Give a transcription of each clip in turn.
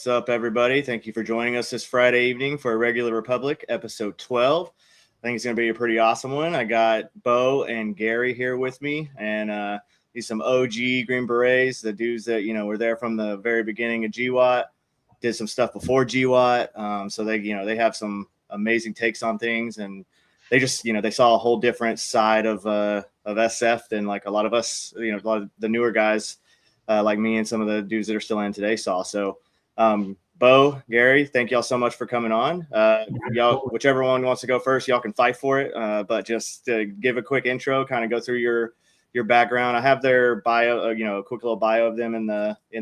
What's up, everybody? Thank you for joining us this Friday evening for Irregular Republic, episode 12. I think it's going to be a pretty awesome one. I got Bo and Gary here with me, and these some OG Green Berets, the dudes that, were there from the very beginning of GWAT, did some stuff before GWAT. So they have some amazing takes on things, and they just, they saw a whole different side of SF than like a lot of us, a lot of the newer guys like me and some of the dudes that are still in today saw. So Bo, Gary, thank y'all so much for coming on. Y'all, whichever one wants to go first, y'all can fight for it. But just to give a quick intro, kind of go through your background. I have their bio, a quick little bio of them in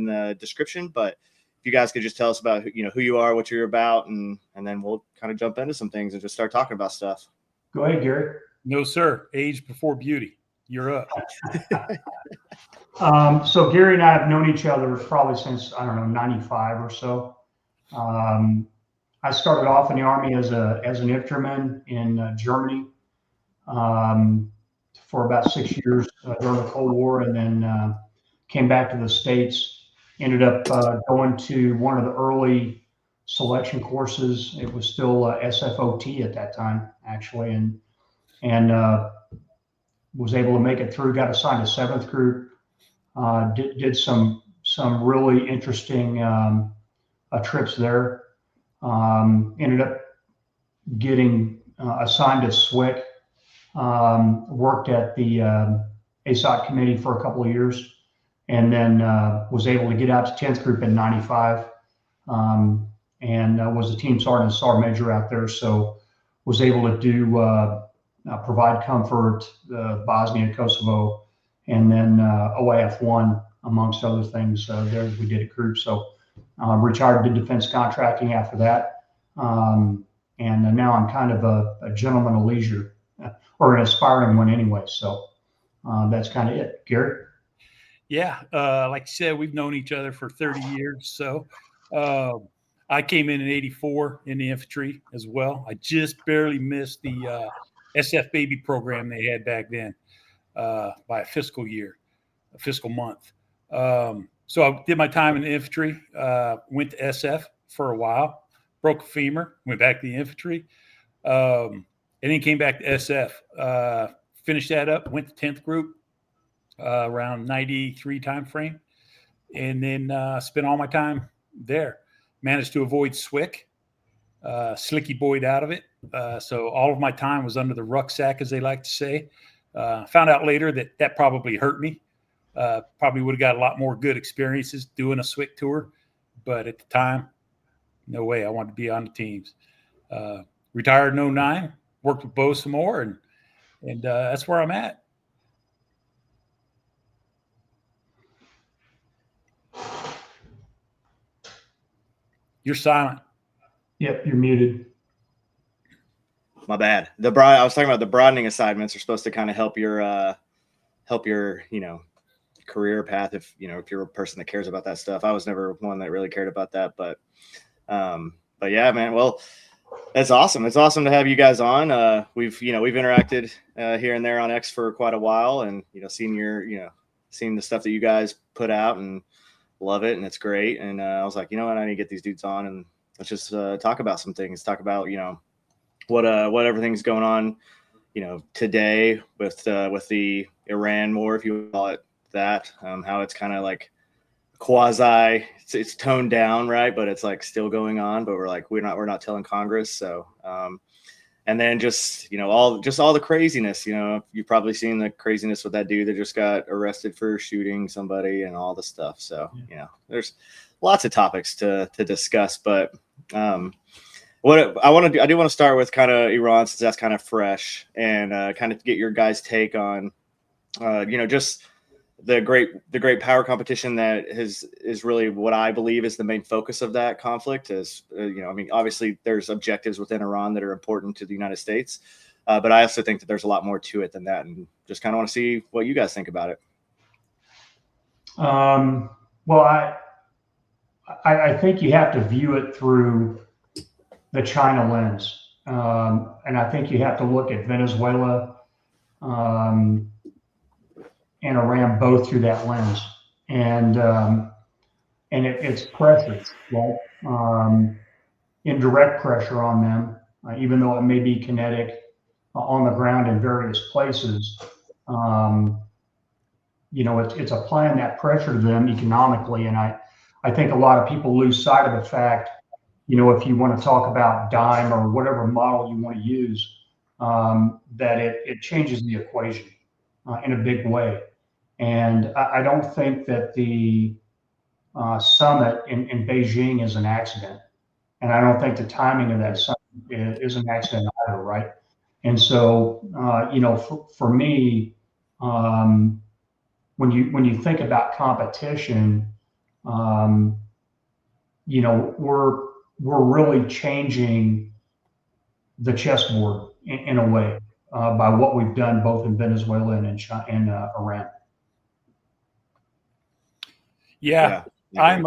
the description. But if you guys could just tell us about who you are, what you're about, and then we'll kind of jump into some things and just start talking about stuff. Go ahead, Gary. No, sir. Age before beauty. You're up. So Gary and I have known each other probably since, 95 or so. I started off in the Army as an infantryman in Germany for about 6 years during the Cold War, and then came back to the States. Ended up going to one of the early selection courses. It was still SFOT at that time, actually, and was able to make it through. Got assigned to 7th Group. Did some really interesting trips there. Ended up getting assigned to SWIC. Worked at the ASOT committee for a couple of years, and then was able to get out to 10th Group in 95, and was a team sergeant and sergeant major out there. So was able to do provide comfort, Bosnia and Kosovo, and then OIF-1, amongst other things there we did at Group. So retired, did defense contracting after that. And now I'm kind of a gentleman of leisure, or an aspiring one anyway. So that's kind of it. Gary? Yeah, like you said, we've known each other for 30 years. So I came in 84 in the infantry as well. I just barely missed the SF baby program they had back then by a fiscal year, a fiscal month. So I did my time in the infantry, went to SF for a while, broke a femur, went back to the infantry, and then came back to SF, finished that up, went to 10th Group around 93 time frame, and then spent all my time there. Managed to avoid SWIC, slicky boyed out of it. So all of my time was under the rucksack, as they like to say. Found out later that probably hurt me. Probably would have got a lot more good experiences doing a SWIC tour, but at the time, no way. I wanted to be on the teams. Retired in 09, worked with Bo some more, and that's where I'm at. You're silent. Yep, you're muted. My bad. I was talking about the broadening assignments are supposed to kind of help your career path if you're a person that cares about that stuff. I was never one that really cared about that, but yeah, man. Well, that's awesome. It's awesome to have you guys on. We've interacted here and there on X for quite a while, and seen the stuff that you guys put out and love it, and it's great. And I was like, you know what, I need to get these dudes on and let's just talk about some things. Talk about what everything's going on, today with the Iran war, if you call it that. How it's kind of like quasi, it's toned down, right? But it's like still going on. But we're not telling Congress. So and then just all the craziness. You've probably seen the craziness with that dude that just got arrested for shooting somebody and all the stuff. So there's lots of topics to discuss, but what I do want to start with kind of Iran, since that's kind of fresh, and kind of get your guys' take on just the great power competition that is really what I believe is the main focus of that conflict. Is obviously there's objectives within Iran that are important to the United States, but I also think that there's a lot more to it than that, and just kind of want to see what you guys think about it. Well, I think you have to view it through the China lens, and I think you have to look at Venezuela and Iran both through that lens, and it's precious, right? indirect pressure on them, even though it may be kinetic on the ground in various places. It's applying that pressure to them economically. And I think a lot of people lose sight of the fact, if you want to talk about dime or whatever model you want to use, that it changes the equation in a big way. And I don't think that the summit in Beijing is an accident. And I don't think the timing of that summit is an accident either, right? And so, for me, when you think about competition, we're really changing the chessboard in a way by what we've done both in Venezuela and in China and Iran. Yeah. I'm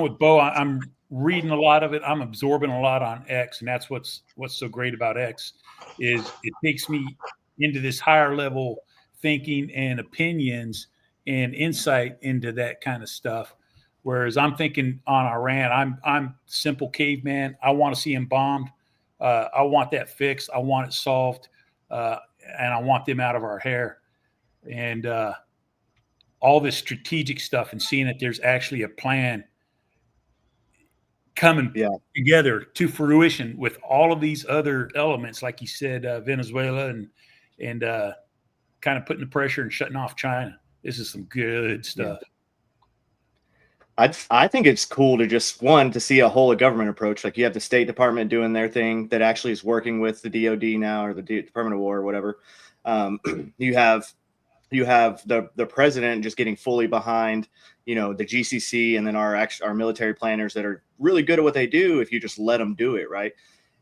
with Bo. I'm reading a lot of it. I'm absorbing a lot on X, and that's what's so great about X is it takes me into this higher level thinking and opinions and insight into that kind of stuff. Whereas I'm thinking on Iran, I'm simple caveman. I want to see him bombed. I want that fixed. I want it solved, and I want them out of our hair. And all this strategic stuff and seeing that there's actually a plan coming together to fruition with all of these other elements, like you said, Venezuela and kind of putting the pressure and shutting off China. This is some good stuff. I think it's cool to just to see a whole of government approach. Like you have the State Department doing their thing that actually is working with the DOD now, or the Department of War or whatever. You have the president just getting fully behind, the GCC, and then our military planners that are really good at what they do if you just let them do it, right?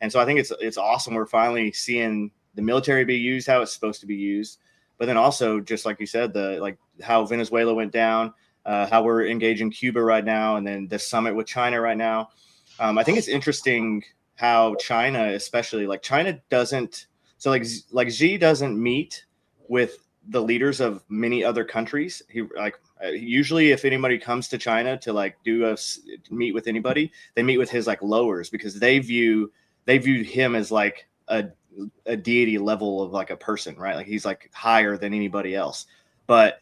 And so I think it's awesome. We're finally seeing the military be used how it's supposed to be used, but then also just like you said, how Venezuela went down, how we're engaging Cuba right now, and then the summit with China right now. I think it's interesting how China, especially China doesn't, so like Xi doesn't meet with the leaders of many other countries. He usually if anybody comes to China to meet with anybody, they meet with his lowers, because they view him as a deity level of a person, right? Like he's higher than anybody else. But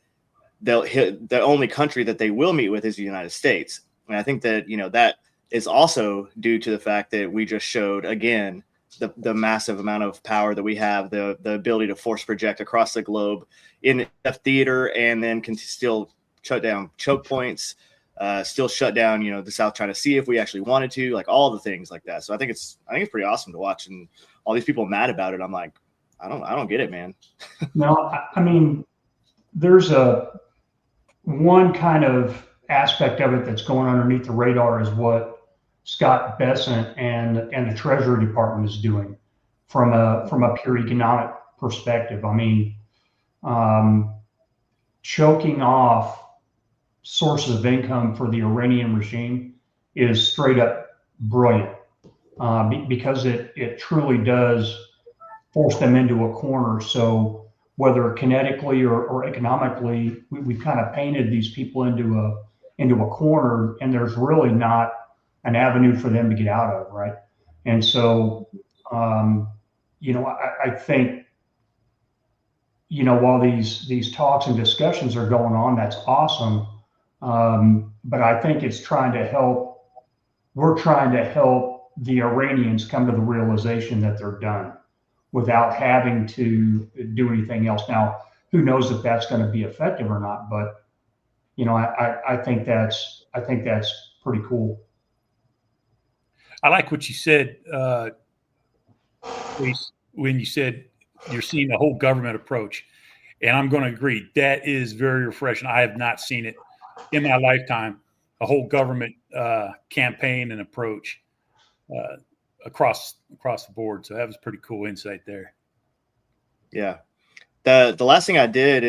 the only country that they will meet with is the United States. And I think that, that is also due to the fact that we just showed again the massive amount of power that we have, the ability to force project across the globe in a theater, and then can still shut down choke points, still shut down, the South China Sea if we actually wanted to, all the things like that. So I think it's pretty awesome to watch, and all these people mad about it. I'm like, I don't get it, man. No, I mean, there's one kind of aspect of it that's going underneath the radar is what Scott Bessent and the Treasury Department is doing from a pure economic perspective. I mean, choking off sources of income for the Iranian regime is straight up brilliant, because it truly does force them into a corner. So whether kinetically or economically, we've kind of painted these people into a corner, and there's really not an avenue for them to get out of, right? And so, I think, while these talks and discussions are going on, that's awesome. But I think we're trying to help the Iranians come to the realization that they're done without having to do anything else. Now, who knows if that's going to be effective or not, but, I think that's pretty cool. I like what you said, when you said you're seeing the whole government approach. And I'm going to agree. That is very refreshing. I have not seen it in my lifetime, a whole government campaign and approach across the board. So that was pretty cool insight there. Yeah. The last thing I did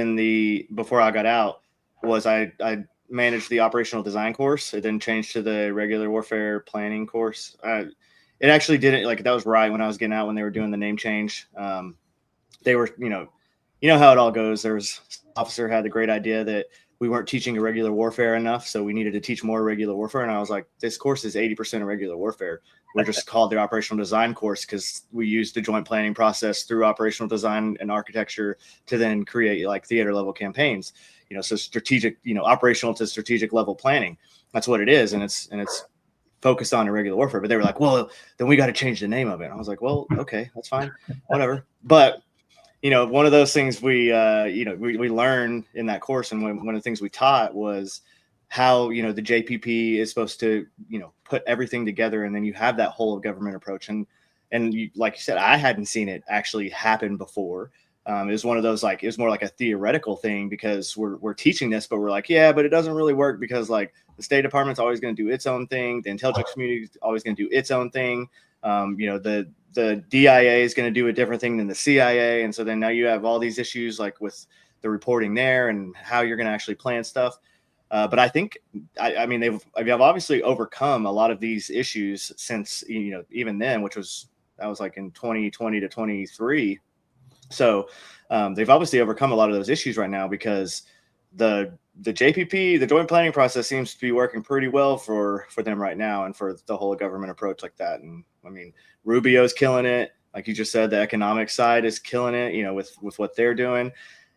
before I got out was I managed the operational design course. It then changed to the regular warfare planning course. It actually didn't, that was right when I was getting out, when they were doing the name change. They were, you know how it all goes. There was an officer had the great idea that we weren't teaching irregular warfare enough, so we needed to teach more irregular warfare. And I was like, this course is 80% irregular warfare. We're just called the operational design course because we use the joint planning process through operational design and architecture to then create like theater level campaigns. So strategic, operational to strategic level planning. That's what it is, and it's focused on irregular warfare. But they were like, well, then we got to change the name of it. And I was like, well, okay, that's fine, whatever. But one of those things we learned in that course, and one of the things we taught was how, the JPP is supposed to, put everything together, and then you have that whole of government approach. And you, like you said, I hadn't seen it actually happen before. It was one of those, like, it was more like a theoretical thing because we're teaching this, but we're like, yeah, but it doesn't really work because like the State Department's always going to do its own thing. The intelligence community is always going to do its own thing. The DIA is going to do a different thing than the CIA. And so then now you have all these issues like with the reporting there and how you're going to actually plan stuff. But I think, I mean, they've obviously overcome a lot of these issues since, even then, that was like in 2020 to 23. So they've obviously overcome a lot of those issues right now because the JPP, the joint planning process, seems to be working pretty well for them right now, and for the whole government approach like that. And I mean, Rubio's killing it. Like you just said, the economic side is killing it, with what they're doing.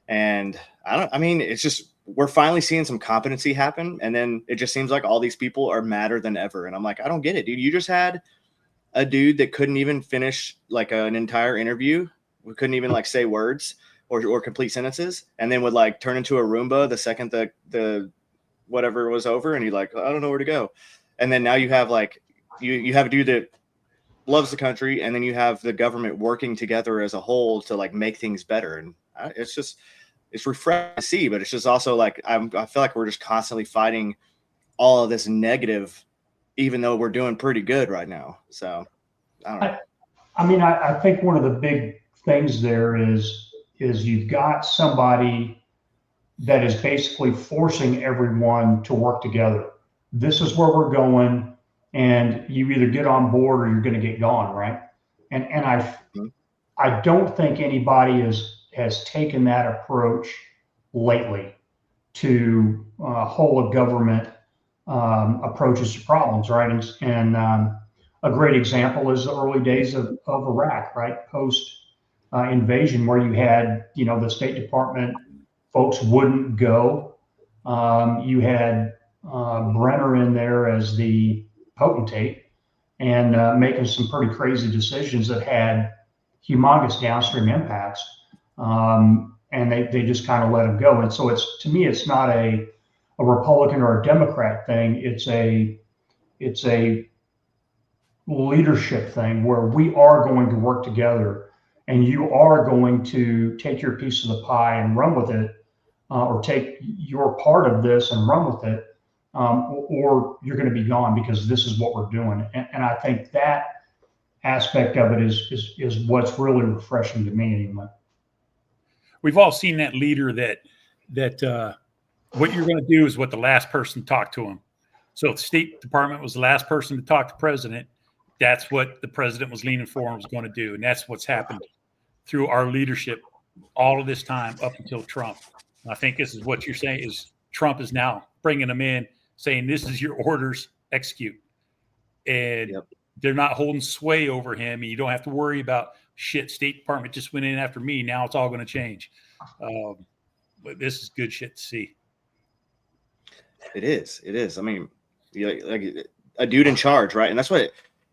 And it's just, we're finally seeing some competency happen. And then it just seems like all these people are madder than ever. And I'm like, I don't get it, dude. You just had a dude that couldn't even finish like an entire interview. We couldn't even like say words or complete sentences, and then would like turn into a Roomba the second the whatever was over, and he'd like, I don't know where to go. And then now you have like you have a dude that loves the country, and then you have the government working together as a whole to like make things better. And it's refreshing to see, but it's just also like I feel like we're just constantly fighting all of this negative, even though we're doing pretty good right now. So I don't know. I think one of the big things there is you've got somebody that is basically forcing everyone to work together. This is where we're going, and you either get on board or you're going to get gone, right? And I don't think anybody has taken that approach lately to whole of government approaches to problems, right? And a great example is the early days of Iraq, right? Post invasion, where you had, the State Department folks wouldn't go. You had Brenner in there as the potentate and making some pretty crazy decisions that had humongous downstream impacts. And they just kind of let him go. And so to me, it's not a Republican or a Democrat thing. It's a leadership thing where we are going to work together, and you are going to take your piece of the pie and run with it, or take your part of this and run with it, or you're going to be gone, because this is what we're doing. And I think that aspect of it is what's really refreshing to me anyway. We've all seen that leader that what you're going to do is what the last person talked to him. So if the State Department was the last person to talk to the president, that's what the president was leaning for and was going to do. And that's what's happened through our leadership all of this time up until Trump. And I think this is what you're saying is Trump is now bringing them in, saying, this is your orders, execute. And they're not holding sway over him. And you don't have to worry about, shit, State Department just went in after me. Now it's all going to change. But this is good shit to see. It is. I mean, like a dude in charge, right? And that's what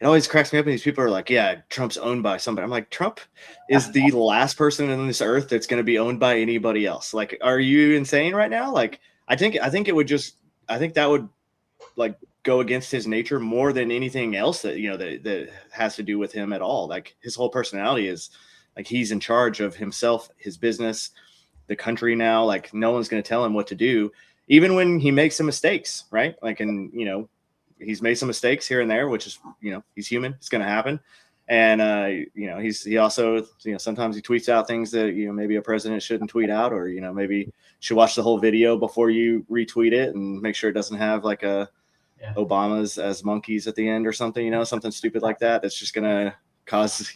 it always cracks me up when these people are like, yeah, Trump's owned by somebody. I'm like, Trump is the last person on this earth that's going to be owned by anybody else. Like, are you insane right now? Like, I think that would like go against his nature more than anything else that, that has to do with him at all. Like, his whole personality is like, he's in charge of himself, his business, the country now. Like, no one's going to tell him what to do, even when he makes some mistakes, right? Like, and, he's made some mistakes here and there, which is, he's human. It's going to happen. And, he also, sometimes he tweets out things that, maybe a president shouldn't tweet out, or, maybe should watch the whole video before you retweet it and make sure it doesn't have like Obama's as monkeys at the end or something, something stupid like that. That's just going to cause,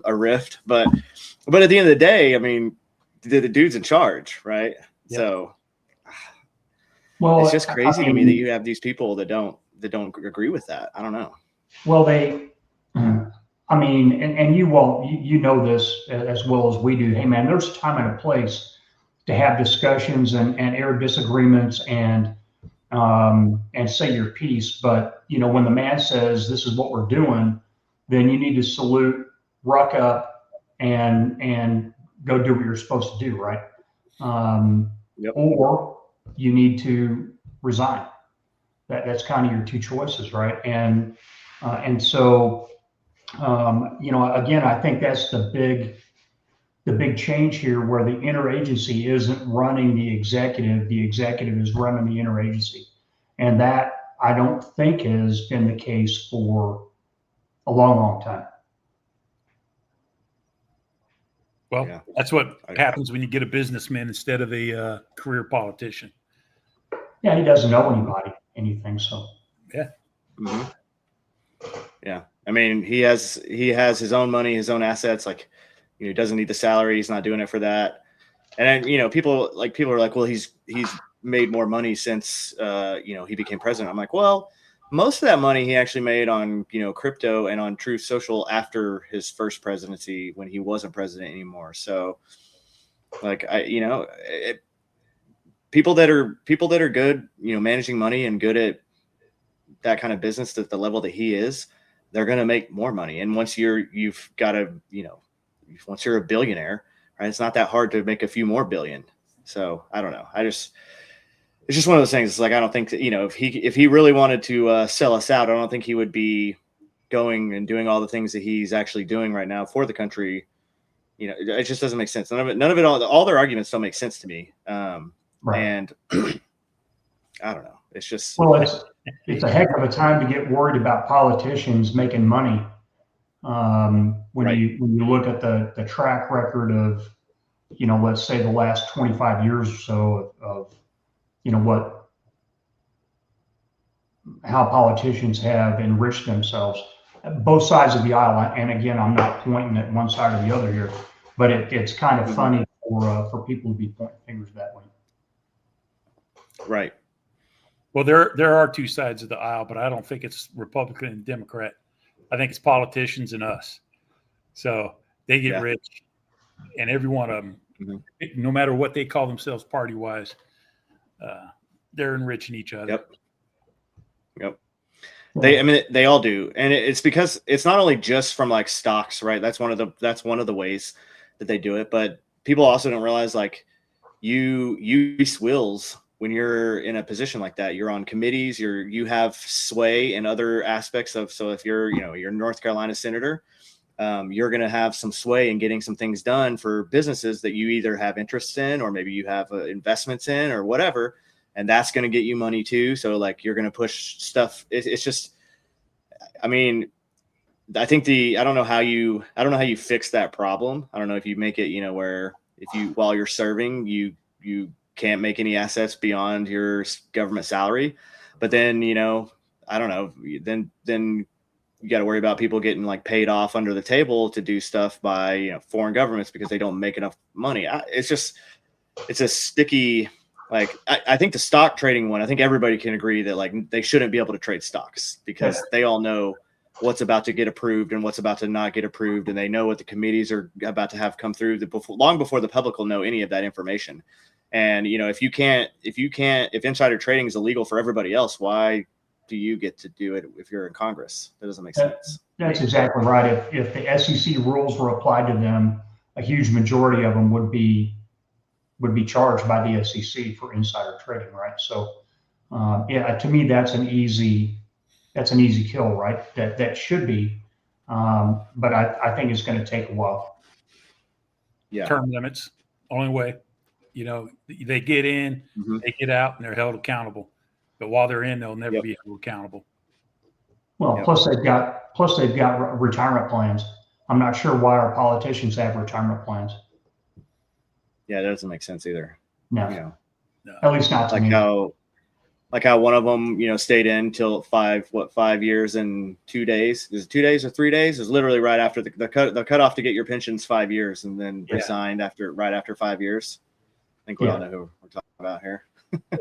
a rift. But at the end of the day, I mean, the dude's in charge, right? Yep. So Well, it's just crazy to me that mean, you have these people that don't agree with that. I don't know. well, I mean, and you know this as well as we do. Hey, man, there's a time and a place to have discussions and air disagreements and say your piece. But when the man says this is what we're doing, then you need to salute, ruck up, and go do what you're supposed to do, right? Yep. Or you need to resign. That's kind of your two choices, right? And so again, I think that's the big change here, where the interagency isn't running the executive is running the interagency. And that, I don't think, has been the case for a long, long time. Well, Yeah. that's what happens when you get a businessman instead of a career politician. Yeah, he doesn't know anything, so. Yeah. Mm-hmm. Yeah. I mean, he has his own money, his own assets. Like, he doesn't need the salary. He's not doing it for that. And then, people are like, well, he's made more money since, he became president. I'm like, well, most of that money he actually made on, crypto and on Truth Social after his first presidency, when he wasn't president anymore. So, like, people that are good, managing money and good at that kind of business at the level that he is, they're going to make more money. And once you've got once you're a billionaire, right, it's not that hard to make a few more billion. So I don't know. It's just one of those things. It's like, I don't think that, if he really wanted to sell us out, I don't think he would be going and doing all the things that he's actually doing right now for the country. It just doesn't make sense. None of it, all their arguments don't make sense to me. Right. And I don't know. It's just, well, it's a heck of a time to get worried about politicians making money. When right. you look at the track record of, let's say the last 25 years or so of how politicians have enriched themselves, both sides of the aisle. And again, I'm not pointing at one side or the other here, but it's kind of funny for people to be pointing fingers that way. Right. Well, there are two sides of the aisle, but I don't think it's Republican and Democrat. I think it's politicians and us. So they get rich, and every one of them, no matter what they call themselves party-wise, they're enriching each other. Yep. They all do. And it's because it's not only just from like stocks, right? That's one of the ways that they do it. But people also don't realize, like, you use wills when you're in a position like that. You're on committees, you have sway in other aspects of, so if you're a North Carolina senator, you're going to have some sway in getting some things done for businesses that you either have interests in, or maybe you have investments in, or whatever. And that's going to get you money too. So, like, you're going to push stuff. It's just, I mean, I think I don't know how you fix that problem. I don't know if you make it, where while you're serving, you can't make any assets beyond your government salary. But then, I don't know, then you got to worry about people getting like paid off under the table to do stuff by, foreign governments because they don't make enough money. It's a sticky, like, I think the stock trading one, I think everybody can agree that, like, they shouldn't be able to trade stocks because they all know what's about to get approved and what's about to not get approved. And they know what the committees are about to have come through long before the public will know any of that information. And, if insider trading is illegal for everybody else, why do you get to do it if you're in Congress? That doesn't make sense. That's exactly right. If the SEC rules were applied to them, a huge majority of them would be charged by the SEC for insider trading, right? So, to me, that's an easy kill, right? That should be, but I think it's going to take a while. Yeah. Term limits, only way. They get in, they get out, and they're held accountable. But while they're in, they'll never be held accountable. Well, plus they've got retirement plans. I'm not sure why our politicians have retirement plans. Yeah, that doesn't make sense either. No. At least not to me. Like how one of them, stayed in till 5 years and 2 days. Is it 2 days or 3 days? Is literally right after the cutoff to get your pensions 5 years, and then resigned right after 5 years. I think we all know who we're talking about here. Hey,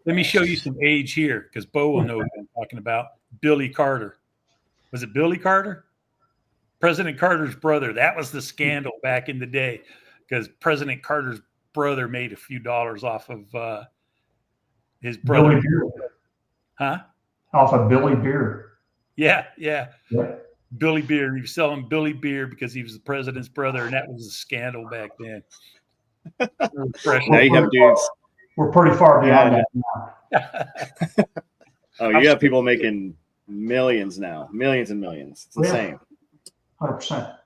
let me show you some age here, because Bo will know what I'm talking about. Billy Carter. Was it Billy Carter? President Carter's brother. That was the scandal back in the day, because President Carter's brother made a few dollars off of his brother. Billy Beard. Huh? Off of Billy Beard. Yeah. Yeah. Billy Beard. He was selling Billy Beard because he was the president's brother, and that was a scandal back then. Now you have dudes. We're pretty far beyond that now. Oh, you have people making millions now, millions and millions. It's insane. 100%.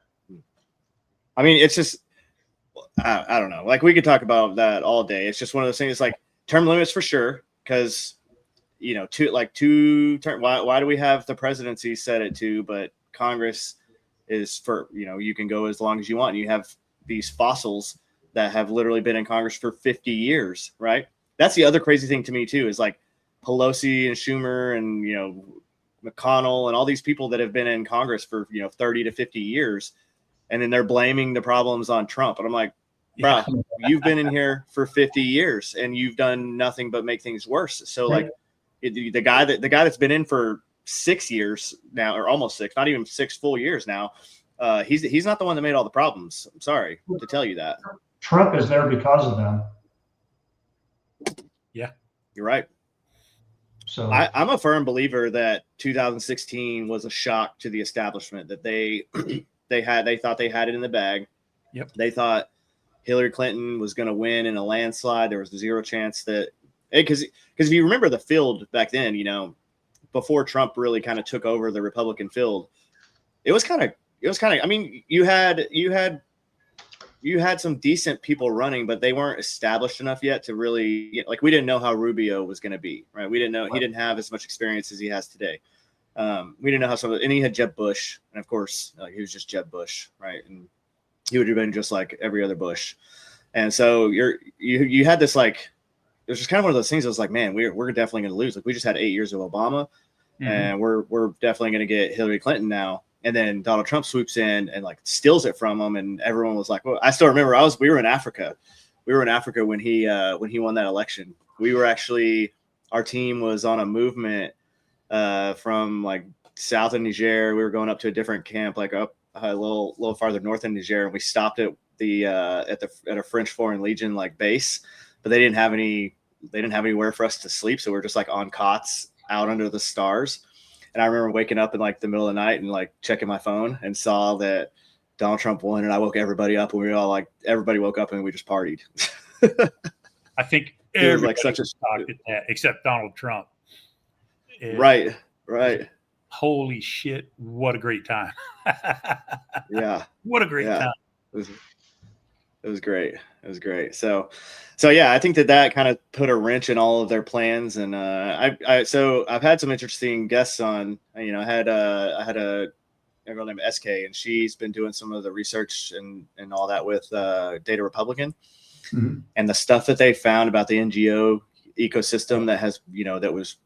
I mean, it's just, I don't know. Like, we could talk about that all day. It's just one of those things. Like, term limits for sure, because two term. Why do we have the presidency set at 2, but Congress is for, you can go as long as you want. You have these fossils that have literally been in Congress for 50 years, right? That's the other crazy thing to me too, is like Pelosi and Schumer and, McConnell and all these people that have been in Congress for, 30 to 50 years. And then they're blaming the problems on Trump. And I'm like, bro, you've been in here for 50 years and you've done nothing but make things worse. So like the guy that's been in for 6 years now, or almost 6, not even 6 full years now, he's not the one that made all the problems. I'm sorry to tell you that. Trump is there because of them. Yeah, you're right. So I'm a firm believer that 2016 was a shock to the establishment, that they thought they had it in the bag. Yep. They thought Hillary Clinton was going to win in a landslide. There was zero chance that, because if you remember the field back then, before Trump really kind of took over the Republican field, it was kind of, I mean, you had some decent people running, but they weren't established enough yet to really, like, we didn't know how Rubio was going to be, right? We didn't know, he didn't have as much experience as he has today. We didn't know how and he had Jeb Bush, and of course, he was just Jeb Bush, right? And he would have been just like every other Bush. And so you had this, like, it was just kind of one of those things that was like, man, we're definitely going to lose. Like, we just had 8 years of Obama, and we're definitely going to get Hillary Clinton now. And then Donald Trump swoops in and like steals it from him, and everyone was like, "Well, I still remember we were in Africa. We were in Africa when he won that election. We were actually, our team was on a movement from like south of Niger. We were going up to a different camp, like up a little farther north in Niger, and we stopped at a French Foreign Legion like base, but they didn't have anywhere for us to sleep, so we're just like on cots out under the stars." And I remember waking up in like the middle of the night and like checking my phone and saw that Donald Trump won, and I woke everybody up, and everybody woke up and we just partied. I think it was like such a shocked at that, except Donald Trump. Right. Holy shit! What a great time. Yeah. What a great time. It was great. It was great. So yeah, I think that kind of put a wrench in all of their plans. And so I've had some interesting guests on. I had a girl named SK, and she's been doing some of the research and all that with Data Republican, and the stuff that they found about the NGO ecosystem that has, that was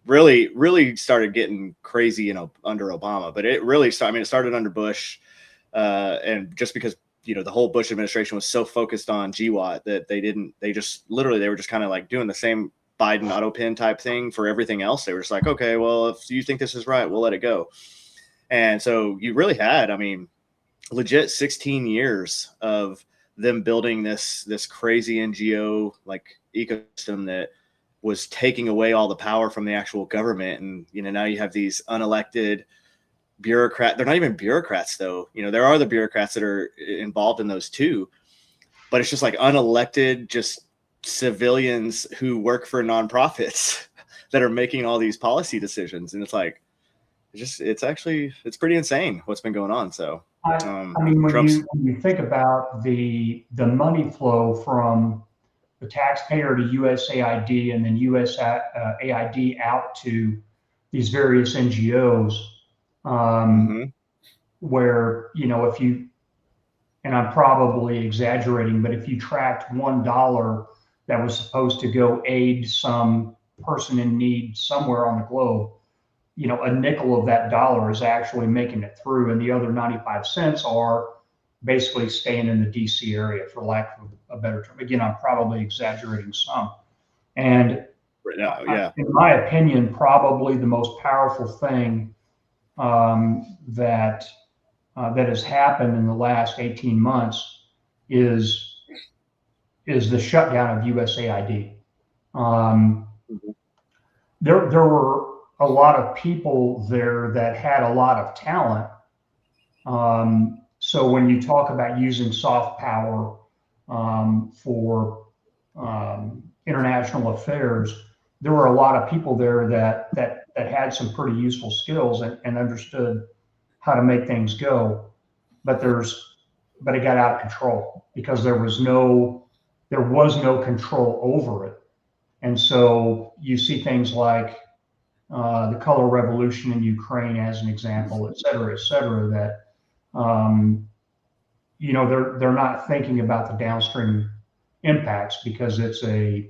really, really started getting crazy, under Obama. But it really started. I mean, it started under Bush, and just because, the whole Bush administration was so focused on GWAT that they were just kind of like doing the same Biden auto pin type thing for everything else. They were just like, okay, well, if you think this is right, we'll let it go. And so you really had, I mean, legit 16 years of them building this crazy NGO like ecosystem that was taking away all the power from the actual government. And, now you have these unelected bureaucrat. They're not even bureaucrats though. There are the bureaucrats that are involved in those too, but it's just like unelected, just civilians who work for nonprofits that are making all these policy decisions. And it's like, it's pretty insane what's been going on. So, I mean, when you think about the money flow from the taxpayer to USAID and then USAID out to these various NGOs, where, if you, and I'm probably exaggerating, but if you tracked $1 that was supposed to go aid some person in need somewhere on the globe, a nickel of that dollar is actually making it through, and the other 95 cents are basically staying in the DC area, for lack of a better term. Again, I'm probably exaggerating some, And yeah, in my opinion, probably the most powerful thing that has happened in the last 18 months is the shutdown of USAID. There were a lot of people there that had a lot of talent. So when you talk about using soft power for international affairs, there were a lot of people there that had some pretty useful skills and understood how to make things go. But it got out of control because there was no control over it. And so you see things like the color revolution in Ukraine as an example, et cetera, that they're not thinking about the downstream impacts because it's a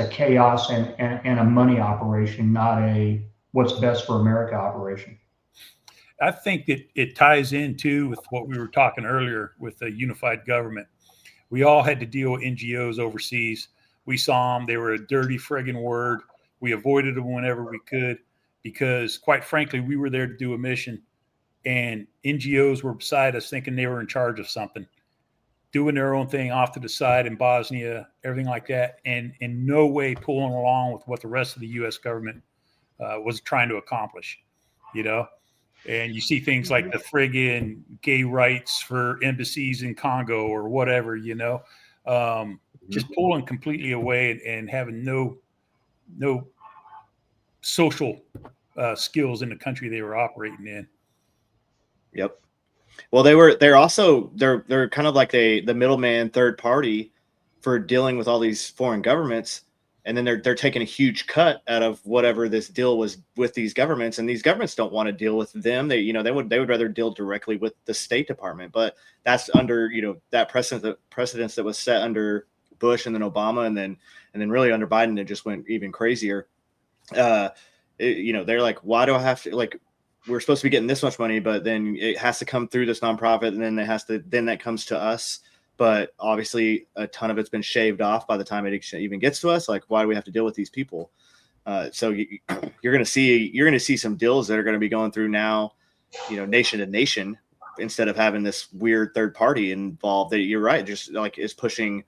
chaos and a money operation, not a what's best for America operation. I think that it ties in too with what we were talking earlier with the unified government. We all had to deal with NGOs overseas. We saw them. They were a dirty friggin' word. We avoided them whenever we could because, quite frankly, we were there to do a mission. And NGOs were beside us thinking they were in charge of something, doing their own thing off to the side in Bosnia, everything like that, and in no way pulling along with what the rest of the U.S. government was trying to accomplish, And you see things like the friggin' gay rights for embassies in Congo or whatever, just pulling completely away and having no social skills in the country they were operating in. Yep. Well, they're kind of like the middleman third party for dealing with all these foreign governments. And then they're taking a huge cut out of whatever this deal was with these governments, and these governments don't want to deal with them. They would rather deal directly with the State Department, but that's under that precedence that was set under Bush and then Obama, and then really under Biden it just went even crazier. They're like, why do I have to, like, we're supposed to be getting this much money, but then it has to come through this nonprofit, and then that comes to us. But obviously a ton of it's been shaved off by the time it even gets to us. Like, why do we have to deal with these people? So you're going to see some deals that are going to be going through now, nation to nation, instead of having this weird third party involved that you're right. Just like is pushing,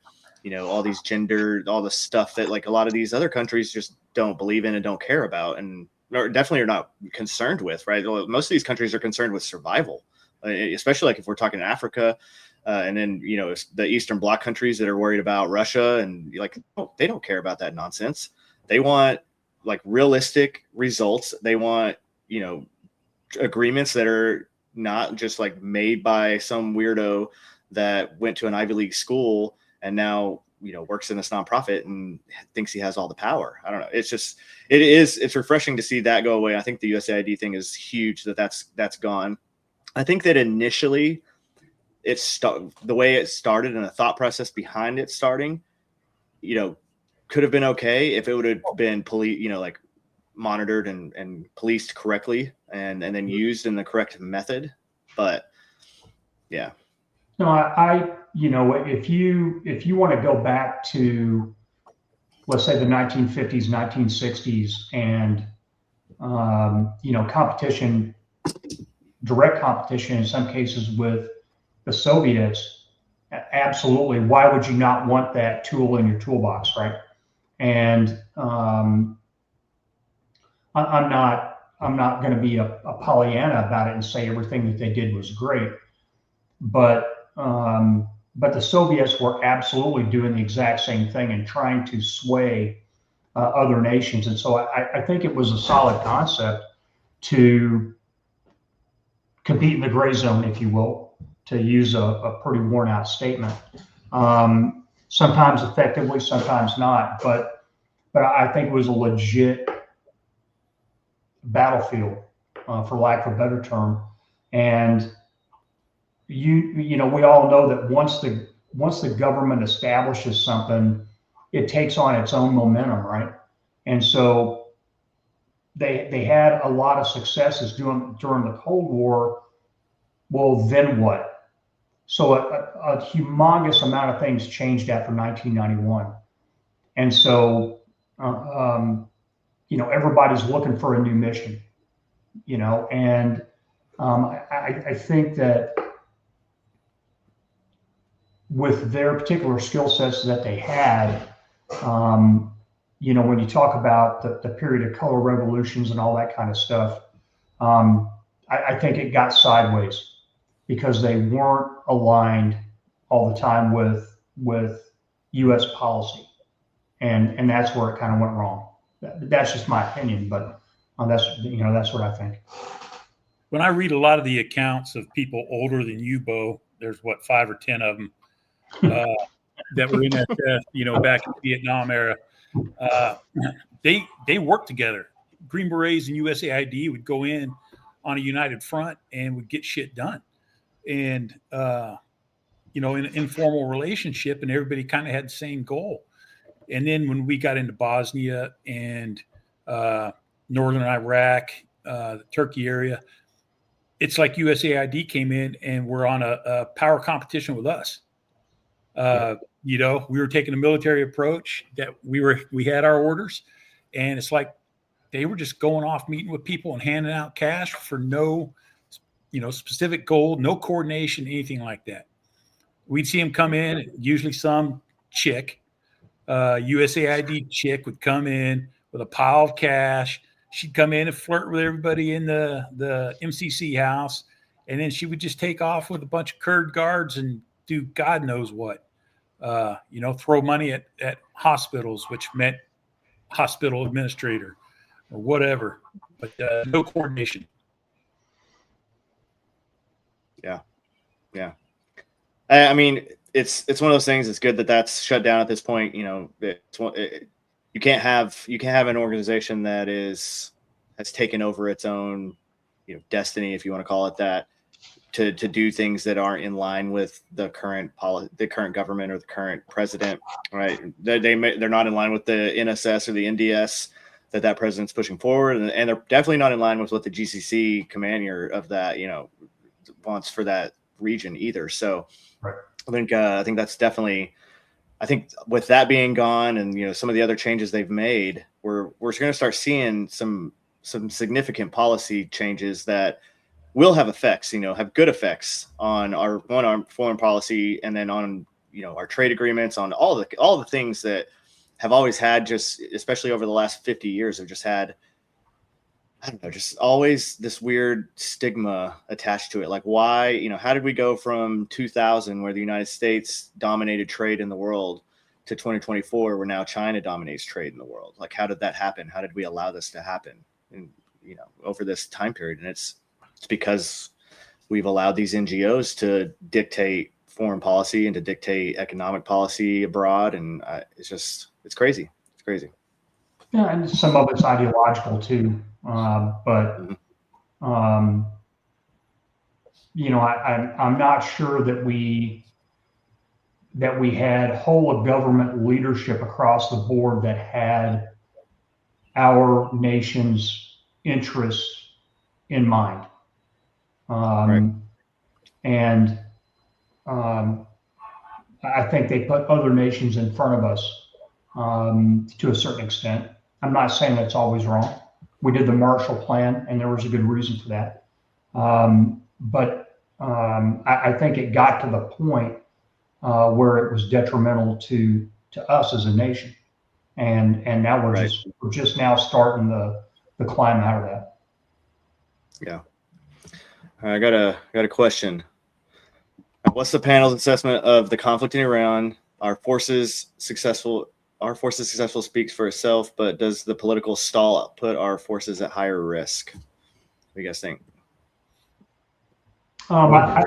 all these gender, all the stuff that like a lot of these other countries just don't believe in and don't care about. And definitely are not concerned with, right? Most of these countries are concerned with survival, especially like if we're talking Africa. And then, the Eastern Bloc countries that are worried about Russia and like, they don't care about that nonsense. They want like realistic results. They want, agreements that are not just like made by some weirdo that went to an Ivy League school and now, works in this nonprofit and thinks he has all the power. I don't know. It's refreshing to see that go away. I think the USAID thing is huge that's gone. I think that initially, the way it started and the thought process behind it starting, could have been okay if it would have been like monitored and policed correctly and then used in the correct method. But yeah. No, if you want to go back to, let's say, the 1950s, 1960s, and competition, direct competition in some cases with the Soviets, absolutely. Why would you not want that tool in your toolbox, right? And I'm not going to be a Pollyanna about it and say everything that they did was great, but the Soviets were absolutely doing the exact same thing and trying to sway other nations. And so I think it was a solid concept to compete in the gray zone, if you will, to use a pretty worn out statement. Sometimes effectively, sometimes not, but I think it was a legit battlefield, for lack of a better term. And we all know that once the government establishes something, it takes on its own momentum, right? And so they had a lot of successes during the Cold War. Well, then what? So a humongous amount of things changed after 1991. And so, everybody's looking for a new mission, and I think that with their particular skill sets that they had, when you talk about the period of color revolutions and all that kind of stuff, I think it got sideways because they weren't aligned all the time with U.S. policy, and that's where it kind of went wrong. That's just my opinion, but that's what I think. When I read a lot of the accounts of people older than you, Bo, there's 5 or 10 of them that were in that back in the Vietnam era. They worked together. Green Berets and USAID would go in on a united front and would get shit done. And in an informal relationship, and everybody kind of had the same goal. And then when we got into Bosnia and northern Iraq, the Turkey area, it's like USAID came in and we're on a power competition with us. We were taking a military approach that we had our orders, and it's like they were just going off meeting with people and handing out cash for no, specific goal, no coordination, anything like that. We'd see them come in, usually some chick, USAID chick would come in with a pile of cash. She'd come in and flirt with everybody in the MCC house, and then she would just take off with a bunch of Kurd guards and do God knows what. Throw money at hospitals, which meant hospital administrator or whatever, but no coordination. Yeah. I mean, it's one of those things. It's good that that's shut down at this point. You can't have an organization that has taken over its own, destiny, if you want to call it that, to do things that aren't in line with the current government or the current president, right? They're not in line with the NSS or the NDS that president's pushing forward, and they're definitely not in line with what the GCC commander of that, wants for that region either. So right. I think that's definitely. I think with that being gone, and some of the other changes they've made, we're going to start seeing some significant policy changes that will have effects. Have good effects on our foreign policy, and then on our trade agreements, on all the things that have always had, just especially over the last 50 years, have just had. I don't know, just always this weird stigma attached to it. Like, why, how did we go from 2000, where the United States dominated trade in the world, to 2024, where now China dominates trade in the world? Like, how did that happen? How did we allow this to happen? And, over this time period? And it's because we've allowed these NGOs to dictate foreign policy and to dictate economic policy abroad. And it's crazy. It's crazy. Yeah, and some of it's ideological too. But I'm not sure that we had whole of government leadership across the board that had our nation's interests in mind. Right. And I think they put other nations in front of us to a certain extent. I'm not saying that's always wrong. We did the Marshall Plan, and there was a good reason for that. But I think it got to the point where it was detrimental to us as a nation, and now we're just now starting the climb out of that. Yeah. I got a question. What's the panel's assessment of the conflict in Iran? Our forces successful speaks for itself, but does the political stall put our forces at higher risk? What do you guys think? I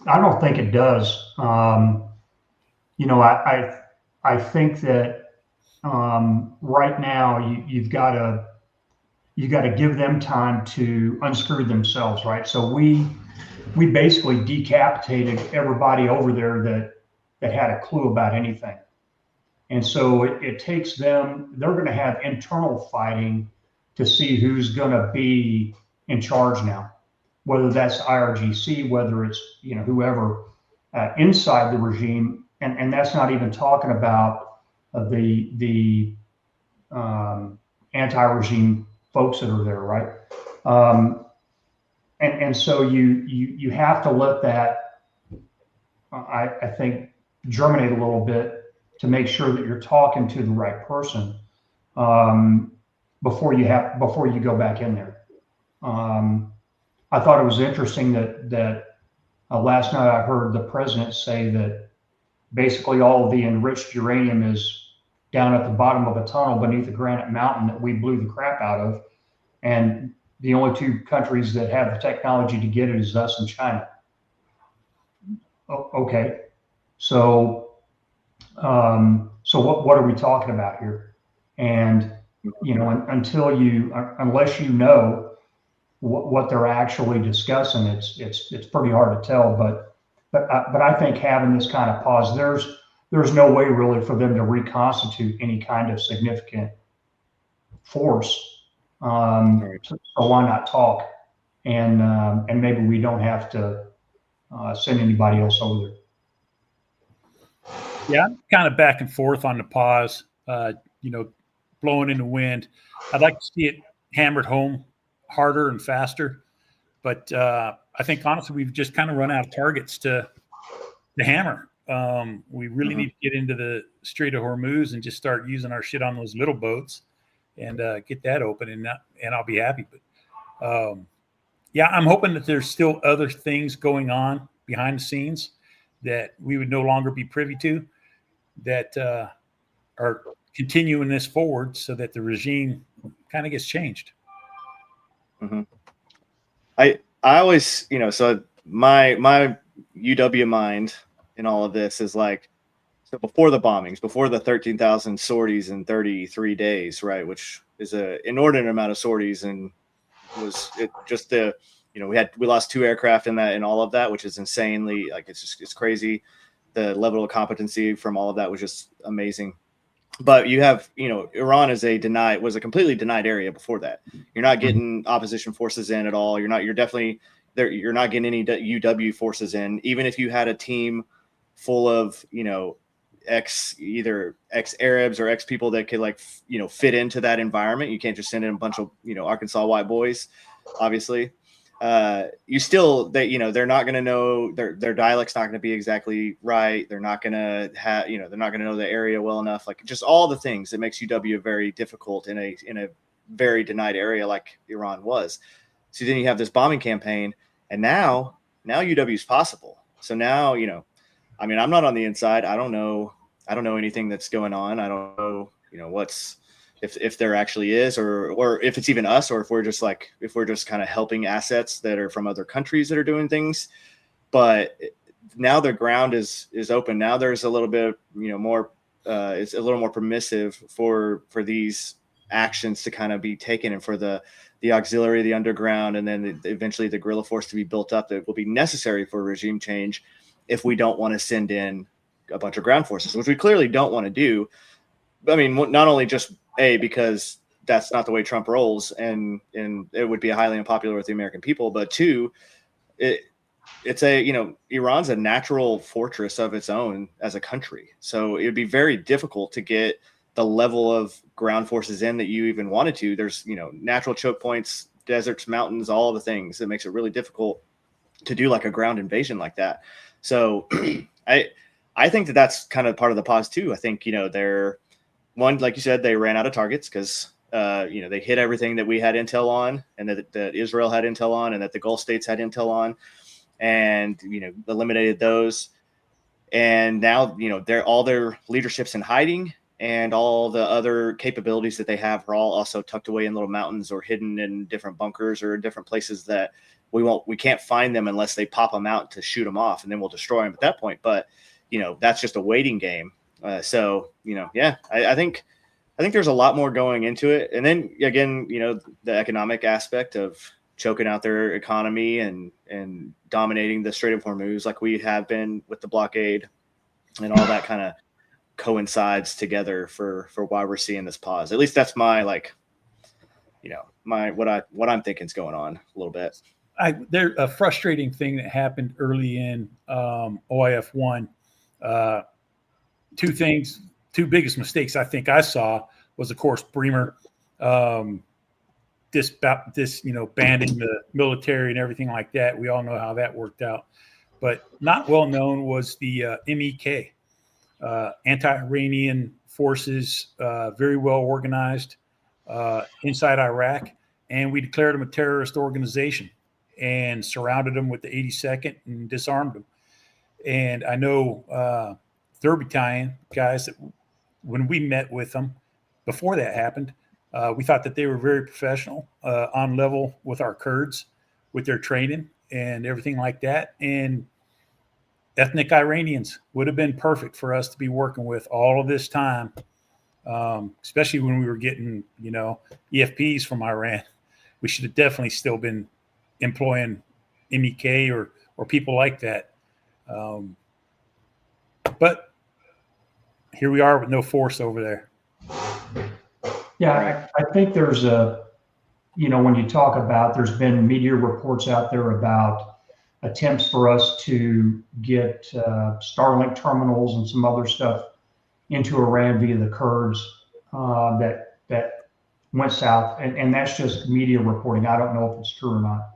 don't think it does. I think that right now you've got to give them time to unscrew themselves, right? So we basically decapitated everybody over there that had a clue about anything. And so it takes them, they're going to have internal fighting to see who's going to be in charge now, whether that's IRGC, whether it's, whoever inside the regime. And that's not even talking about the anti-regime folks that are there, right? And so you have to let that, I think, germinate a little bit to make sure that you're talking to the right person before you go back in there. I thought it was interesting that last night I heard the president say that basically all of the enriched uranium is down at the bottom of a tunnel beneath a granite mountain that we blew the crap out of, and the only two countries that have the technology to get it is us and China. Okay, so what are we talking about here? And unless you know what they're actually discussing, it's pretty hard to tell. But I think having this kind of pause, there's no way really for them to reconstitute any kind of significant force. So why not talk? And maybe we don't have to send anybody else over there. Yeah, I'm kind of back and forth on the pause, blowing in the wind. I'd like to see it hammered home harder and faster. But I think, honestly, we've just kind of run out of targets to hammer. We really need to get into the Strait of Hormuz and just start using our shit on those little boats and get that open, and I'll be happy. But yeah, I'm hoping that there's still other things going on behind the scenes that we would no longer be privy to, that are continuing this forward so that the regime kind of gets changed. Mm-hmm. I always, so my UW mind in all of this is like, so before the bombings, before the 13,000 sorties in 33 days, right, which is an inordinate amount of sorties, and was it just the, we lost 2 aircraft in that, and all of that, which is insanely, like, it's crazy. The level of competency from all of that was just amazing. But you have, Iran was a completely denied area before that. You're not getting opposition forces in at all. You're definitely there. You're not getting any UW forces in, even if you had a team full of, either ex-Arabs or ex-people that could fit into that environment. You can't just send in a bunch of, Arkansas white boys, obviously. You still, they're not going to know, their dialect's not going to be exactly right. They're not going to have, they're not going to know the area well enough. Like, just all the things that makes UW very difficult in a very denied area like Iran was. So then you have this bombing campaign, and now UW is possible. So now, I'm not on the inside. I don't know anything that's going on. I don't know, what's, if there actually is, or if it's even us, or if we're just kind of helping assets that are from other countries that are doing things. But now the ground is open. Now there's a little bit, more, it's a little more permissive for these actions to kind of be taken, and for the auxiliary, the underground, and then eventually the guerrilla force to be built up that will be necessary for regime change if we don't want to send in a bunch of ground forces, which we clearly don't want to do. I mean, not only just because that's not the way Trump rolls, and it would be highly unpopular with the American people, but 2, it's Iran's a natural fortress of its own as a country. So it would be very difficult to get the level of ground forces in that you even wanted to. There's, natural choke points, deserts, mountains, all the things that makes it really difficult to do like a ground invasion like that. So I think that's kind of part of the pause too. I think, they're, one, like you said, they ran out of targets because, they hit everything that we had intel on, and that Israel had intel on, and that the Gulf states had intel on, and, eliminated those. And now, all their leadership's in hiding, and all the other capabilities that they have are all also tucked away in little mountains or hidden in different bunkers or different places that we can't find them unless they pop them out to shoot them off, and then we'll destroy them at that point. But, that's just a waiting game. So, I think there's a lot more going into it. And then again, the economic aspect of choking out their economy and dominating the Strait of Hormuz, like we have been with the blockade, and all that kind of coincides together for why we're seeing this pause. At least that's my, what I'm thinking is going on a little bit. There's a frustrating thing that happened early in OIF 1. 2 things two biggest mistakes I think I saw was, of course, Bremer, banning the military and everything like that. We all know how that worked out. But not well known was the MEK, anti-Iranian forces, very well organized inside Iraq. And we declared them a terrorist organization and surrounded them with the 82nd and disarmed them. And I know 3rd Battalion guys that when we met with them before that happened, we thought that they were very professional, on level with our Kurds, with their training and everything like that. And ethnic Iranians would have been perfect for us to be working with all of this time, especially when we were getting, EFPs from Iran. We should have definitely still been employing MEK or people like that. But here we are with no force over there. Yeah, I think there's when you talk about, there's been media reports out there about attempts for us to get Starlink terminals and some other stuff into Iran via the Kurds that went south, and that's just media reporting. I don't know if it's true or not.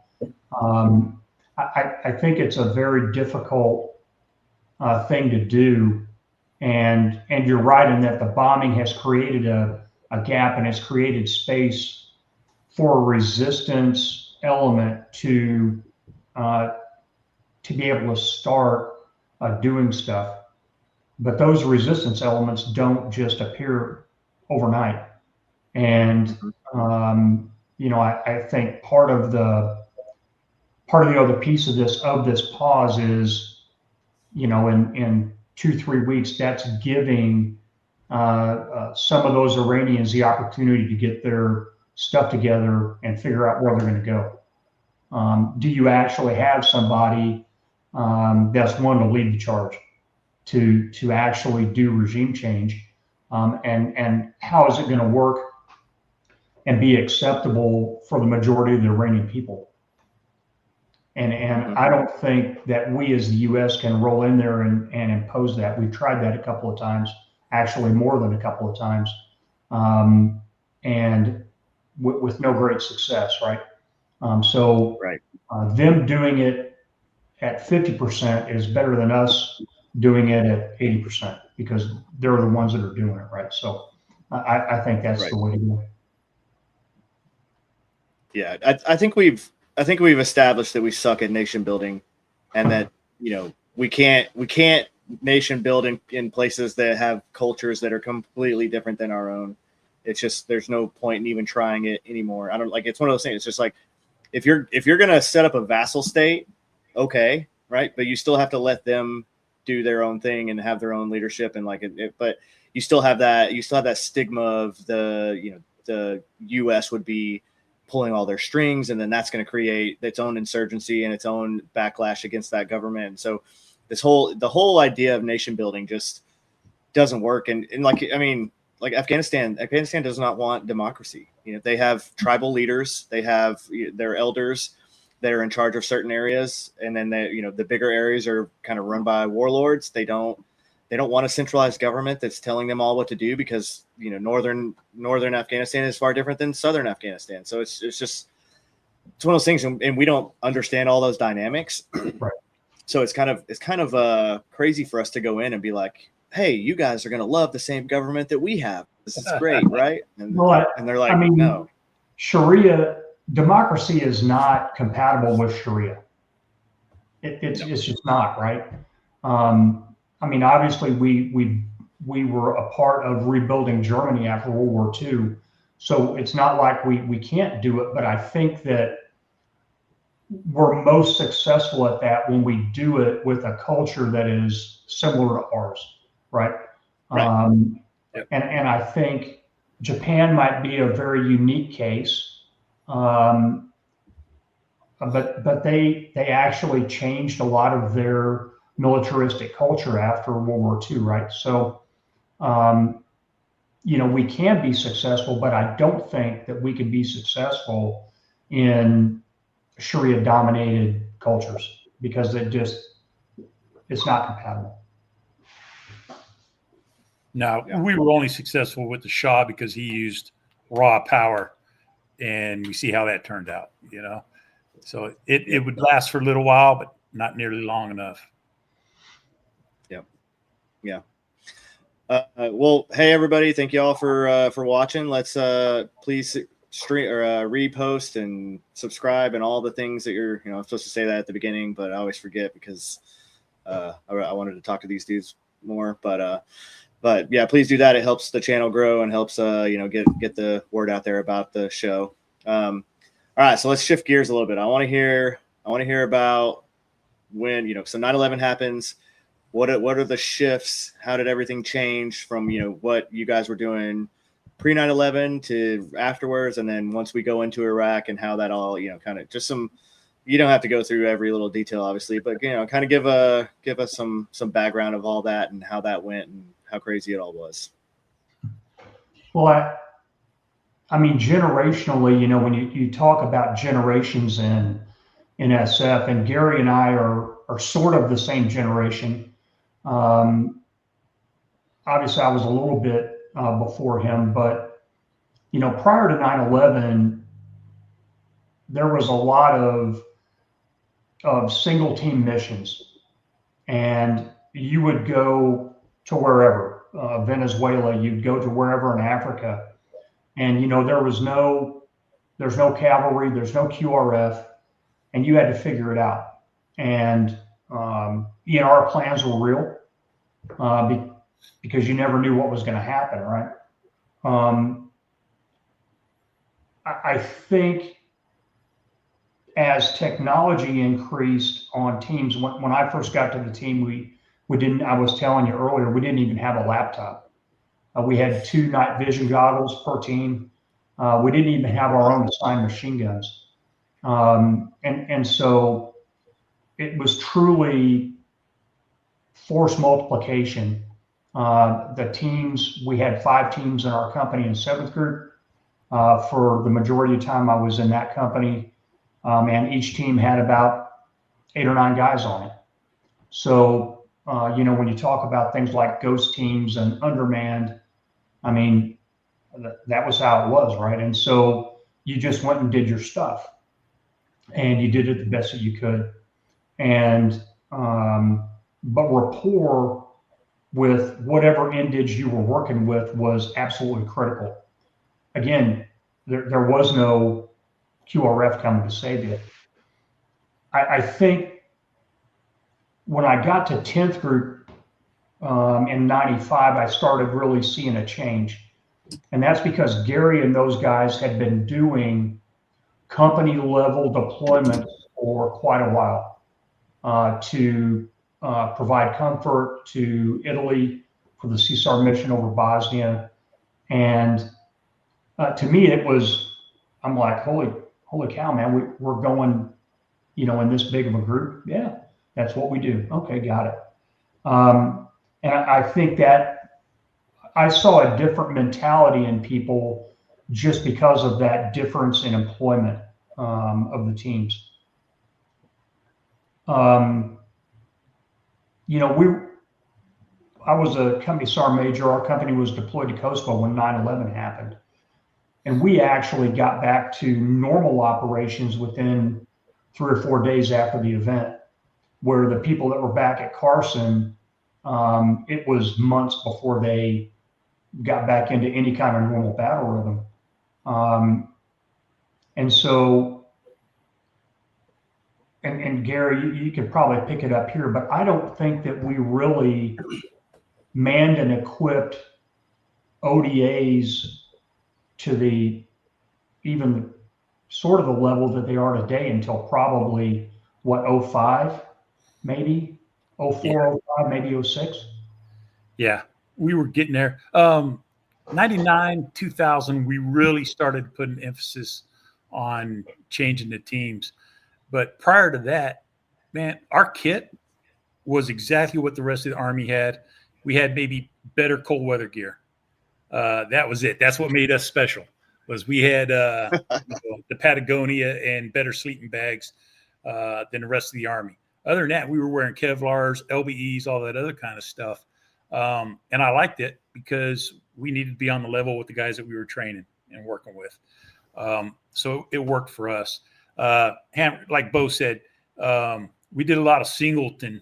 I think it's a very difficult thing to do, and you're right in that the bombing has created a gap and has created space for a resistance element to be able to start doing stuff. But those resistance elements don't just appear overnight. And I think part of the other piece of this pause is, in 2-3 weeks, that's giving some of those Iranians the opportunity to get their stuff together and figure out where they're going to go. Do you actually have somebody that's one to lead the charge to actually do regime change? And how is it going to work and be acceptable for the majority of the Iranian people? And I don't think that we as the U.S. can roll in there and impose that. We've tried that a couple of times, actually more than a couple of times, and with no great success, right? Them doing it at 50% is better than us doing it at 80%, because they're the ones that are doing it, right? So I think that's the way to go. Yeah, I think we've established that we suck at nation building, and that we can't nation build in places that have cultures that are completely different than our own. It's just, there's no point in even trying it anymore. I don't like, it's one of those things. It's just like, if you're gonna set up a vassal state, okay, right, but you still have to let them do their own thing and have their own leadership, and but you still have that stigma of the U.S. would be pulling all their strings, and then that's going to create its own insurgency and its own backlash against that government. And so the whole idea of nation building just doesn't work. And like Afghanistan does not want democracy. They have tribal leaders, they have their elders that are in charge of certain areas, and then the bigger areas are kind of run by warlords. They don't want a centralized government that's telling them all what to do, because northern Afghanistan is far different than southern Afghanistan. So it's one of those things, and we don't understand all those dynamics. Right. So it's kind of crazy for us to go in and be like, hey, you guys are going to love the same government that we have. This is great, right? And they're like, no. Sharia democracy is not compatible with Sharia. It's just not, right? Obviously we were a part of rebuilding Germany after World War II, so it's not like we can't do it. But I think that we're most successful at that when we do it with a culture that is similar to ours, right? Yep. And I think Japan might be a very unique case, but they actually changed a lot of their militaristic culture after World War II, right? So, we can be successful, but I don't think that we can be successful in Sharia-dominated cultures, because it's not compatible. Now, Yeah. we were only successful with the Shaw because he used raw power, and we see how that turned out, you know. So it would last for a little while, but not nearly long enough. Yep. Yeah. Well, hey everybody, thank you all for watching. Let's please stream or repost and subscribe and all the things that you're, I'm supposed to say that at the beginning, but I always forget because I wanted to talk to these dudes more. But yeah, please do that. It helps the channel grow and helps get the word out there about the show. All right, so let's shift gears a little bit. I want to hear about when so 9/11 happens. What are the shifts? How did everything change from what you guys were doing pre 9/11 to afterwards, and then once we go into Iraq and how that all kind of just some. You don't have to go through every little detail, obviously, but kind of give us some background of all that and how that went and how crazy it all was. Well, I mean, generationally, when you talk about generations in SF, and Gary and I are sort of the same generation. Obviously, I was a little bit before him, but prior to 9/11, there was a lot of single team missions, and you would go to wherever, Venezuela, you'd go to wherever in Africa, and there's no cavalry, there's no QRF, and you had to figure it out. And our plans were real because you never knew what was going to happen, right? I think as technology increased on teams, when I first got to the team, we didn't. I was telling you earlier, we didn't even have a laptop. We had 2 night vision goggles per team. We didn't even have our own assigned machine guns, and so it was truly force multiplication. The teams, we had 5 teams in our company in 7th Group. For the majority of the time I was in that company, and each team had about 8 or 9 guys on it. So, when you talk about things like ghost teams and undermanned, I mean, that was how it was, right? And so you just went and did your stuff, and you did it the best that you could. And but rapport with whatever indige you were working with was absolutely critical. Again, there was no QRF coming to save you. I think when I got to 10th Group in 95, I started really seeing a change. And that's because Gary and those guys had been doing company level deployments for quite a while to provide comfort to Italy for the CSAR mission over Bosnia. And to me, it was, I'm like, holy cow, man, we're going, in this big of a group. Yeah, that's what we do. Okay, got it. And I think that I saw a different mentality in people just because of that difference in employment of the teams. I was a company sergeant major. Our company was deployed to Kosovo when 9/11 happened. And we actually got back to normal operations within 3 or 4 days after the event, where the people that were back at Carson, it was months before they got back into any kind of normal battle rhythm. And so, and Gary, you could probably pick it up here, but I don't think that we really manned and equipped ODAs to even sort of the level that they are today until probably 05, maybe 04, 05, maybe 06. Yeah, we were getting there. 99, 2000, we really started putting emphasis on changing the teams. But prior to that, man, our kit was exactly what the rest of the Army had. We had maybe better cold weather gear. That was it. That's what made us special. Was we had the Patagonia and better sleeping bags than the rest of the Army. Other than that, we were wearing Kevlars, LBEs, all that other kind of stuff. And I liked it because we needed to be on the level with the guys that we were training and working with. So it worked for us. Like Bo said, we did a lot of singleton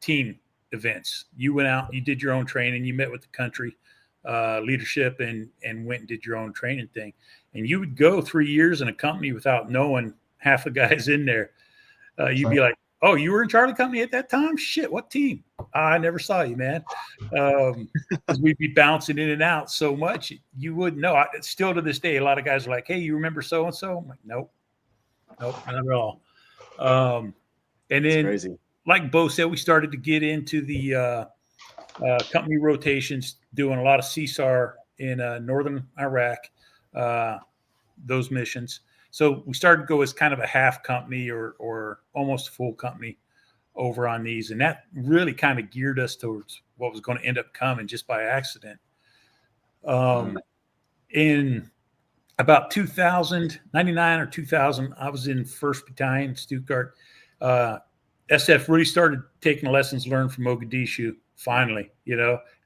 team events. You went out, you did your own training, you met with the country leadership and went and did your own training thing. And you would go 3 years in a company without knowing half the guys in there. You'd be like, oh, you were in Charlie Company at that time? Shit, what team? I never saw you, man. Because we'd be bouncing in and out so much, you wouldn't know. Still to this day, a lot of guys are like, hey, you remember so-and-so? I'm like, nope, not at all. And then, like Bo said, we started to get into the company rotations, doing a lot of CSAR in northern Iraq, those missions. So we started to go as kind of a half company or almost a full company over on these. And that really kind of geared us towards what was going to end up coming just by accident. In about 99 or 2000, I was in 1st Battalion, Stuttgart. SF really started taking lessons learned from Mogadishu, finally,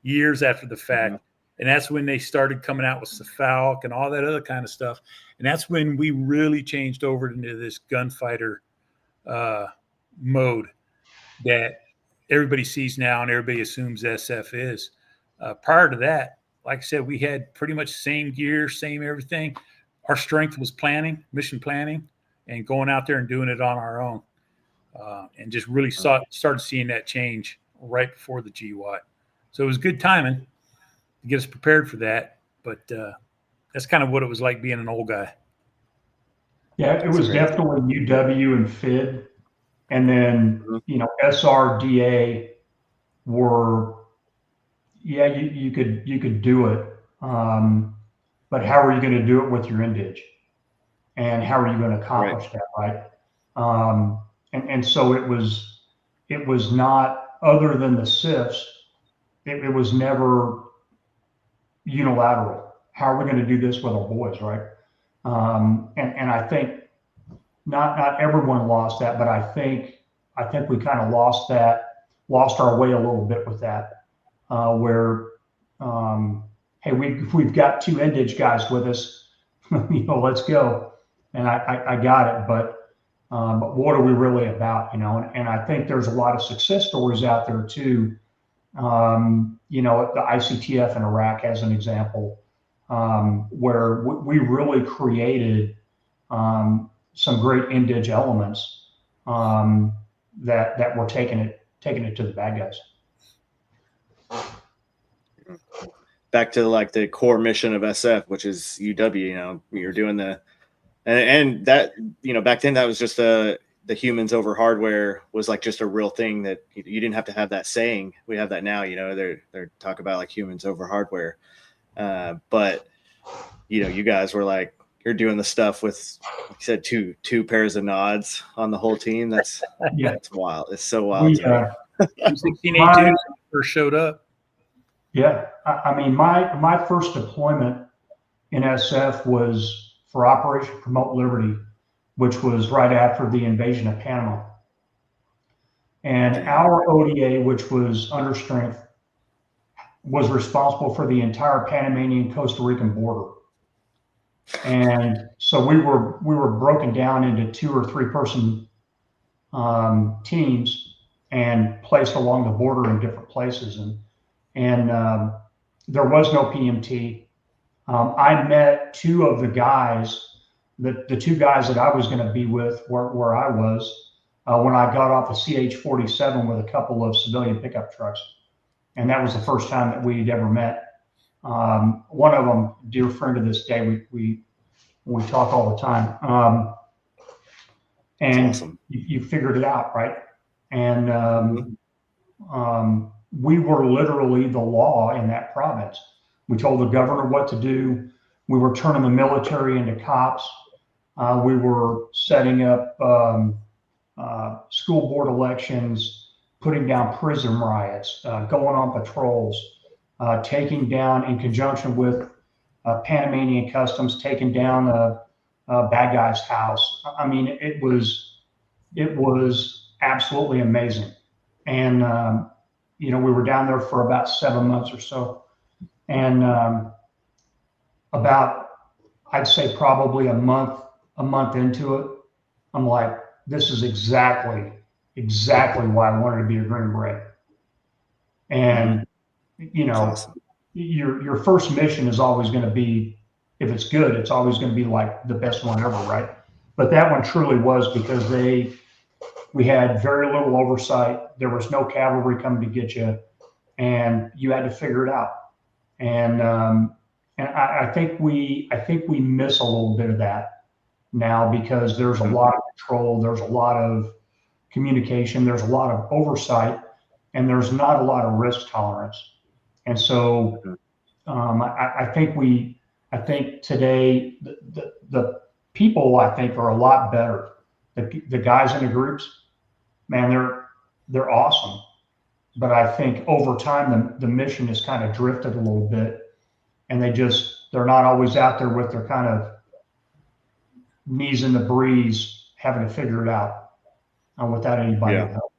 years after the fact. Mm-hmm. And that's when they started coming out with Safalk and all that other kind of stuff. And that's when we really changed over into this gunfighter mode that everybody sees now and everybody assumes SF is. Prior to that, like I said, we had pretty much same gear, same everything. Our strength was planning, mission planning, and going out there and doing it on our own. And just really started seeing that change right before the GWAT. So it was good timing to get us prepared for that. But that's kind of what it was like being an old guy. Yeah, it was definitely UW and FID. And then, SRDA were, you could do it. But how are you going to do it with your indige? And how are you going to accomplish that, right? And so it was not, other than the SIFs, it was never unilateral. How are we going to do this with our boys, right? And I think not everyone lost that, but I think we kind of lost our way a little bit with that, where hey, we've got 2 indige guys with us, let's go. And I got it, but what are we really about, And I think there's a lot of success stories out there too. The ICTF in Iraq as an example, where we really created some great indige elements that were taking it to the bad guys. Back to like the core mission of SF, which is UW. You're doing and that back then that was just the humans over hardware was like just a real thing that you didn't have to have that saying. We have that now. They're talk about like humans over hardware, but you guys were like, you're doing the stuff with, like you said, two pairs of nods on the whole team. That's wild. It's so wild. 1682 first showed up. Yeah, I mean, my first deployment in SF was for Operation Promote Liberty, which was right after the invasion of Panama. And our ODA, which was understrength, was responsible for the entire Panamanian Costa Rican border. And so we were broken down into 2 or 3 person teams and placed along the border in different places. And there was no PMT. I met 2 of the guys, the 2 guys that I was going to be with where I was when I got off a CH-47 with a couple of civilian pickup trucks. And that was the first time that we'd ever met. One of them, dear friend to this day, we talk all the time. And awesome. You figured it out, right? And we were literally the law in that province. We told the governor what to do. We were turning the military into cops. We were setting up school board elections, putting down prison riots, going on patrols, taking down, in conjunction with Panamanian Customs, taking down a bad guy's house. I mean, it was absolutely amazing. And we were down there for about 7 months or so. And about, I'd say probably a month into it, I'm like, this is exactly why I wanted to be a Green Beret. And, awesome. your first mission is always going to be, if it's good, it's always going to be like the best one ever, right? But that one truly was, because we had very little oversight. There was no cavalry coming to get you, and you had to figure it out. And I think we miss a little bit of that now, because there's a lot of control, there's a lot of communication, there's a lot of oversight, and there's not a lot of risk tolerance. And so I think today the people, I think, are a lot better. The guys in the groups, man, they're awesome. But I think over time the mission has kind of drifted a little bit, and they're not always out there with their kind of knees in the breeze, having to figure it out without anybody to help.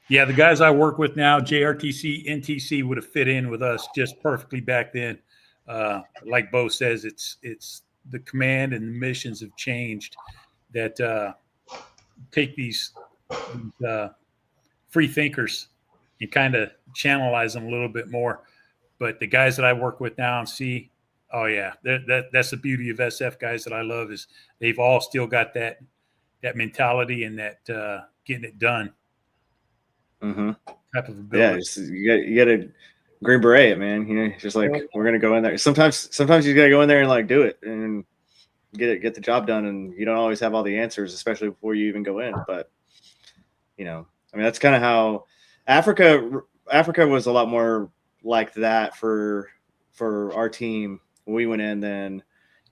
Yeah, the guys I work with now, JRTC, NTC, would have fit in with us just perfectly back then. Like Bo says, it's the command and the missions have changed that take these free thinkers and kind of channelize them a little bit more. But the guys that I work with now and see, oh yeah, that's the beauty of SF guys that I love, is they've all still got that mentality and that getting it done. Type of ability. Yeah, you got to Green Beret, man. Just like, we're gonna go in there. Sometimes you gotta go in there and like do it and get the job done. And you don't always have all the answers, especially before you even go in. But I mean, that's kind of how Africa was a lot more like that for our team when we went in than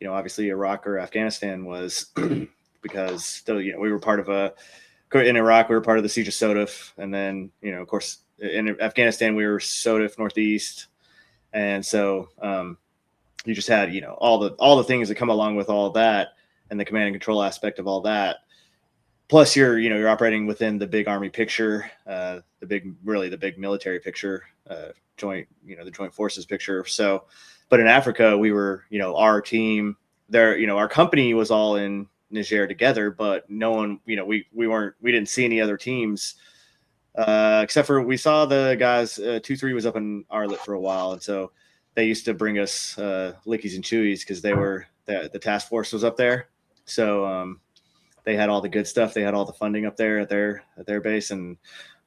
obviously Iraq or Afghanistan was, because still we were part of in Iraq, we were part of the Siege of Sodif. And then, of course, in Afghanistan, we were Sodif Northeast. And so you just had, all the things that come along with all that, and the command and control aspect of all that. Plus you're operating within the big Army picture, the big military picture, the joint forces picture. So, but in Africa, we were, our team there, our company was all in Niger together, but no one, we didn't see any other teams, except for we saw the guys. 2-3 was up in Arlet for a while, and so they used to bring us lickies and chewies, because they were the task force was up there. So they had all the good stuff. They had all the funding up there at their base, and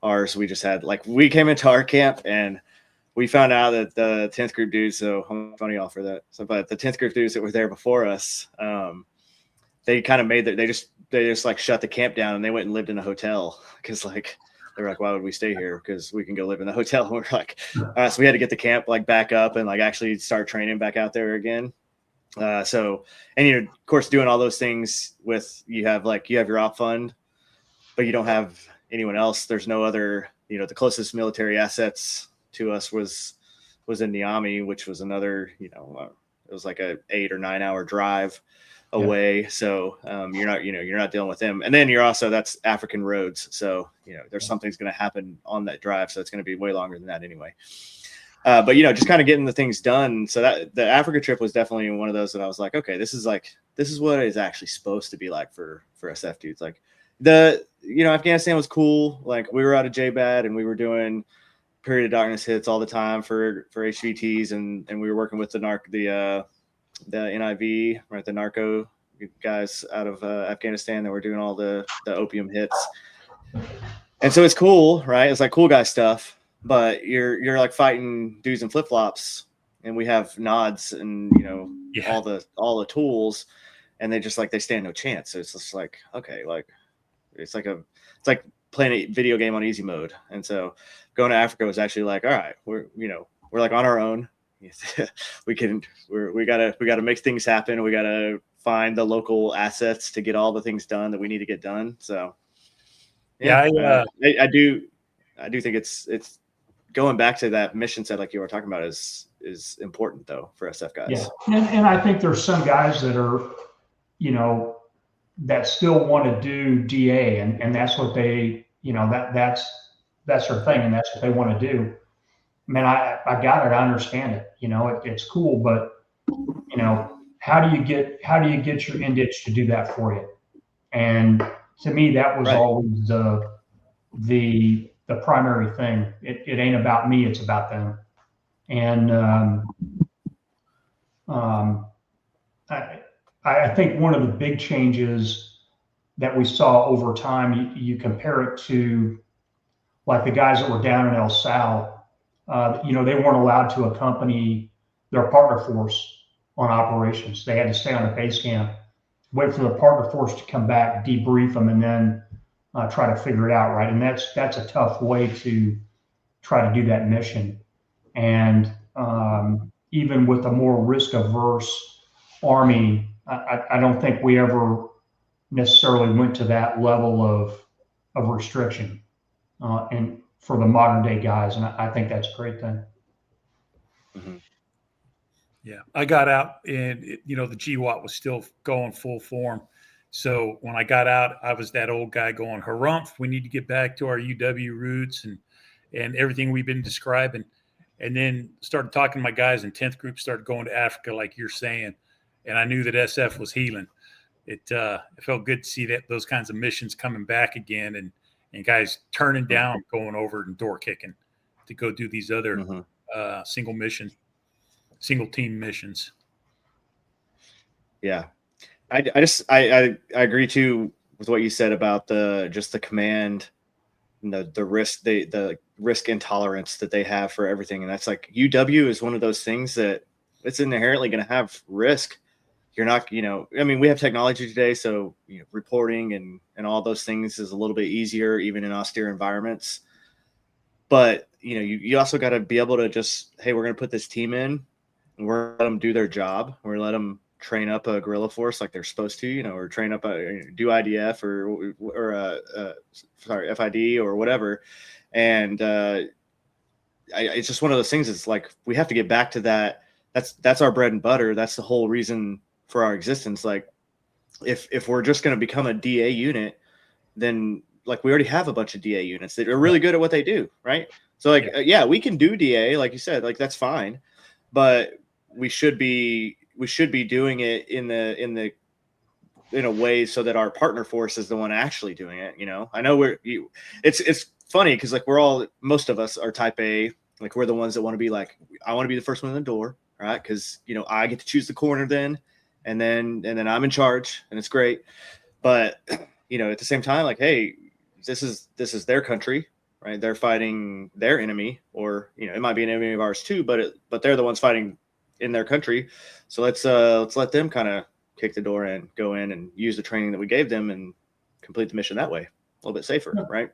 ours, we just had, like, we came into our camp and we found out that the 10th group dudes. So I'm funny all for that. So, but the 10th group dudes that were there before us, they kind of made that they just like shut the camp down, and they went and lived in a hotel, because like they were like, why would we stay here? Because we can go live in the hotel. And we're like, all right. So we had to get the camp like back up and like actually start training back out there again. So, and of course, doing all those things with you have your op fund, but you don't have anyone else. There's no other. The closest military assets to us was in Niamey, which was another. It was like a 8 or 9 hour drive away. Yeah. So you're not dealing with them. And then that's African roads. So, there's something's going to happen on that drive. So it's going to be way longer than that anyway. But, just kind of getting the things done. So that the Africa trip was definitely one of those that I was like, okay, this is what it's actually supposed to be like for SF dudes. Like Afghanistan was cool. Like we were out of JBAD and we were doing period of darkness hits all the time for HVTs. And we were working with the NIV, right? The narco guys out of Afghanistan that were doing all the opium hits. And so it's cool, right? It's like cool guy stuff, but you're like fighting dudes in flip flops, and we have nods and all the tools, and they stand no chance. So it's just like, okay, like it's like playing a video game on easy mode. And so going to Africa was actually like, all right, we're like on our own. we gotta make things happen. We gotta find the local assets to get all the things done that we need to get done. So I do think it's going back to that mission set like you were talking about is important though for SF guys. Yeah, and I think there's some guys that are that still want to do DA, and that's what they that's that's their thing and that's what they want to do. Man, I got it. I understand it. It's cool, but how do you get your in-ditch to do that for you? And to me, that was always the primary thing. It ain't about me, it's about them. And I think one of the big changes that we saw over time, you compare it to like the guys that were down in El Sal, they weren't allowed to accompany their partner force on operations. They had to stay on a base camp, wait for the partner force to come back, debrief them, and then try to figure it out, right? And that's a tough way to try to do that mission. And even with a more risk-averse Army, I don't think we ever necessarily went to that level of restriction, and for the modern day guys, and I think that's a great thing. Mm-hmm. Yeah, I got out, and the GWAT was still going full form. So when I got out, I was that old guy going, harumph, we need to get back to our UW roots and everything we've been describing. And then started talking to my guys in 10th group, started going to Africa like you're saying. And I knew that SF was healing. It felt good to see that those kinds of missions coming back again, and guys turning down going over and door kicking to go do these other single team missions. Yeah. I agree too with what you said about the command and the risk, the risk intolerance that they have for everything. And that's like UW is one of those things that it's inherently going to have risk. You're not, we have technology today, so reporting and all those things is a little bit easier, even in austere environments. But you also got to be able to just, hey, we're going to put this team in, and we're going to let them do their job. We're going to let them train up a guerrilla force like they're supposed to, or train up do IDF or FID or whatever. And it's just one of those things. It's like we have to get back to that. That's our bread and butter. That's the whole reason for our existence. Like if we're just going to become a DA unit, then like we already have a bunch of DA units that are really good at what they do, right? So we can do DA, like you said, like that's fine, but we should be doing it in a way so that our partner force is the one actually doing it. I know it's funny because like most of us are type A, like we're the ones that want to be like, I want to be the first one in the door, right? Because I get to choose the corner then, and then I'm in charge, and it's great. But at the same time, like, hey, this is their country, right? They're fighting their enemy, or it might be an enemy of ours too, but they're the ones fighting in their country. So let's let them kind of kick the door and go in and use the training that we gave them and complete the mission that way, a little bit safer, right?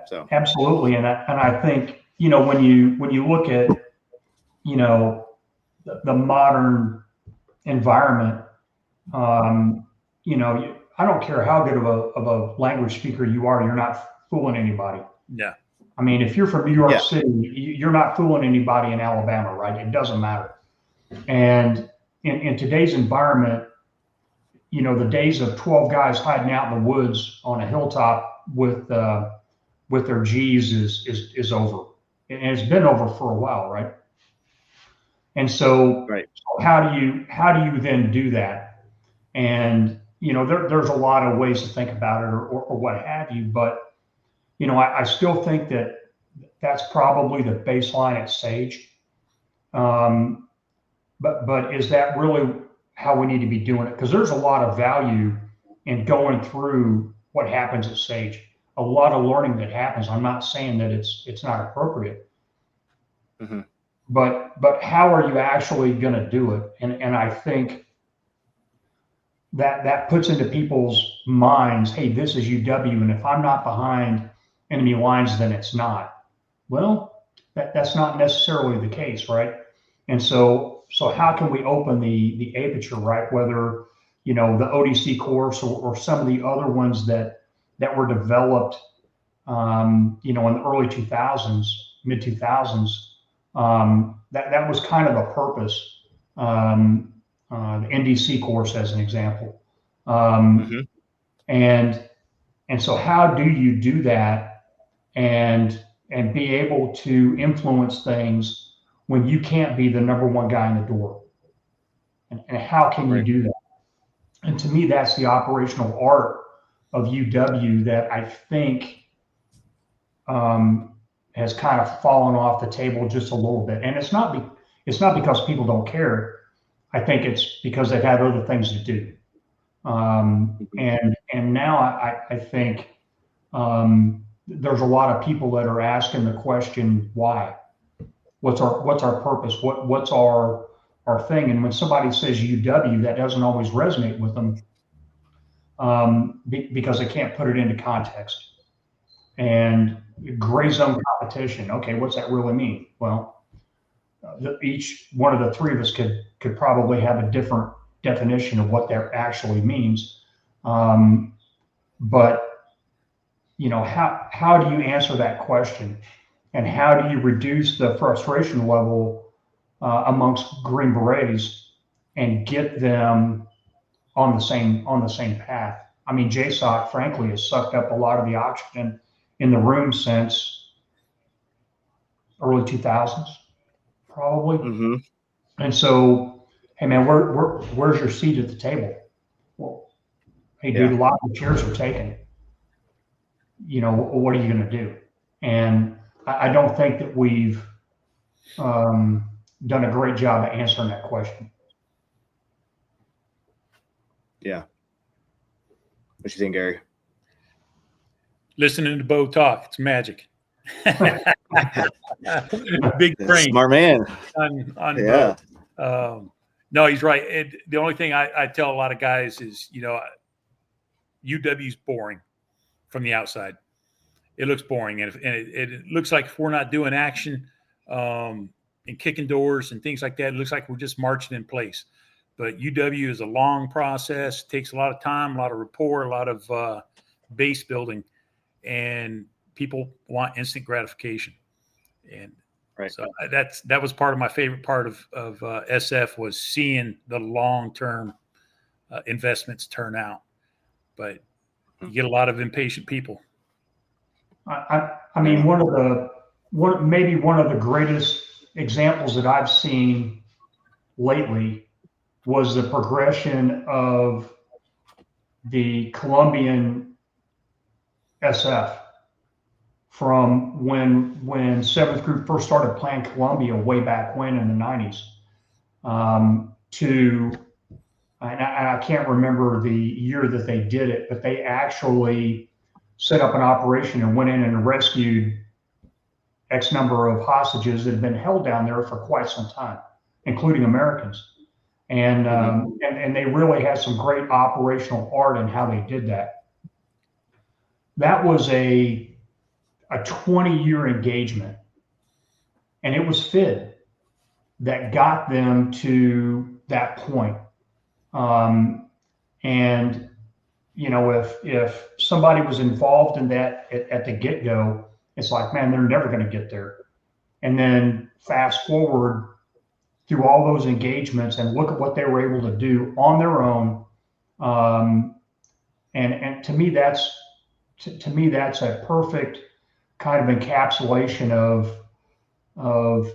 So absolutely, and I think when you look at the modern environment, I don't care how good of a language speaker you are, you're not fooling anybody. Yeah. I mean, if you're from New York City, you're not fooling anybody in Alabama, right? It doesn't matter. And in today's environment, the days of 12 guys hiding out in the woods on a hilltop with their G's is over, and it's been over for a while, right? And so, how do you then do that? And there's a lot of ways to think about it, or what have you. But I still think that's probably the baseline at Sage. But is that really how we need to be doing it? Because there's a lot of value in going through what happens at Sage. A lot of learning that happens. I'm not saying that it's not appropriate. Mm-hmm. But how are you actually going to do it? And I think that puts into people's minds, hey, this is UW, and if I'm not behind enemy lines, then it's not. Well, that's not necessarily the case, right? And so how can we open the aperture, right? Whether the ODC course or some of the other ones that were developed, in the early 2000s, mid 2000s. That was kind of a purpose. The NDC course, as an example. And so how do you do that? And and be able to influence things when you can't be the number one guy in the door. And how can you do that? And to me, that's the operational art of UW that I think has kind of fallen off the table just a little bit. And it's not because people don't care. I think it's because they've had other things to do. And now I think there's a lot of people that are asking the question, why? What's our purpose? What's our thing? And when somebody says UW, that doesn't always resonate with them because they can't put it into context. And gray zone competition. Okay, what's that really mean? Well, each one of the three of us could probably have a different definition of what that actually means. But how do you answer that question, and how do you reduce the frustration level amongst Green Berets and get them on the same path? I mean, JSOC, frankly, has sucked up a lot of the oxygen in the room since early 2000s, probably. Mm-hmm. And so, hey man, where's your seat at the table? Well, hey dude, a lot of the chairs are taken. What are you going to do? And I don't think that we've done a great job of answering that question. Yeah. What you think, Gary? Listening to Bo talk, it's magic. Big brain. Smart man. On Bo. No, he's right. The only thing I tell a lot of guys is, UW's boring from the outside. It looks boring. And it looks like if we're not doing action and kicking doors and things like that, it looks like we're just marching in place. But UW is a long process, takes a lot of time, a lot of rapport, a lot of base building, and people want instant gratification. And so that was part of my favorite part of SF was seeing the long-term investments turn out. But you get a lot of impatient people. I mean, maybe one of the greatest examples that I've seen lately was the progression of the Colombian SF from when 7th Group first started playing Colombia way back when in the 90s to, and I can't remember the year that they did it, but they actually set up an operation and went in and rescued X number of hostages that had been held down there for quite some time, including Americans. And and they really had some great operational art in how they did that. That was a 20-year engagement, and it was FID that got them to that point. And if somebody was involved in that at the get-go, it's like, man, they're never going to get there. And then fast forward through all those engagements and look at what they were able to do on their own. And to me, that's a perfect kind of encapsulation of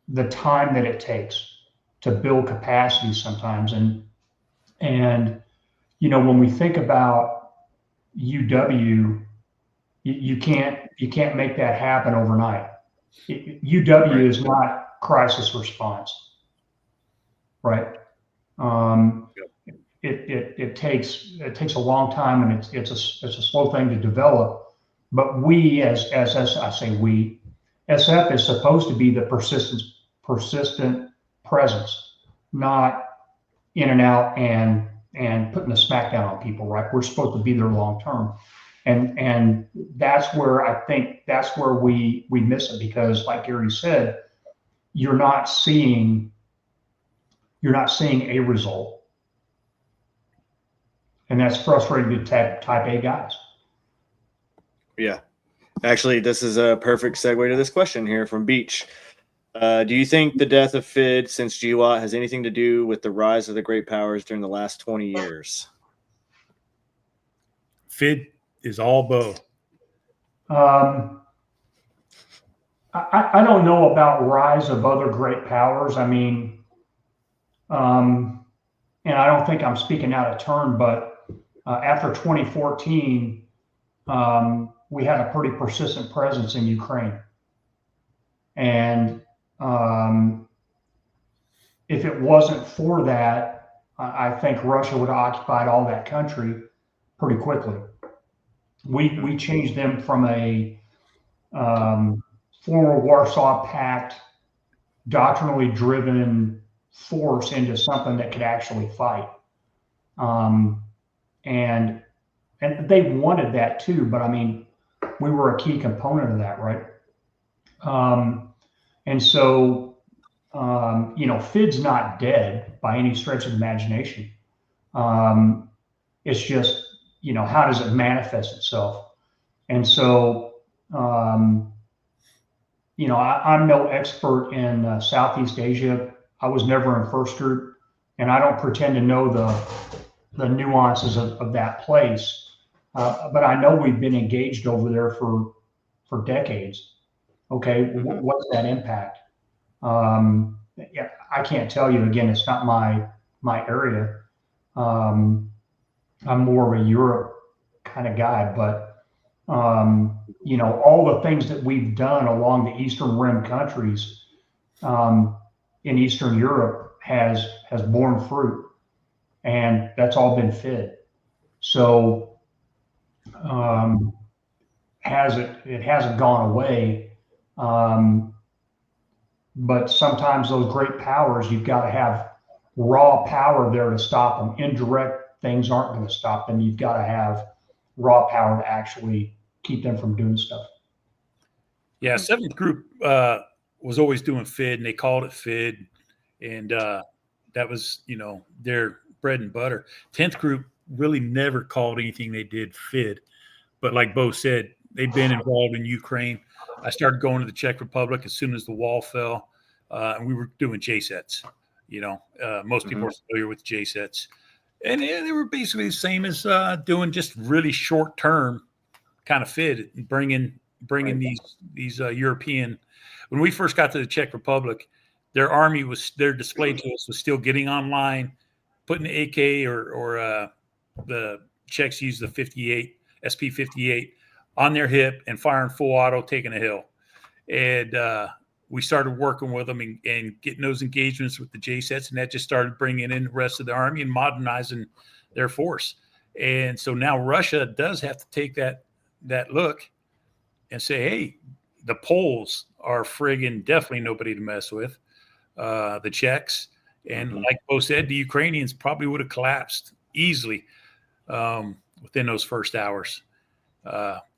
the time that it takes to build capacity sometimes. And when we think about UW, you can't make that happen overnight. UW is not crisis response, right? It takes a long time, and it's a slow thing to develop. But we, as I say, we, SF is supposed to be the persistent presence, not in and out and putting the smackdown on people, right? We're supposed to be there long term. And that's where I think we miss it, because like Gary said, you're not seeing a result. And that's frustrating to type A guys. Yeah. Actually, this is a perfect segue to this question here from Beach. Do you think the death of FID since GWAT has anything to do with the rise of the great powers during the last 20 years? FID is all Bo. I don't know about rise of other great powers. I mean, and I don't think I'm speaking out of turn, but after 2014, we had a pretty persistent presence in Ukraine. And if it wasn't for that, I think Russia would have occupied all that country pretty quickly. We changed them from a former Warsaw Pact, doctrinally driven force into something that could actually fight. And they wanted that too, but I mean, we were a key component of that, right? And so, FID's not dead by any stretch of the imagination. It's just, how does it manifest itself? And so, I'm no expert in Southeast Asia. I was never in first group, and I don't pretend to know the nuances of that place. But I know we've been engaged over there for decades. Okay, what's that impact? Yeah, I can't tell you. Again, it's not my area. I'm more of a Europe kind of guy, but all the things that we've done along the Eastern Rim countries in Eastern Europe has borne fruit, and that's all been fed. So it hasn't gone away. But sometimes those great powers, you've got to have raw power there to stop them. Indirect things aren't going to stop them. You've got to have raw power to actually keep them from doing stuff. Yeah, 7th Group was always doing FID, and they called it FID, and that was, their bread and butter. 10th Group really never called anything they did FID, but like Bo said, they've been involved in Ukraine. I started going to the Czech Republic as soon as the wall fell, and we were doing JSETs. Most people are familiar with JSETs, and they were basically the same as doing just really short-term kind of FID, bringing these European. When we first got to the Czech Republic, their army their display to us was still getting online, putting the AK or the Czechs use the 58 SP-58 on their hip and firing full auto, taking a hill. And we started working with them and getting those engagements with the JSETs, and that just started bringing in the rest of the army and modernizing their force. And so now Russia does have to take that look and say, hey, the Poles are friggin' definitely nobody to mess with, the Czechs. And like Bo said, the Ukrainians probably would have collapsed easily within those first hours.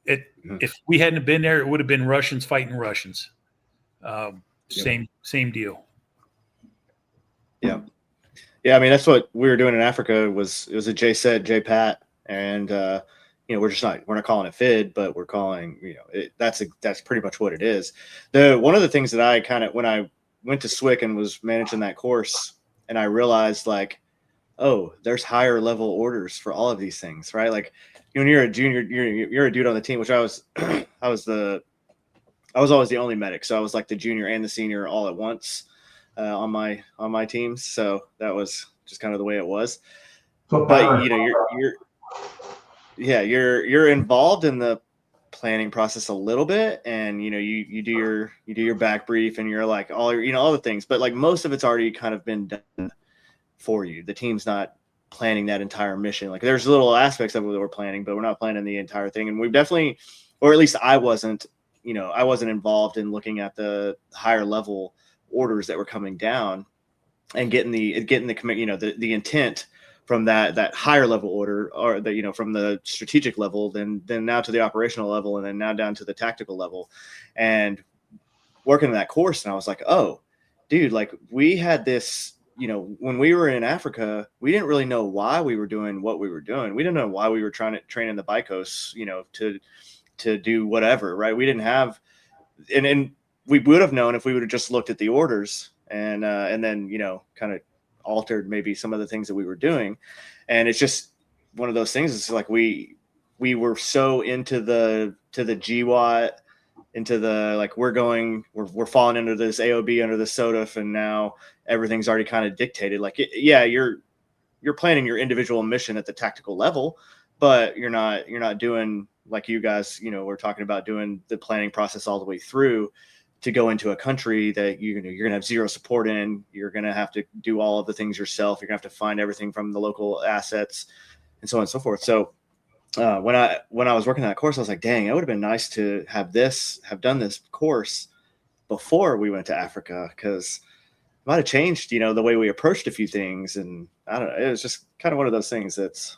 If we hadn't been there, it would have been Russians fighting Russians. Same deal. Yeah. I mean, that's what we were doing in Africa. It was a JSET, JPAT, and we're not calling it FID, but we're calling that's pretty much what it is. One of the things that I kind of, when I went to SWIC and was managing that course, and I realized oh, there's higher level orders for all of these things, right? Like when you're a junior, you're a dude on the team, which I was always the only medic. So I was like the junior and the senior all at once on my teams. So that was just kind of the way it was. But you're involved in the planning process a little bit, and you do your back brief, and you're like all the things, but like most of it's already kind of been done for you. The team's not planning that entire mission. Like there's little aspects of it that we're planning, but we're not planning the entire thing. And we've definitely, or at least I wasn't involved in looking at the higher level orders that were coming down and getting the the intent from that higher level order, or from the strategic level, then now to the operational level, and then now down to the tactical level, and working in that course. And I was like, oh, dude, like we had this, when we were in Africa, we didn't really know why we were doing what we were doing. We didn't know why we were trying to train in the Bicos, to do whatever, right? We didn't have, and we would have known if we would have just looked at the orders and then, kind of altered maybe some of the things that we were doing. And it's just one of those things. It's like we were so into the GWAT into the, like, we're falling into this AOB under the SOTF, and now everything's already kind of dictated. Like, yeah, you're planning your individual mission at the tactical level, but you're not doing, like you guys, we're talking about doing the planning process all the way through to go into a country that you're going to have zero support in. You're going to have to do all of the things yourself. You're going to have to find everything from the local assets and so on and so forth. So when I was working that course, I was like, dang, it would have been nice to have done this course before we went to Africa, because it might have changed, the way we approached a few things. And I don't know, it was just kind of one of those things that's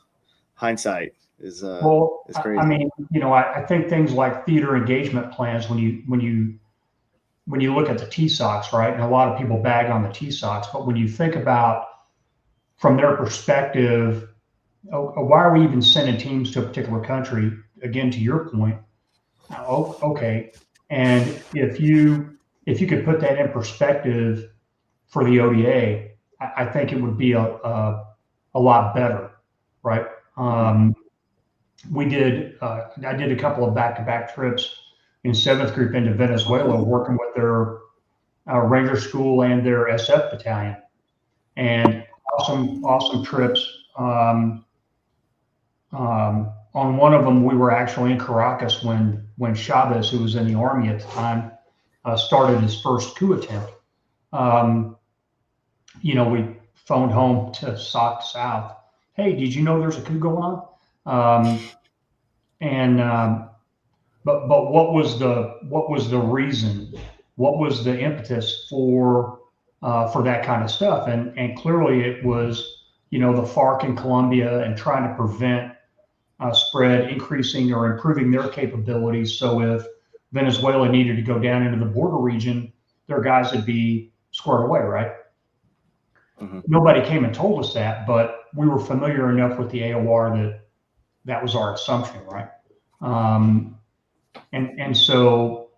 hindsight is crazy. I mean, I think things like theater engagement plans, when you look at the TSOCs, right? And a lot of people bag on the TSOCs, but when you think about from their perspective, why are we even sending teams to a particular country? Again, to your point, okay. And if you could put that in perspective for the ODA, I think it would be a lot better, right? I did a couple of back-to-back trips in 7th Group into Venezuela, working with their Ranger School and their SF battalion, and awesome trips. On one of them, we were actually in Caracas when Chavez, who was in the army at the time, started his first coup attempt. We phoned home to SOC South. Hey, did you know there's a coup going on? But what was the reason? What was the impetus for that kind of stuff? And clearly it was, the FARC in Colombia and trying to prevent spread, increasing or improving their capabilities. So if Venezuela needed to go down into the border region, their guys would be squared away, right? Mm-hmm. Nobody came and told us that, but we were familiar enough with the AOR that was our assumption, right? So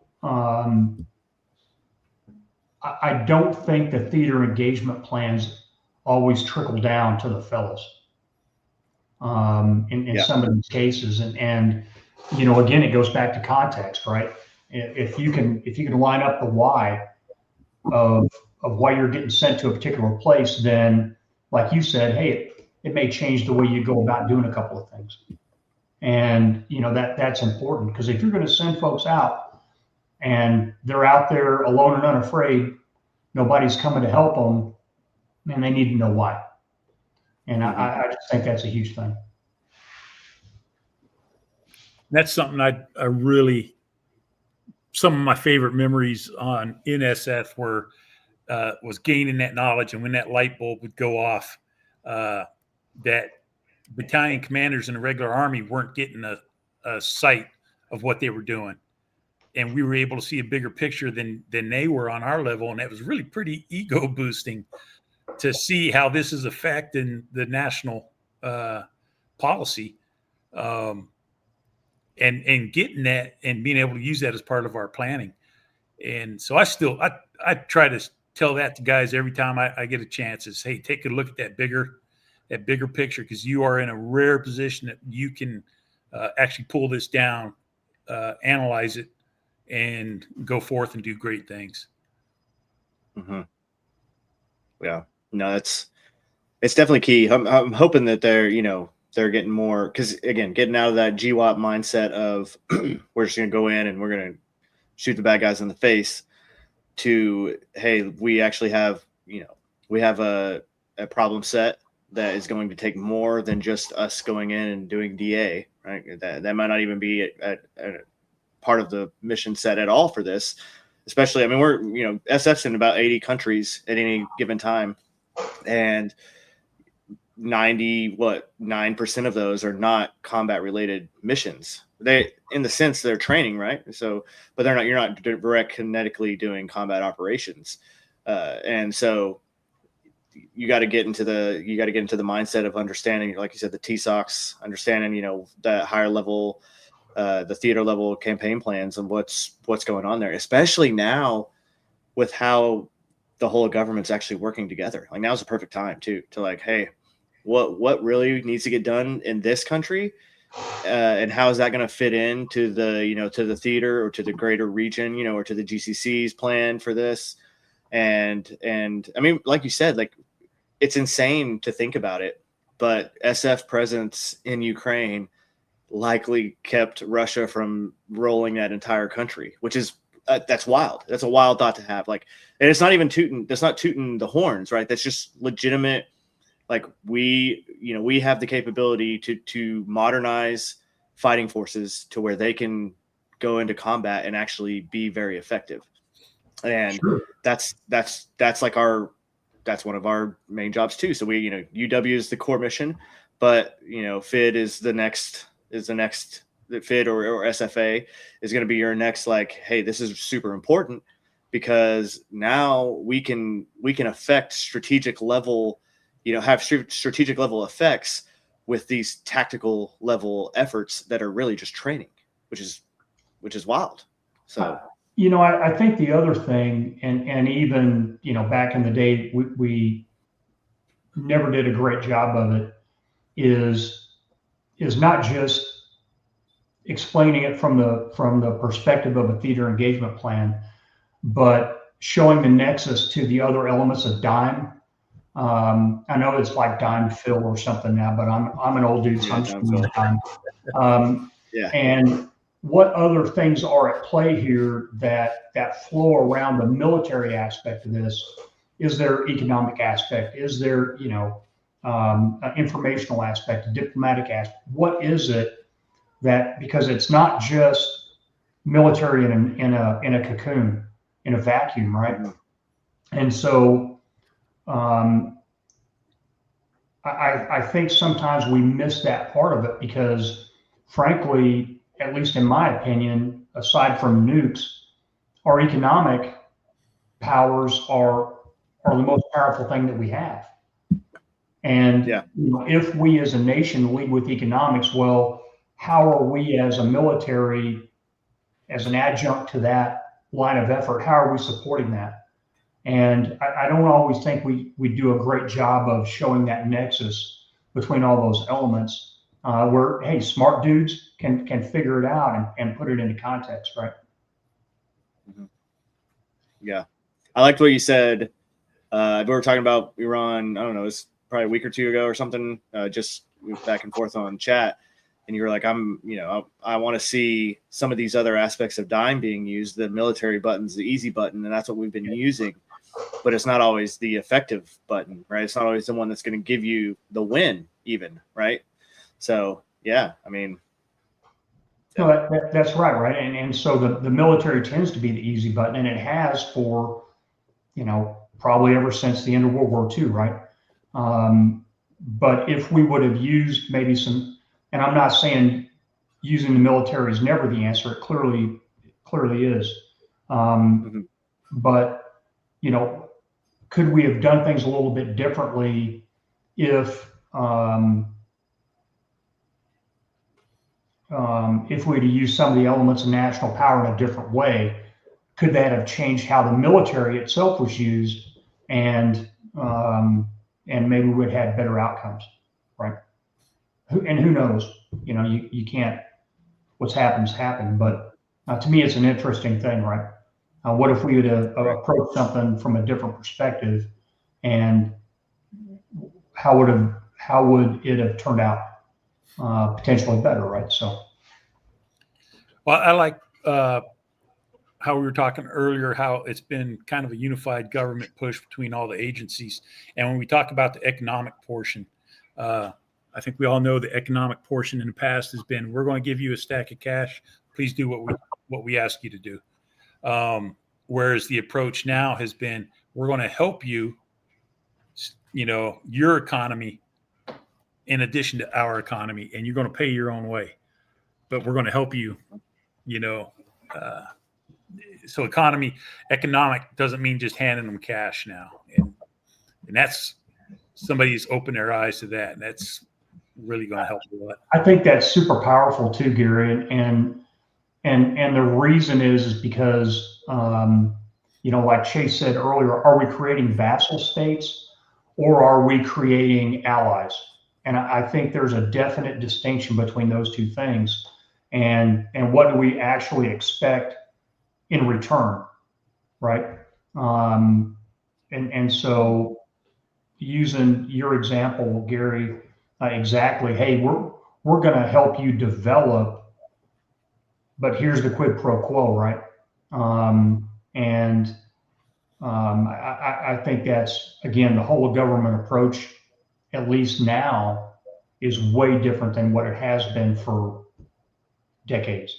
I don't think the theater engagement plans always trickle down to the fellas in some of these cases. And again, it goes back to context, right? If you can line up the why of why you're getting sent to a particular place, then, like you said, hey, it may change the way you go about doing a couple of things. And that's important, because if you're going to send folks out and they're out there alone and unafraid, nobody's coming to help them, and they need to know why. And I just think that's a huge thing. That's something I really, some of my favorite memories on NSF was gaining that knowledge. And when that light bulb would go off, that battalion commanders in the regular army weren't getting a sight of what they were doing. And we were able to see a bigger picture than they were on our level. And that was really pretty ego boosting to see how this is affecting the national policy, and getting that and being able to use that as part of our planning. And so I try to tell that to guys every time I get a chance is, hey, take a look at that bigger picture, because you are in a rare position that you can actually pull this down, analyze it, and go forth and do great things. Mm-hmm. Yeah, no, it's definitely key. I'm hoping that they're getting more, because again, getting out of that GWAP mindset of we're just going to go in and we're going to shoot the bad guys in the face, to, hey, we actually have, we have a problem set that is going to take more than just us going in and doing DA, right? That might not even be a part of the mission set at all for this. Especially, I mean, we're, SF's in about 80 countries at any given time, and 9% of those are not combat related missions. They, in the sense, they're training, right? So, but you're not direct kinetically doing combat operations. And so you got to get into the mindset of understanding, like you said, the TSOCs, understanding, that higher level, the theater level campaign plans and what's going on there, especially now with how the whole government's actually working together. Like, now's the perfect time to like, hey, what really needs to get done in this country and how is that going to fit into the to the theater or to the greater region, or to the GCC's plan for this. And I mean, like you said, like, it's insane to think about it, but SF presence in Ukraine likely kept Russia from rolling that entire country, which is that's wild. That's a wild thought to have. Like, and it's not even tooting. That's not tooting the horns, right? That's just legitimate. Like, we have the capability to modernize fighting forces to where they can go into combat and actually be very effective. And Sure. that's like that's one of our main jobs too. So we, UW is the core mission, but FID is the next the FID or SFA is going to be your next, like, hey, this is super important because now we can affect strategic level, have strategic level effects with these tactical level efforts that are really just training, which is wild. So, I think the other thing, and even, back in the day, we never did a great job of it, is not just explaining it from the perspective of a theater engagement plan, but showing the nexus to the other elements of DIME. I know it's like DIME Phil or something now, but I'm an old dude, so I'm still using DIME. Yeah. And what other things are at play here that flow around the military aspect of this? Is there economic aspect? Is there, informational aspect, diplomatic aspect? What is it that, because it's not just military in a cocoon, in a vacuum, right? And so I think sometimes we miss that part of it because, frankly, at least in my opinion, aside from nukes, our economic powers are the most powerful thing that we have. And if we as a nation lead with economics, well, how are we as a military, as an adjunct to that line of effort, how are we supporting that? And I don't always think we do a great job of showing that nexus between all those elements. Where, hey, smart dudes can figure it out and put it into context, right? Yeah, I liked what you said. We were talking about Iran. I don't know, it was probably a week or two ago or something. Just back and forth on chat, and you were like, I want to see some of these other aspects of DIME being used. The military button's the easy button, and that's what we've been using. But it's not always the effective button, right? It's not always the one that's going to give you the win, even, right? So, yeah, I mean. No, that's right? And so the military tends to be the easy button, and it has for, probably ever since the end of World War II, right? But if we would have used maybe some, and I'm not saying using the military is never the answer, it clearly is. But, could we have done things a little bit differently if we'd have used some of the elements of national power in a different way? Could that have changed how the military itself was used, and maybe we'd had better outcomes, right? And who knows? You can't. What's happened, but to me, it's an interesting thing, right? What if we would have approached something from a different perspective, and how would it have turned out? Potentially better, right? So, well, I like how we were talking earlier, how it's been kind of a unified government push between all the agencies. And when we talk about the economic portion, I think we all know the economic portion in the past has been, we're going to give you a stack of cash. Please do what we ask you to do. Whereas the approach now has been, we're going to help you, your economy in addition to our economy, and you're going to pay your own way, but we're going to help you, so economic doesn't mean just handing them cash now. And that's, somebody's opened their eyes to that. And that's really going to help a lot. I think that's super powerful too, Gary. And the reason is because, like Chase said earlier, are we creating vassal states or are we creating allies? And I think there's a definite distinction between those two things, and what do we actually expect in return, right? And so using your example, Gary, exactly. Hey, we're going to help you develop, but here's the quid pro quo, right? I think that's, again, the whole government approach, at least now, is way different than what it has been for decades.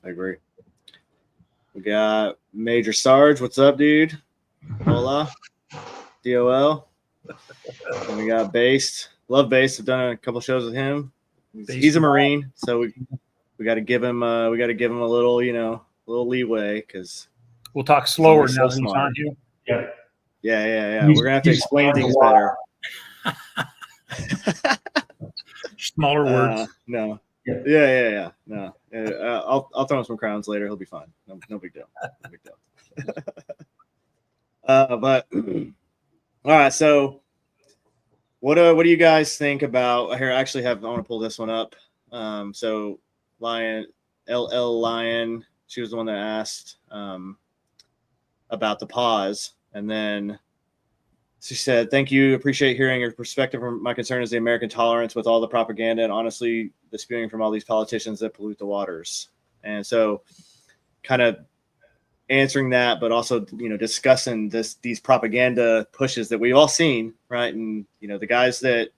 I agree. We got Major Sarge. What's up, dude? Hola. DOL. And we got Based. Love Based. I've done a couple shows with him. He's a Marine, so we got to give him a little, little leeway, because we'll talk slower now that he's on here. Yeah. We're gonna have to explain things better. Smaller words. No. Yeah. No. I'll throw him some crowns later. He'll be fine. No big deal. No big deal. But all right. So, what do you guys think about here? I want to pull this one up. So Lion, LL Lion, she was the one that asked about the pause, and then she said, "Thank you. Appreciate hearing your perspective. My concern is the American tolerance with all the propaganda and honestly the spewing from all these politicians that pollute the waters." And so, kind of answering that, but also discussing these propaganda pushes that we've all seen, right? And the guys that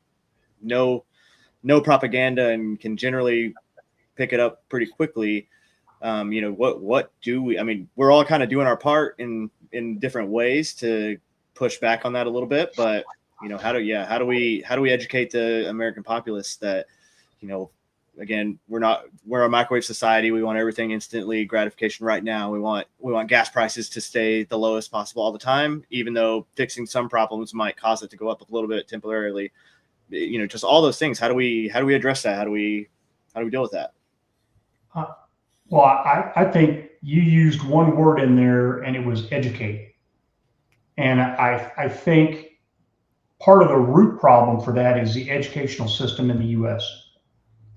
know propaganda and can generally pick it up pretty quickly. What do we? I mean, we're all kind of doing our part in different ways to push back on that a little bit, but how do we educate the American populace that again, we're a microwave society. We want everything instantly, gratification right now. We want gas prices to stay the lowest possible all the time, even though fixing some problems might cause it to go up a little bit temporarily. Just all those things. How do we address that? How do we deal with that? Well, I think you used one word in there, and it was educate. And I think part of the root problem for that is the educational system in the U.S.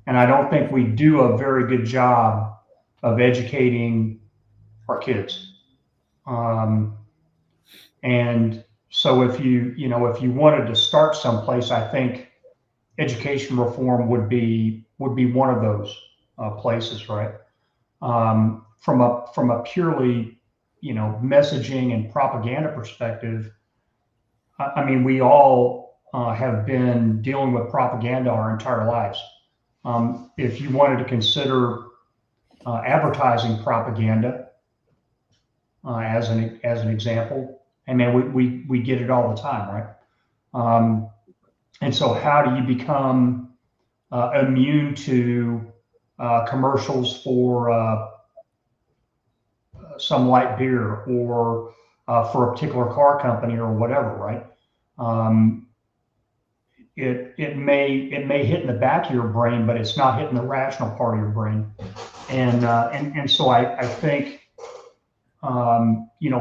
And I don't think we do a very good job of educating our kids. And so if you wanted to start someplace, I think education reform would be one of those places, right? From a purely messaging and propaganda perspective, I mean, we all have been dealing with propaganda our entire lives. If you wanted to consider advertising propaganda as an example, I mean, we get it all the time, right? And so, how do you become immune to commercials for some light beer or for a particular car company or whatever, right? It may hit in the back of your brain, but it's not hitting the rational part of your brain. And so I think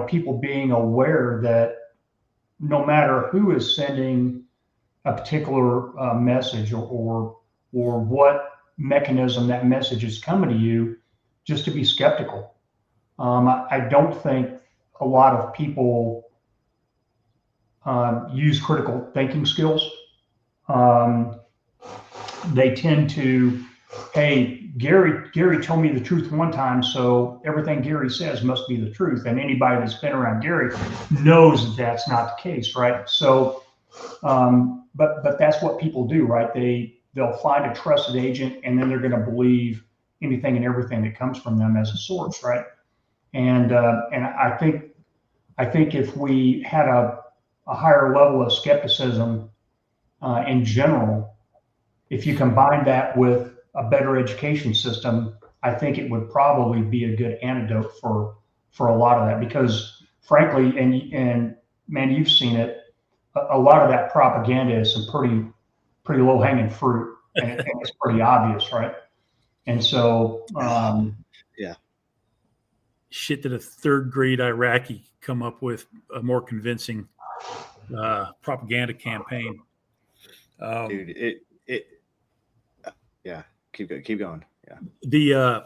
people being aware that no matter who is sending a particular message or what mechanism that message is coming to you, just to be skeptical. I don't think a lot of people use critical thinking skills. They tend to, hey, Gary told me the truth one time, so everything Gary says must be the truth. And anybody that's been around Gary knows that that's not the case, right? So, but that's what people do, right? They'll find a trusted agent, and then they're going to believe anything and everything that comes from them as a source, right? And I think if we had a higher level of skepticism in general, if you combine that with a better education system, I think it would probably be a good antidote for a lot of that. Because frankly, and man, you've seen it, a lot of that propaganda is some pretty low hanging fruit, and it's pretty obvious, right? And so, yeah. Shit that a third grade Iraqi come up with a more convincing propaganda campaign. Dude, yeah, keep going. Yeah.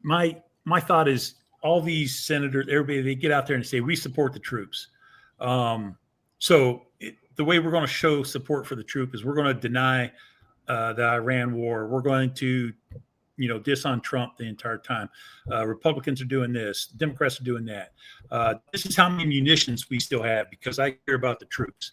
My thought is all these senators, everybody, they get out there and say, we support the troops. The way we're going to show support for the troop is we're going to deny the Iran war. We're going to, diss on Trump the entire time. Republicans are doing this. Democrats are doing that. This is how many munitions we still have because I care about the troops.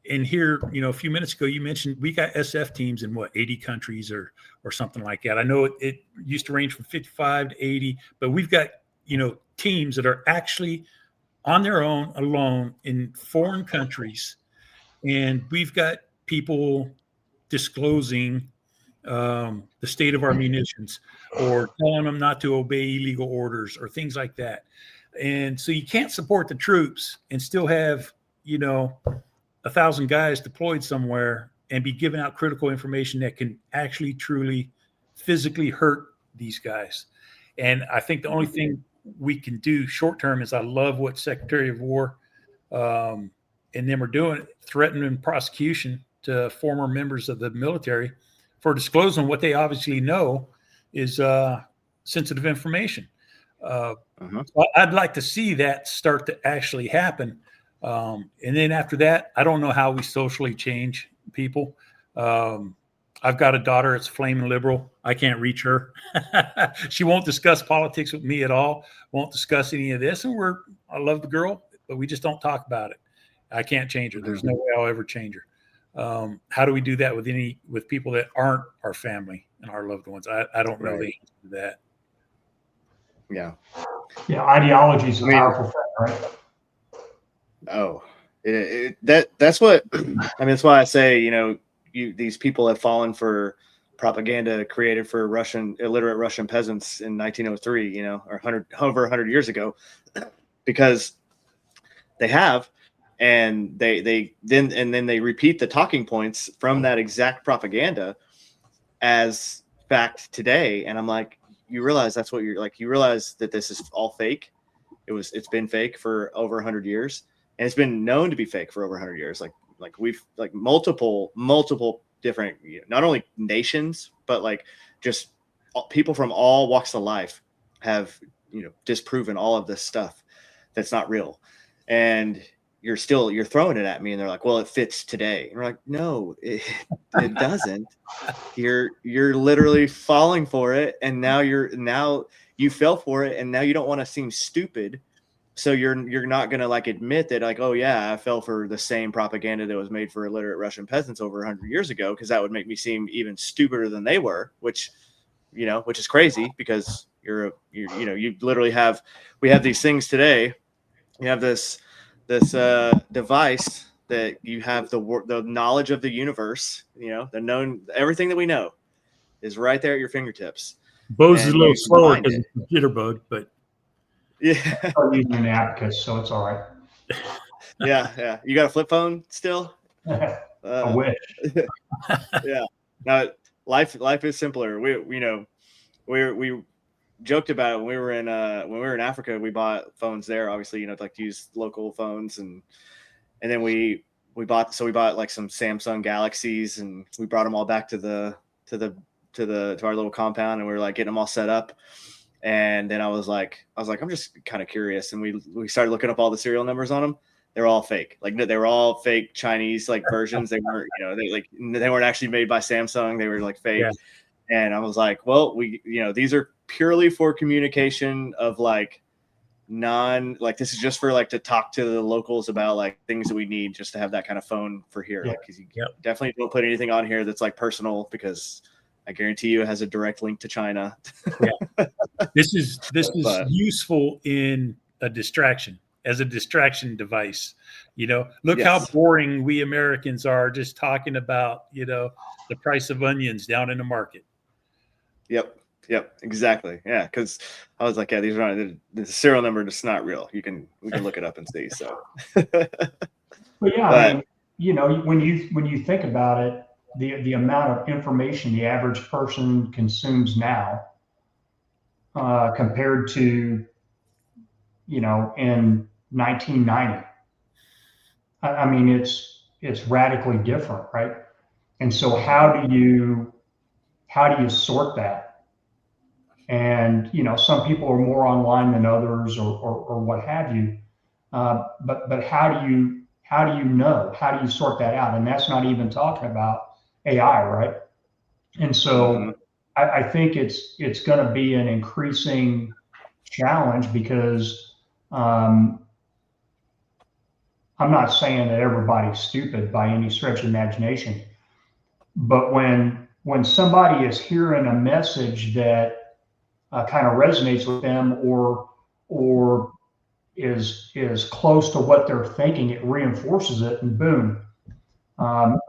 And here, a few minutes ago, you mentioned we got SF teams in 80 countries or something like that. I know it used to range from 55 to 80, but we've got, teams that are actually on their own, alone in foreign countries. And we've got people disclosing the state of our munitions or telling them not to obey illegal orders or things like that. And so you can't support the troops and still have, 1,000 guys deployed somewhere and be giving out critical information that can actually truly physically hurt these guys. And I think the only thing we can do short term is I love what Secretary of War and them are doing, threatening prosecution to former members of the military for disclosing what they obviously know is sensitive information. I'd like to see that start to actually happen. And then after that, I don't know how we socially change people. I've got a daughter that's flaming liberal. I can't reach her. She won't discuss politics with me at all. Won't discuss any of this. And I love the girl, but we just don't talk about it. I can't change her. There's no way I'll ever change her. How do we do that with people that aren't our family and our loved ones? I don't know the answer to that. Yeah. Yeah. Ideology is a powerful thing, right? Oh, that's what, that's why I say, these people have fallen for propaganda created for illiterate Russian peasants in 1903, or over 100 years ago, because they have, and they repeat the talking points from that exact propaganda as fact today. And I'm like, you realize that's what you realize that this is all fake. It's been fake for over 100 years. And it's been known to be fake for over 100 years. We've multiple different, not only nations, but just people from all walks of life have, disproven all of this stuff that's not real. And you're throwing it at me, and they're like, well, it fits today. And we're like, no, it doesn't. You're literally falling for it. And now you fell for it. And now you don't want to seem stupid. So you're not going to admit that oh yeah, I fell for the same propaganda that was made for illiterate Russian peasants over 100 years ago, because that would make me seem even stupider than they were, which is crazy, because you literally we have these things today. You have this device that you have the knowledge of the universe, everything that we know is right there at your fingertips. Bose is a little slower because it's a jitterbug, but yeah. I'm using an abacus, so it's all right. Yeah. You got a flip phone still? I wish. Yeah. Now life is simpler. We joked about it when we were in Africa. We bought phones there, obviously, to use local phones, and then we bought some Samsung Galaxies, and we brought them all back to our little compound, and we were getting them all set up. And then I was like, I'm just kind of curious. And we started looking up all the serial numbers on them. They're all fake. They were all fake Chinese versions. They weren't, they weren't actually made by Samsung. They were fake. Yeah. And I was like, well, these are purely for communication of this is just for to talk to the locals about things that we need just to have that kind of phone for here. Yeah. Cause you definitely don't put anything on here that's personal, because I guarantee you it has a direct link to China. Yeah. This is useful in a distraction, as a distraction device. Look how boring we Americans are just talking about, the price of onions down in the market. Yep, exactly. Yeah, because I was like, yeah, these are not, the serial number is not real. We can look it up and see. So, but yeah, when you think about it, the amount of information the average person consumes now, compared to, in 1990, I mean, it's it's radically different, right? And so how do you sort that? And some people are more online than others, or what have you. But how do you know? How do you sort that out? And that's not even talking about AI, right? And so I think it's going to be an increasing challenge because I'm not saying that everybody's stupid by any stretch of imagination, but when somebody is hearing a message that kind of resonates with them, or is close to what they're thinking, it reinforces it, and boom, now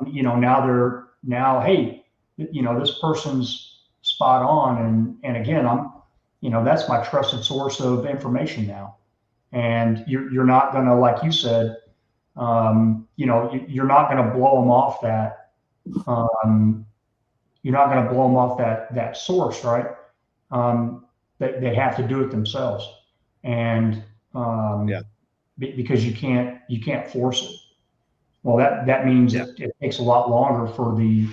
hey, this person's spot on, and again, that's my trusted source of information now, and you're not gonna, like you said, you're not gonna blow them off that. You're not going to blow them off that source, right? They have to do it themselves, and because you can't force it. Well, that means it takes a lot longer for the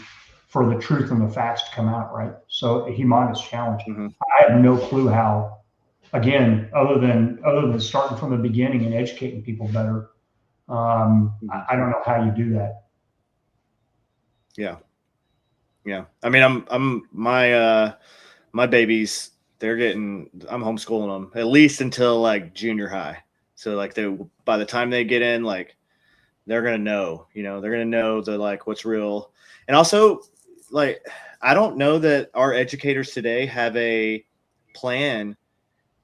truth and the facts to come out, right? So a humongous challenge. I have no clue how. Again, other than starting from the beginning and educating people better, I don't know how you do that. Yeah. Yeah. I mean, I'm my babies, I'm homeschooling them at least until like junior high. So like by the time they get in, like they're going to know, they're going to know like what's real. And also, like, I don't know that our educators today have a plan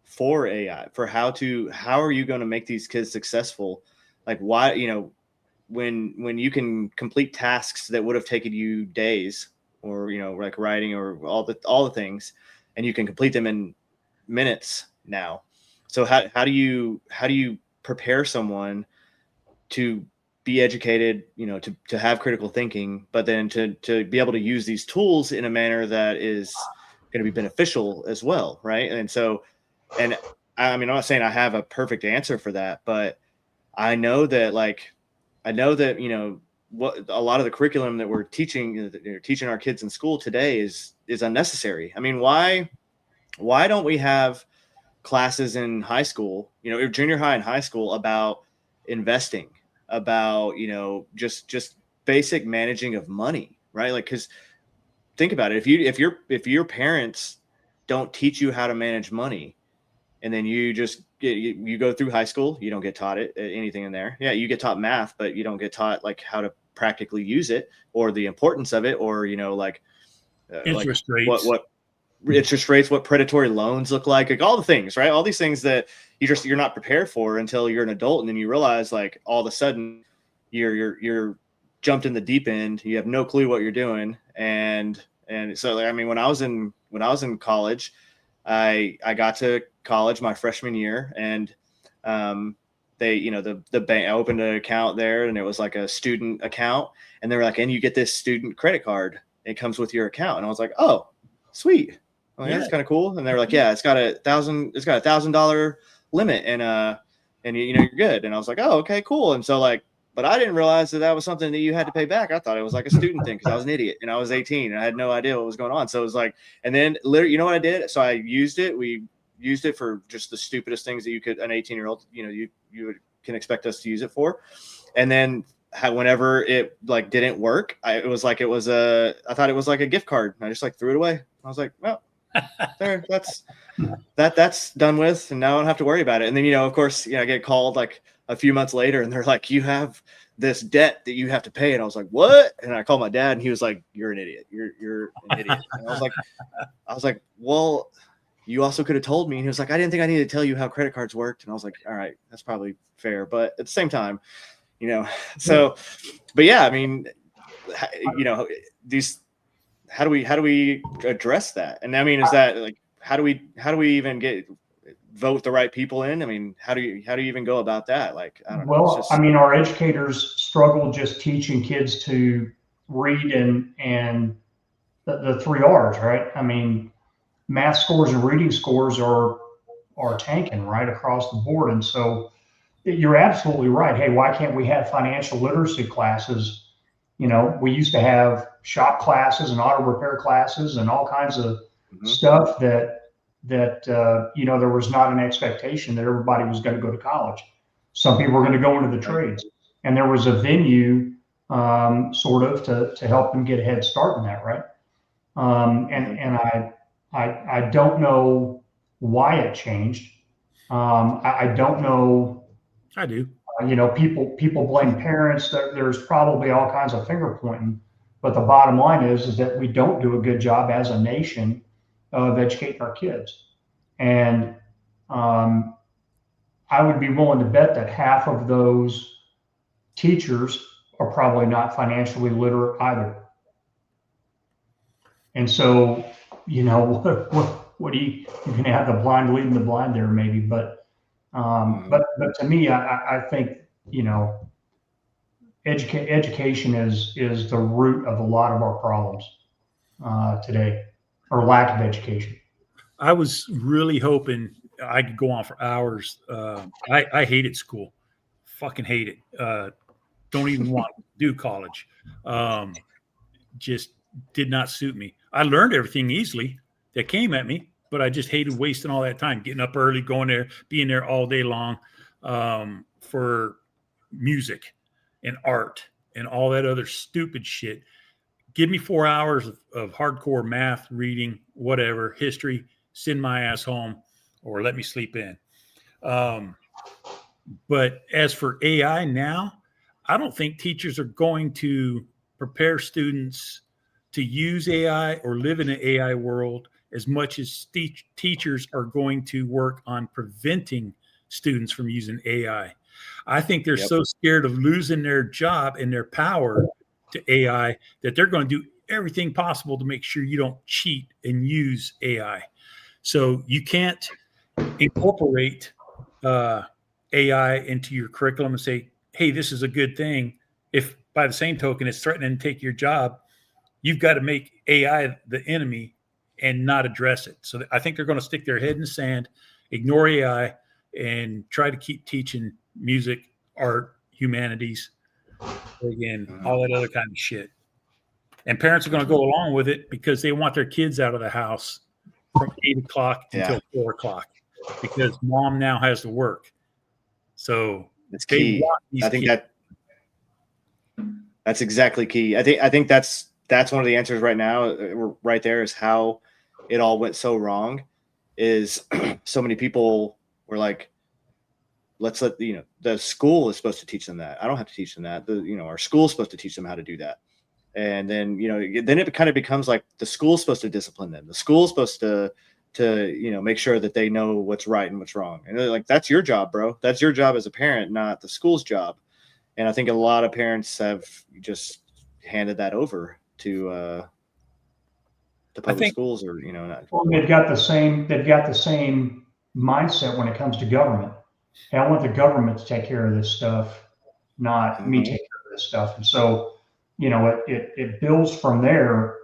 for AI, for how are you going to make these kids successful? Like, why, when you can complete tasks that would have taken you days, or like writing, or all the things, and you can complete them in minutes now. So how do you prepare someone to be educated, to have critical thinking, but then to be able to use these tools in a manner that is going to be beneficial as well, right? And so, and I mean, I'm not saying I have a perfect answer for that, but I know that what a lot of the curriculum that we're teaching our kids in school today is unnecessary. I mean, why don't we have classes in high school, junior high and high school, about investing, about, just basic managing of money, right? Like, because think about it. If your parents don't teach you how to manage money, and then you go through high school, you don't get taught anything in there. Yeah, you get taught math, but you don't get taught like how to practically use it, or the importance of it, or interest rates, what interest rates, what predatory loans look like all the things, right? All these things that you're not prepared for until you're an adult, and then you realize, like, all of a sudden you're jumped in the deep end. You have no clue what you're doing, and so, like, I mean, when I was in college, I got to college my freshman year, and they, the bank, I opened an account there, and it was like a student account, and they were like, and you get this student credit card. It comes with your account. And I was like, oh, sweet. Well, yeah, that's kind of cool. And they were like, yeah, it's got $1,000 limit, and you're good. And I was like, oh, okay, cool. And so, like, but I didn't realize that was something that you had to pay back. I thought it was like a student thing, because I was an idiot and I was 18 and I had no idea what was going on. So it was like, and then literally, you know what I did? So I used it. We used it for just the stupidest things that an 18-year-old, you can expect us to use it for. And then whenever it like didn't work, I thought it was like a gift card. And I just like threw it away. I was like, well, there, that's done with, and now I don't have to worry about it. And then, of course, I get called like a few months later, and they're like, you have this debt that you have to pay. And I was like, what? And I called my dad, and he was like, you're an idiot. You're an idiot. And I was like, well, you also could have told me. And he was like, I didn't think I needed to tell you how credit cards worked. And I was like, all right, that's probably fair. But at the same time, so, but yeah, I mean, these, how do we address that? And I mean, is that like, how do we even vote the right people in? I mean, how do you even go about that? Like, I don't know. Well, I mean, our educators struggle just teaching kids to read and the 3 R's, right? I mean, math scores and reading scores are tanking right across the board. And so you're absolutely right. Hey, why can't we have financial literacy classes? You know, we used to have shop classes and auto repair classes and all kinds of stuff that you know, there was not an expectation that everybody was going to go to college. Some people were going to go into the trades, and there was a venue sort of to help them get a head start in that, right? And I don't know why it changed. I don't know. I do. You know, people blame parents. There's probably all kinds of finger pointing, but the bottom line is that we don't do a good job as a nation of educating our kids. And I would be willing to bet that half of those teachers are probably not financially literate either. And so, you know, what do you can have the blind leading the blind there maybe, but to me, I think, you know, education is the root of a lot of our problems today, or lack of education. I was really hoping I could go on for hours. I hated school, fucking hate it. Don't even want to do college. Just did not suit me. I learned everything easily that came at me, but I just hated wasting all that time, getting up early, going there, being there all day long for music and art and all that other stupid shit. Give me 4 hours of hardcore math, reading, whatever, history, send my ass home or let me sleep in. But as for AI now, I don't think teachers are going to prepare students to use AI or live in an AI world as much as teachers are going to work on preventing students from using AI. I think they're so scared of losing their job and their power to AI that they're going to do everything possible to make sure you don't cheat and use AI. So you can't incorporate AI into your curriculum and say, hey, this is a good thing. If by the same token, it's threatening to take your job, you've got to make AI the enemy and not address it. So I think they're going to stick their head in the sand, ignore AI, and try to keep teaching music, art, humanities, again, all that other kind of shit. And parents are going to go along with it because they want their kids out of the house from 8 o'clock until 4 o'clock because mom now has to work. So it's key. I think that's exactly key. I think that's one of the answers right now. Right there is how it all went so wrong. Is so many people were like, let's let the school is supposed to teach them that. I don't have to teach them that. Our school is supposed to teach them how to do that. And then then it kind of becomes like the school's supposed to discipline them. The school's supposed to make sure that they know what's right and what's wrong. And they're like, that's your job, bro. That's your job as a parent, not the school's job. And I think a lot of parents have just handed that over to public schools, or not. Well, they've got the same mindset when it comes to government. Hey, I want the government to take care of this stuff, not me take care of this stuff. And so, it builds from there,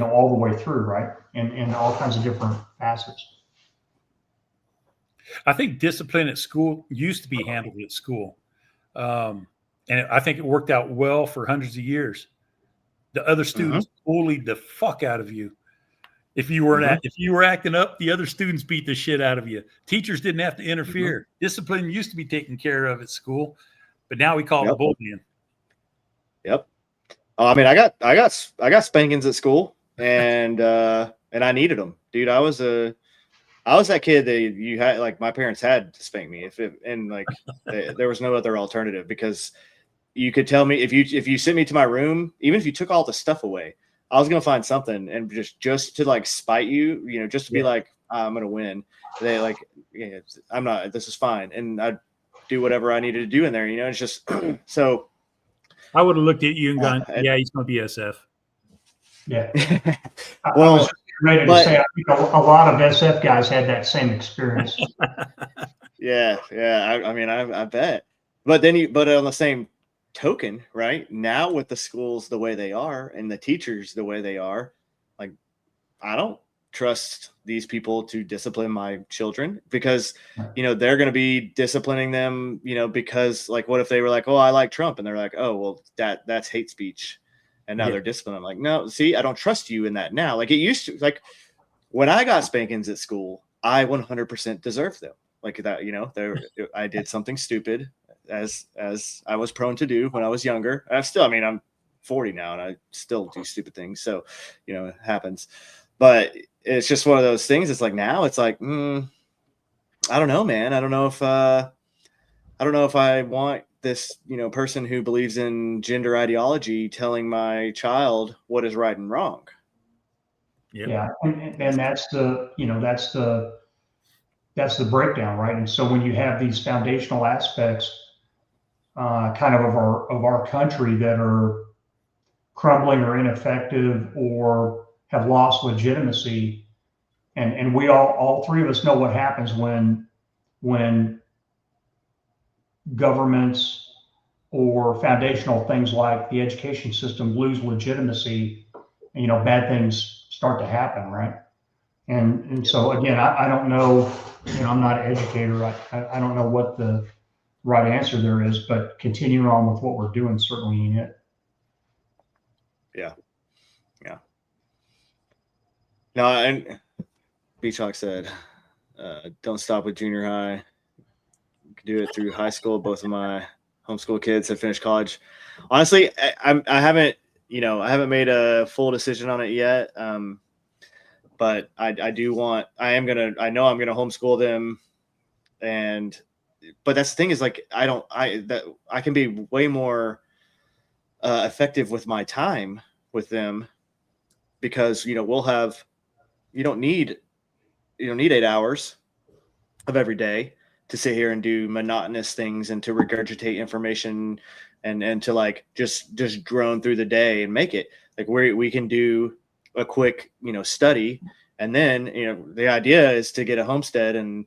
all the way through, right? In all kinds of different facets. I think discipline at school used to be handled at school. And I think it worked out well for hundreds of years. The other students bullied the fuck out of you. If you were acting up, the other students beat the shit out of you. Teachers didn't have to interfere. Discipline used to be taken care of at school, but now we call it bullying. Yep. I mean, I got spankings at school, and I needed them, dude. I was that kid that you had, like, my parents had to spank me there was no other alternative, because you could tell me if you sent me to my room, even if you took all the stuff away, I was gonna find something, and just to like spite you, just to be like, I'm gonna win. They like, I'm not. This is fine, and I'd do whatever I needed to do in there. It's just so. I would have looked at you and gone, "Yeah, he's gonna be SF." Yeah. Well, I was ready to say, I think a lot of SF guys had that same experience. Yeah. I mean, I bet. But on the same token, right now, with the schools the way they are and the teachers the way they are, like, I don't trust these people to discipline my children because, they're going to be disciplining them, because like, what if they were like, oh, I like Trump. And they're like, oh, well, that's hate speech. And now they're disciplining. I'm like, no, see, I don't trust you in that now. Like it used to, like when I got spankings at school, I 100% deserved them. Like that, I did something stupid as I was prone to do when I was younger. I'm 40 now and I still do stupid things. So, it happens, but it's just one of those things. It's like, now it's like, I don't know, man. I don't know if I want this, person who believes in gender ideology telling my child what is right and wrong. Yeah. And that's that's the breakdown, right? And so when you have these foundational aspects, kind of our country that are crumbling or ineffective or have lost legitimacy, and we all three of us know what happens when governments or foundational things like the education system lose legitimacy, bad things start to happen, right? And so again, I don't know, I'm not an educator. I don't know what the right answer there is, but continuing on with what we're doing certainly ain't it. Yeah. No, and Beach Hawk said, don't stop with junior high. You can do it through high school. Both of my homeschool kids have finished college. Honestly, I haven't made a full decision on it yet. But I know I'm going to homeschool them. But that's the thing is like, I can be way more effective with my time with them because, you don't need 8 hours of every day to sit here and do monotonous things and to regurgitate information and to like just drone through the day and make it like we can do a quick study, and then the idea is to get a homestead and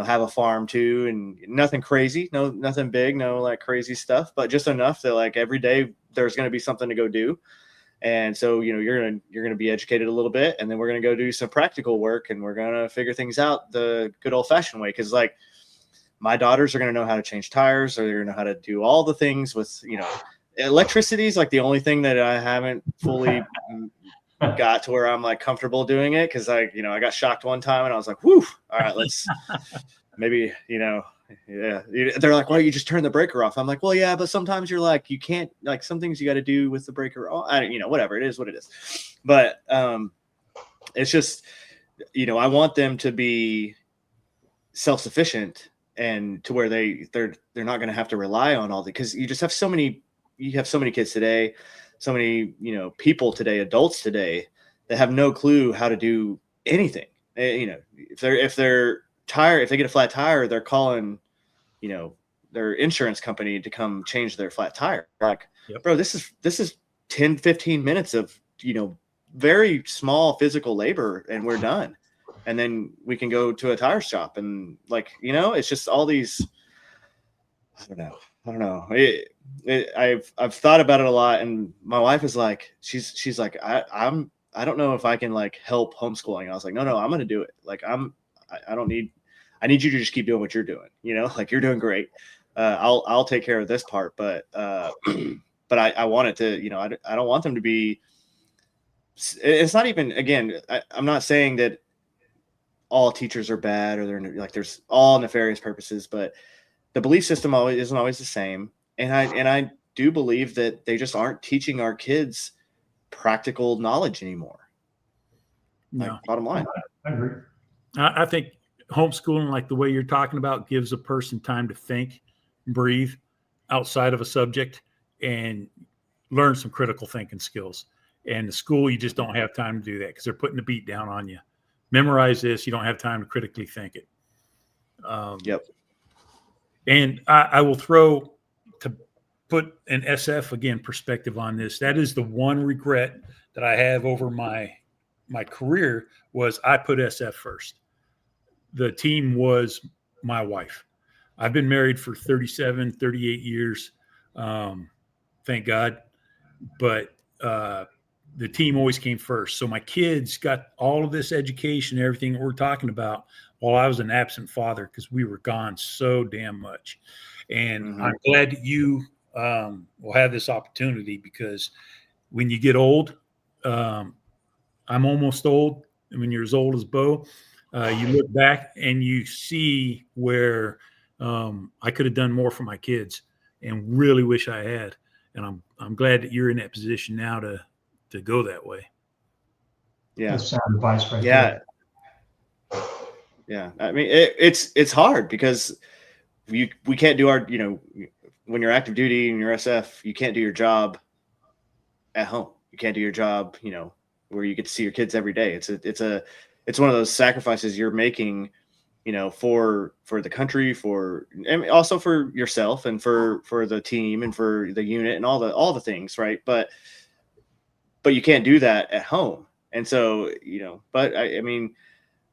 have a farm too, and nothing crazy, nothing big, no like crazy stuff, but just enough that like every day there's going to be something to go do. And so, you're going to be educated a little bit, and then we're going to go do some practical work, and we're going to figure things out the good old fashioned way. Cause like my daughters are going to know how to change tires, or they're going to know how to do all the things with, electricity is like the only thing that I haven't fully got to where I'm like comfortable doing it. Cause I got shocked one time and I was like, whew, all right, let's maybe, yeah. They're like, why don't you just turn the breaker off? I'm like, well, yeah, but sometimes you're like, you can't, like some things you got to do with the breaker. Whatever, it is what it is. But it's just, I want them to be self-sufficient and to where they're not going to have to rely on all the, because you just have so many kids today, so many, people today, adults today that have no clue how to do anything. If they get a flat tire, they're calling, their insurance company to come change their flat tire. Like, yep. Bro, this is 10, 15 minutes of, very small physical labor and we're done. And then we can go to a tire shop and like, it's just all these, I don't know. I've thought about it a lot, and my wife is like, she's like, I don't know if I can like help homeschooling. I was like, no, I'm going to do it. Like I need you to just keep doing what you're doing. Like you're doing great. I'll take care of this part, but I want it to, I don't want them to be, it's not even, again, I'm not saying that all teachers are bad or they're like, there's all nefarious purposes, but the belief system isn't always the same. And I do believe that they just aren't teaching our kids practical knowledge anymore. No. Like, bottom line. I agree. I think homeschooling, like the way you're talking about, gives a person time to think, breathe outside of a subject and learn some critical thinking skills. And the school, you just don't have time to do that because they're putting the beat down on you. Memorize this. You don't have time to critically think it. Yep. And I will throw, to put an SF again perspective on this, that is the one regret that I have over my career was I put SF first. The team was my wife. I've been married for 37, 38 years. Thank God. But the team always came first. So my kids got all of this education, everything we're talking about, while I was an absent father because we were gone so damn much. And I'm glad that you will have this opportunity, because when you get old, I'm almost old. I mean, you're as old as Bo. You look back and you see where I could have done more for my kids, and really wish I had. And I'm glad that you're in that position now to go that way. Yeah. That's sound advice right Yeah. there. Yeah. I mean, it's hard because we can't do our, when you're active duty and you're SF, you can't do your job at home. You can't do your job, where you get to see your kids every day. It's one of those sacrifices you're making, for the country, and also for yourself and for the team and for the unit and all the things. Right. But you can't do that at home. And so, but I mean,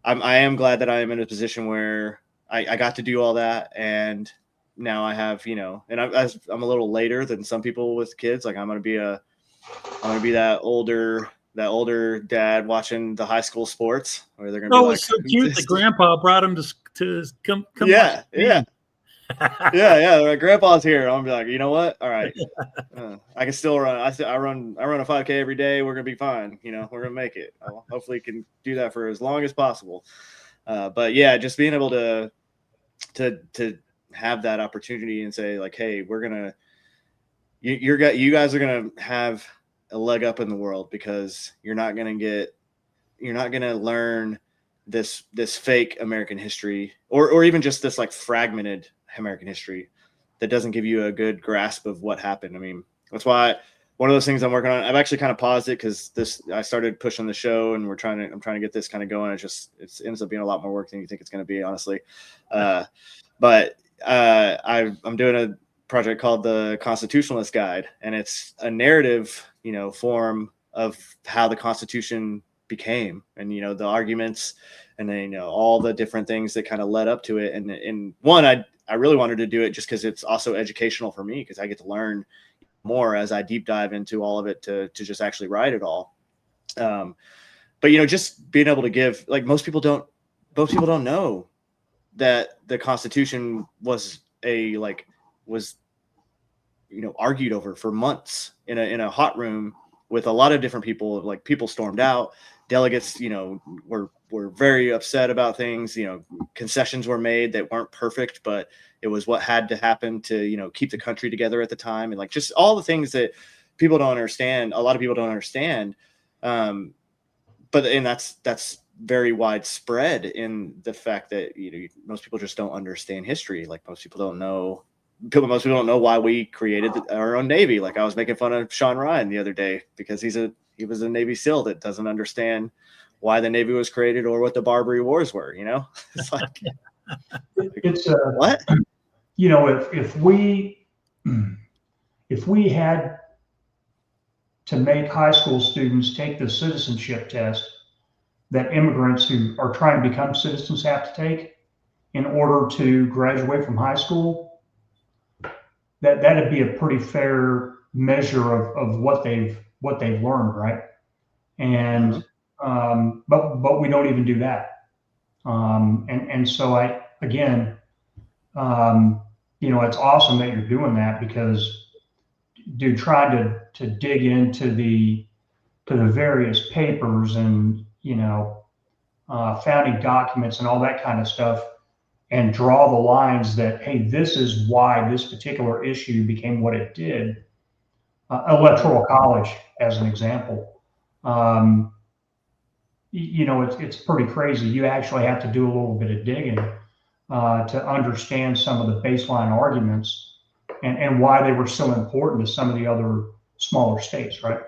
I am glad that I am in a position where I got to do all that. And now I have, and I'm a little later than some people with kids. Like I'm going to be that older dad watching the high school sports where they're going to be like, it's so cute that grandpa brought him to come yeah. Yeah. Yeah. Grandpa's here. I'm gonna be like, you know what? All right. I can still run. I run a 5K every day. We're going to be fine. We're going to make it. I'll hopefully can do that for as long as possible. But yeah, just being able to have that opportunity and say like, hey, you guys are going to have a leg up in the world, because you're not going to learn this fake American history or even just this like fragmented American history that doesn't give you a good grasp of what happened. I mean, that's why one of those things I'm working on, I've actually kind of paused it because I started pushing the show and I'm trying to get this kind of going. It ends up being a lot more work than you think it's going to be, honestly. But I'm doing a project called the Constitutionalist Guide, and it's a narrative, form of how the Constitution became, and the arguments, and then all the different things that kind of led up to it. And one, I really wanted to do it just because it's also educational for me, because I get to learn more as I deep dive into all of it to just actually write it all. But just being able to give, like, most people don't know that the Constitution was argued over for months in a hot room with a lot of different people. Like, people stormed out, delegates, were very upset about things. Concessions were made that weren't perfect, but it was what had to happen to, keep the country together at the time. And like, just all the things that people don't understand. A lot of people don't understand. But that's very widespread in the fact that, most people just don't understand history. Like, most people don't know why we created our own Navy. Like, I was making fun of Sean Ryan the other day because he was a Navy SEAL that doesn't understand why the Navy was created or what the Barbary Wars were. It's like, it's what? If we had to make high school students take the citizenship test that immigrants who are trying to become citizens have to take in order to graduate from high school, that'd be a pretty fair measure of what they've learned, right? And but we don't even do that. And so it's awesome that you're doing that, because dude, trying to dig into the various papers and founding documents and all that kind of stuff, and draw the lines that, hey, this is why this particular issue became what it did. Electoral college, as an example. It's pretty crazy. You actually have to do a little bit of digging to understand some of the baseline arguments and why they were so important to some of the other smaller states, right?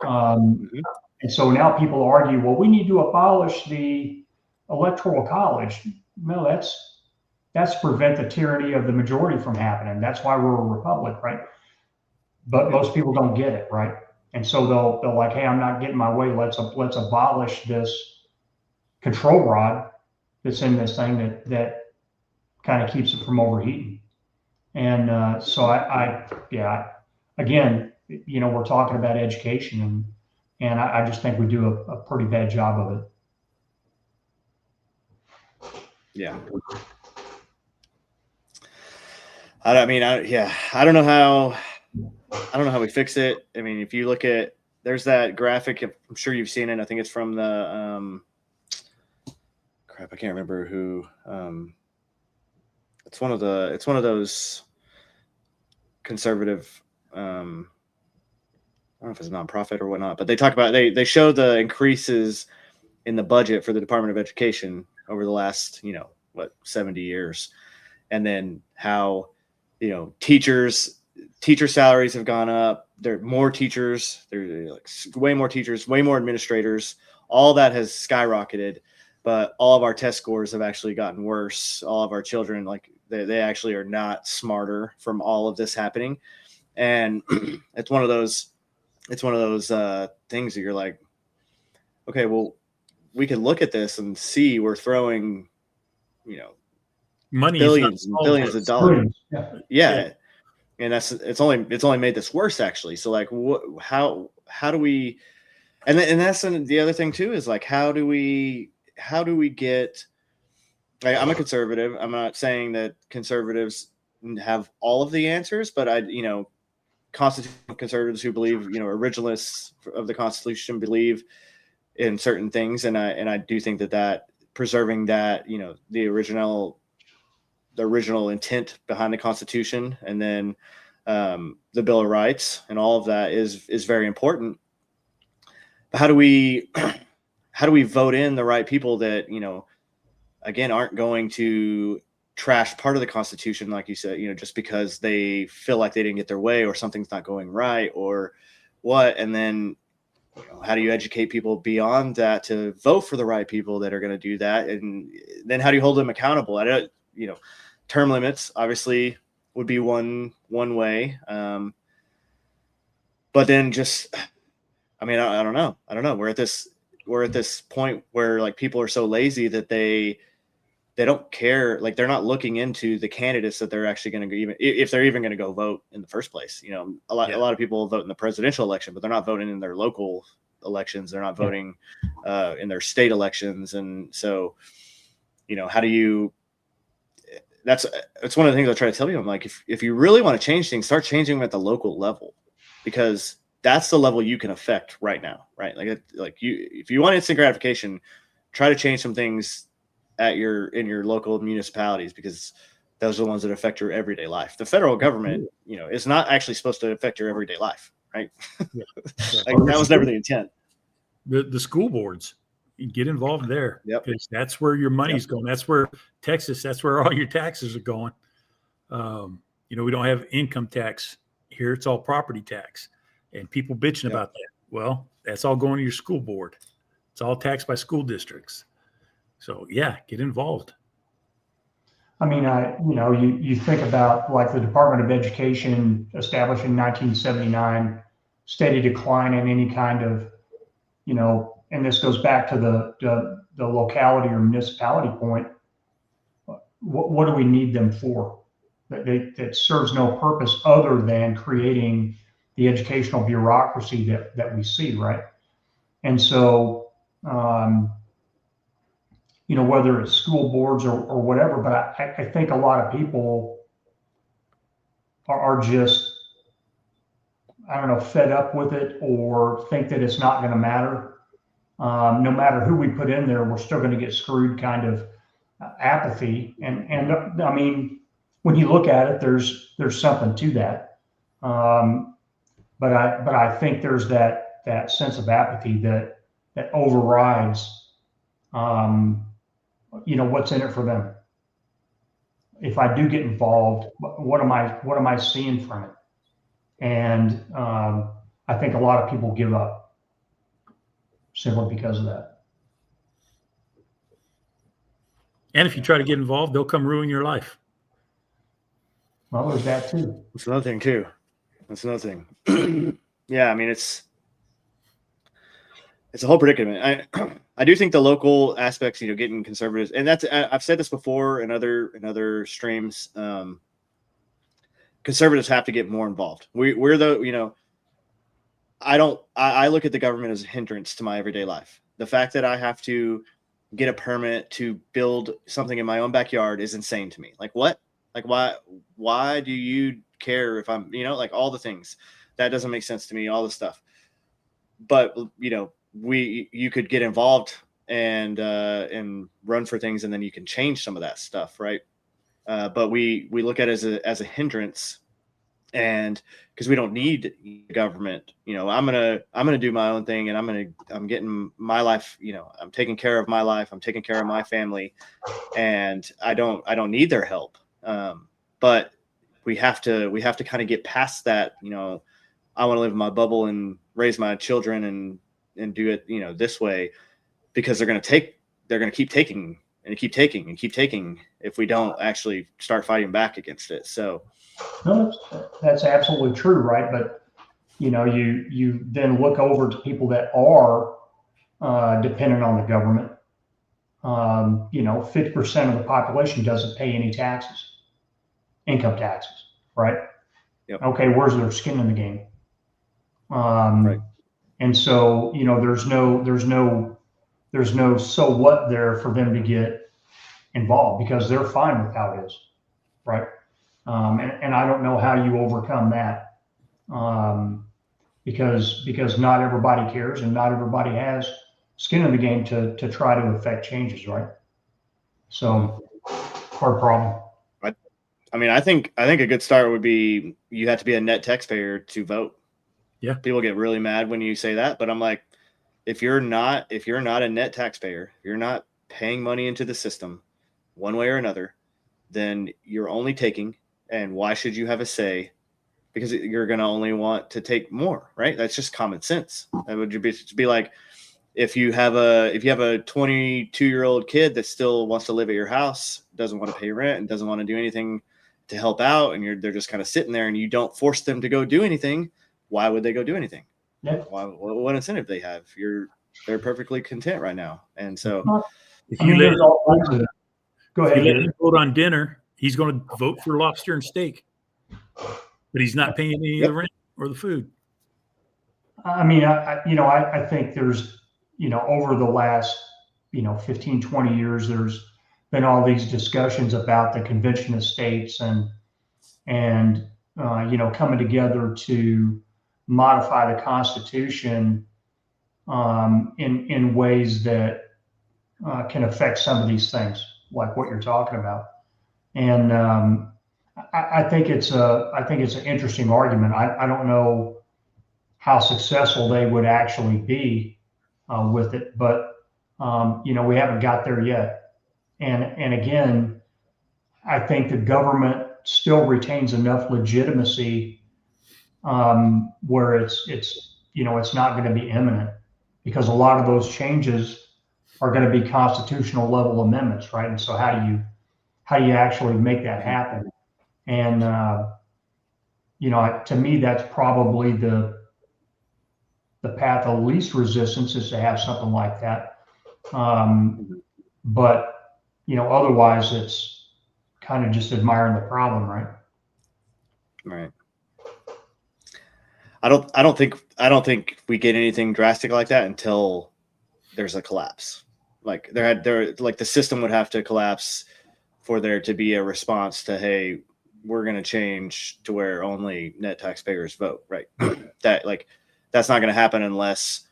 And so now people argue, well, we need to abolish the electoral college. No, that's prevent the tyranny of the majority from happening. That's why we're a republic, right? But most people don't get it, right? And so they'll like, hey, I'm not getting my way. Let's abolish this control rod that's in this thing that kind of keeps it from overheating. And so again, we're talking about education, And I just think we do a pretty bad job of it. Yeah. I don't know how we fix it. I mean, if you look at, there's that graphic, I'm sure you've seen it. I think it's from the, I can't remember who, it's one of those conservative, I don't know if it's a nonprofit or whatnot, but they talk about, they show the increases in the budget for the Department of Education over the last, 70 years. And then how, teacher salaries have gone up. There are more teachers. There are like way more teachers, way more administrators. All that has skyrocketed, but all of our test scores have actually gotten worse. All of our children, like they actually are not smarter from all of this happening. And it's one of those things that you're like, okay, well, we can look at this and see we're throwing, money, billions and billions of dollars. Yeah. And it's only made this worse, actually. So like, how do we, and that's the other thing too, is like, how do we get, I'm a conservative. I'm not saying that conservatives have all of the answers, but constitutional conservatives who believe, originalists of the Constitution believe in certain things. And I do think that preserving that, the original intent behind the Constitution, and then the Bill of Rights and all of that is very important. But how do we vote in the right people that, again, aren't going to trash part of the Constitution, like you said, just because they feel like they didn't get their way or something's not going right or what? And then, how do you educate people beyond that to vote for the right people that are going to do that? And then how do you hold them accountable? Term limits obviously would be one way. But then just, I don't know. We're at this point where like people are so lazy that they don't care. Like they're not looking into the candidates that they're actually going to even, if they're even going to go vote in the first place. A lot of people vote in the presidential election, but they're not voting in their local elections. They're not voting in their state elections. And so, how do you, it's one of the things I try to tell you. I'm like, if you really want to change things, start changing them at the local level, because that's the level you can affect right now, right? If you want instant gratification, try to change some things in your local municipalities, because those are the ones that affect your everyday life. The federal government, is not actually supposed to affect your everyday life, right? Yeah. That was never the intent. The school boards, get involved there. Yep. Because that's where your money's going. That's where that's where all your taxes are going. We don't have income tax here. It's all property tax, and people bitching about that. Well, that's all going to your school board. It's all taxed by school districts. So yeah, get involved. I mean, you think about like the Department of Education established in 1979, steady decline in any kind of, and this goes back to the locality or municipality point. What do we need them for? That serves no purpose other than creating the educational bureaucracy that we see, right? And so, whether it's school boards or whatever, but I think a lot of people are just, I don't know, fed up with it, or think that it's not going to matter. No matter who we put in there, we're still going to get screwed kind of apathy. And I mean, when you look at it, there's something to that. But I think there's that sense of apathy that overrides, what's in it for them. If I do get involved, what am I seeing from it? And I think a lot of people give up simply because of that. And if you try to get involved, they'll come ruin your life. Well, there's that too. That's another thing too. Yeah, I mean, it's a whole predicament. I do think the local aspects, getting conservatives, and that's, I've said this before in other streams. Conservatives have to get more involved. We're the, I look at the government as a hindrance to my everyday life. The fact that I have to get a permit to build something in my own backyard is insane to me. Like what? Like why do you care if I'm, like all the things that doesn't make sense to me, all the stuff. But, you could get involved and run for things, and then you can change some of that stuff. Right. But we look at it as a hindrance, and because we don't need government. I'm gonna do my own thing, and I'm getting my life. I'm taking care of my life. I'm taking care of my family, and I don't need their help. But we have to kind of get past that. I want to live in my bubble and raise my children and do it this way, because they're going to keep taking and keep taking and keep taking if we don't actually start fighting back against it. So no, that's absolutely true, right? But you then look over to people that are dependent on the government. 50% of the population doesn't pay any taxes, income taxes, right? Yep. Okay, where's their skin in the game? Right. And so there's no so what there for them to get involved, because they're fine with how it is, right? And I don't know how you overcome that, because not everybody cares, and not everybody has skin in the game to try to affect changes, right? So, hard problem. I think a good start would be you have to be a net taxpayer to vote. Yeah. People get really mad when you say that, but I'm like, if you're not a net taxpayer, you're not paying money into the system one way or another, then you're only taking. And why should you have a say? Because you're going to only want to take more, right? That's just common sense. That would be like, if you have a 22-year-old kid that still wants to live at your house, doesn't want to pay rent, and doesn't want to do anything to help out, and they're just kind of sitting there, and you don't force them to go do anything, why would they go do anything? Yeah. What incentive they have? They're perfectly content right now. And so if you let go ahead, him vote on dinner, he's going to vote for lobster and steak, but he's not paying any of the rent or the food. I mean, I think there's, over the last, 15, 20 years, there's been all these discussions about the Convention of States and coming together to modify the Constitution in ways that can affect some of these things, like what you're talking about. And I think it's an interesting argument. I don't know how successful they would actually be with it, but we haven't got there yet. And again, I think the government still retains enough legitimacy where it's not going to be imminent, because a lot of those changes are going to be constitutional level amendments, right? And so how do you actually make that happen? And to me, that's probably the path of least resistance, is to have something like that. But otherwise, it's kind of just admiring the problem, right? Right. I don't think we get anything drastic like that until there's a collapse. Like like the system would have to collapse for there to be a response to, hey, we're going to change to where only net taxpayers vote, right? That's not going to happen unless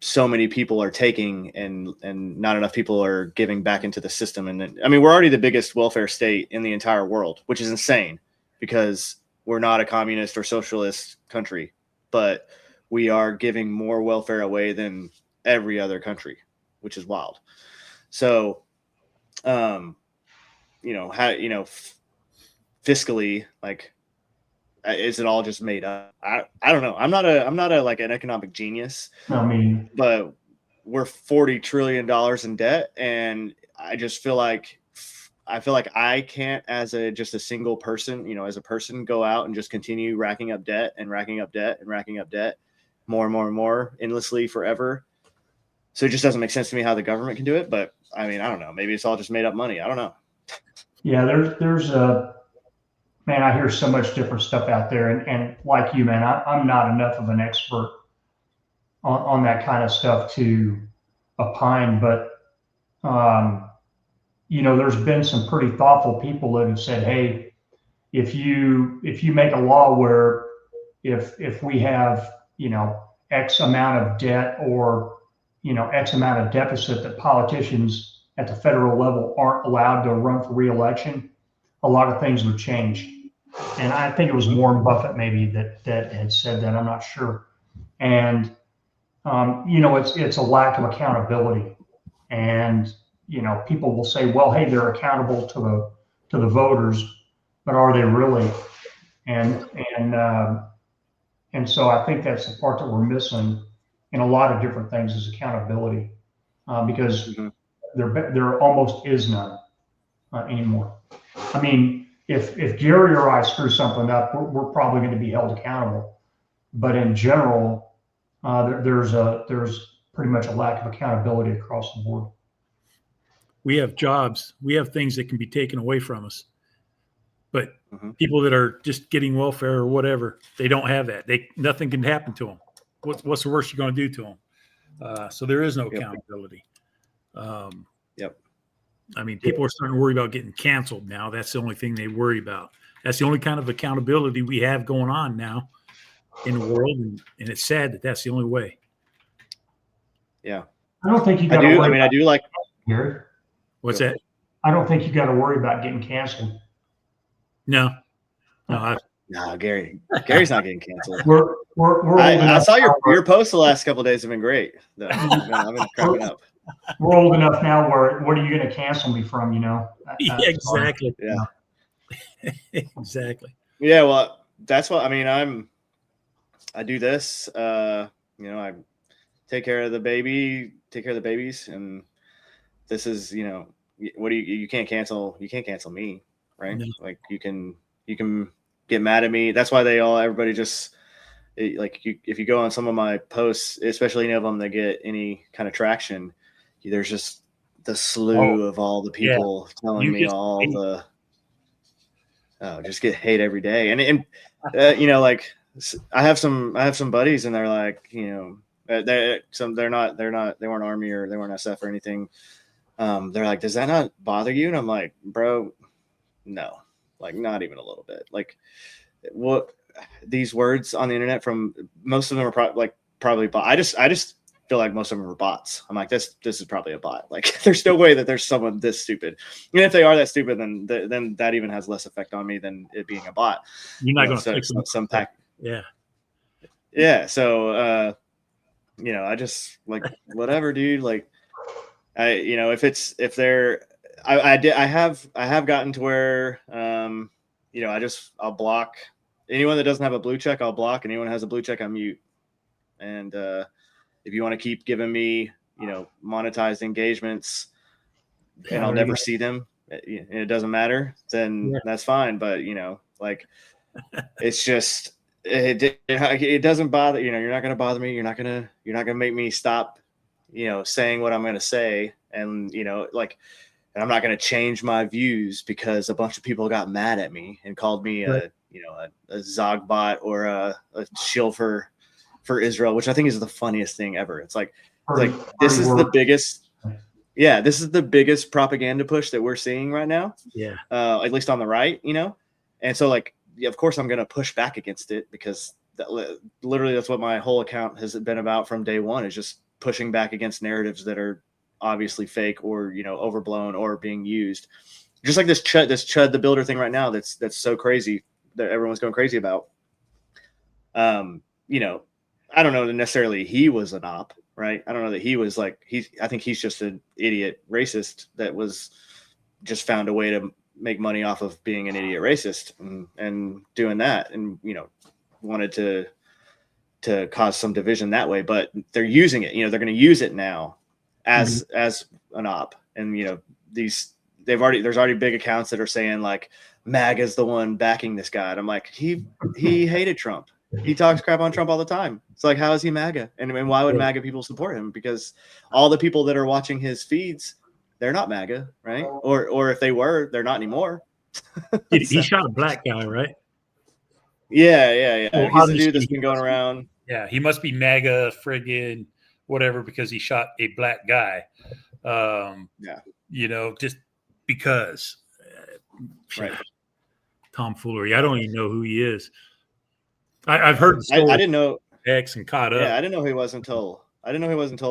so many people are taking and not enough people are giving back into the system. And then, I mean, we're already the biggest welfare state in the entire world, which is insane because we're not a communist or socialist country, but we are giving more welfare away than every other country, which is wild. So, fiscally, like, is it all just made up? I don't know. I'm not a like an economic genius. I mean, but we're $40 trillion in debt, and I just feel like I can't, as just a single person, as a person, go out and just continue racking up debt and racking up debt and racking up debt more and more and more endlessly forever. So it just doesn't make sense to me how the government can do it. But I mean, I don't know. Maybe it's all just made up money. I don't know. Yeah, there's man, I hear so much different stuff out there. And like you, man, I'm not enough of an expert on that kind of stuff to opine, but, there's been some pretty thoughtful people that have said, hey, if you make a law where if we have, X amount of debt or, X amount of deficit that politicians at the federal level aren't allowed to run for reelection, a lot of things would change. And I think it was Warren Buffett maybe that had said that. I'm not sure. And it's a lack of accountability. And people will say, well, hey, they're accountable to the voters, but are they really? And so I think that's the part that we're missing in a lot of different things is accountability, because there almost is none anymore. I mean, if Jerry or I screw something up, we're probably going to be held accountable. But in general, there's pretty much a lack of accountability across the board. We have jobs. We have things that can be taken away from us. But people that are just getting welfare or whatever, they don't have that. Nothing can happen to them. What's the worst you're going to do to them? So there is no accountability. I mean, people are starting to worry about getting canceled now. That's the only thing they worry about. That's the only kind of accountability we have going on now in the world, and it's sad that that's the only way. Yeah, I don't think you got to worry. I mean, I do like. Gary? What's that? I don't think you got to worry about getting canceled. No, Gary's not getting canceled. We're old enough. I saw your posts the last couple of days have been great. I've been cracking up. We're old enough now where what are you going to cancel me from? Yeah, exactly. Yeah, exactly. Yeah, well, that's what I mean. I do this. I take care of the babies, and this is what do you can't cancel me, right? No. Like you can get mad at me. That's why everybody just if you go on some of my posts, especially any of them that get any kind of traction, there's just the slew of all the people telling me all the just get hate every day. And like I have some buddies, and they're like, they weren't Army or they weren't SF or anything. They're like, does that not bother you? And I'm like, bro, no, like not even a little bit. Like what these words on the internet from most of them are probably bot. I just feel like most of them are bots. I'm like, this is probably a bot. Like there's no way that there's someone this stupid. And if they are that stupid, then that even has less effect on me than it being a bot. You're not going to fix some pack. Yeah. Yeah. So, I just like, whatever, dude. Like I have gotten to where, I'll block anyone that doesn't have a blue check. I'll block. Anyone that has a blue check, I mute. And, if you want to keep giving me, monetized engagements and I'll never see them, and it doesn't matter, then that's fine. But, it's just, it doesn't bother, you're not going to bother me. You're not going to make me stop, saying what I'm going to say. And, and I'm not going to change my views because a bunch of people got mad at me and called me a Zog bot or a shill for Israel, which I think is the funniest thing ever. It's like this is the biggest propaganda push that we're seeing right now. Yeah. At least on the right, and so of course I'm going to push back against it because literally that's what my whole account has been about from day one, is just pushing back against narratives that are obviously fake or, overblown or being used. Just like this Chud the Builder thing right now. That's so crazy that everyone's going crazy about. I don't know that necessarily he was an op, right? I don't know that he was I think he's just an idiot racist that was just found a way to make money off of being an idiot racist and doing that, and wanted to cause some division that way. But they're using it, they're going to use it now as an op. And there's already big accounts that are saying like MAGA's the one backing this guy. And I'm like, he hated Trump. He talks crap on Trump all the time. It's like, how is he MAGA? And why would MAGA people support him? Because all the people that are watching his feeds, they're not MAGA, right? Or if they were, they're not anymore. He shot a black guy, right? Yeah. Well, He's the dude obviously, that's been going around. Yeah, he must be MAGA friggin' whatever because he shot a black guy. Yeah. You know, just because. Right. Tomfoolery. I don't even know who he is. I've heard the story. I didn't know. X and caught up. Yeah, I didn't know who he was until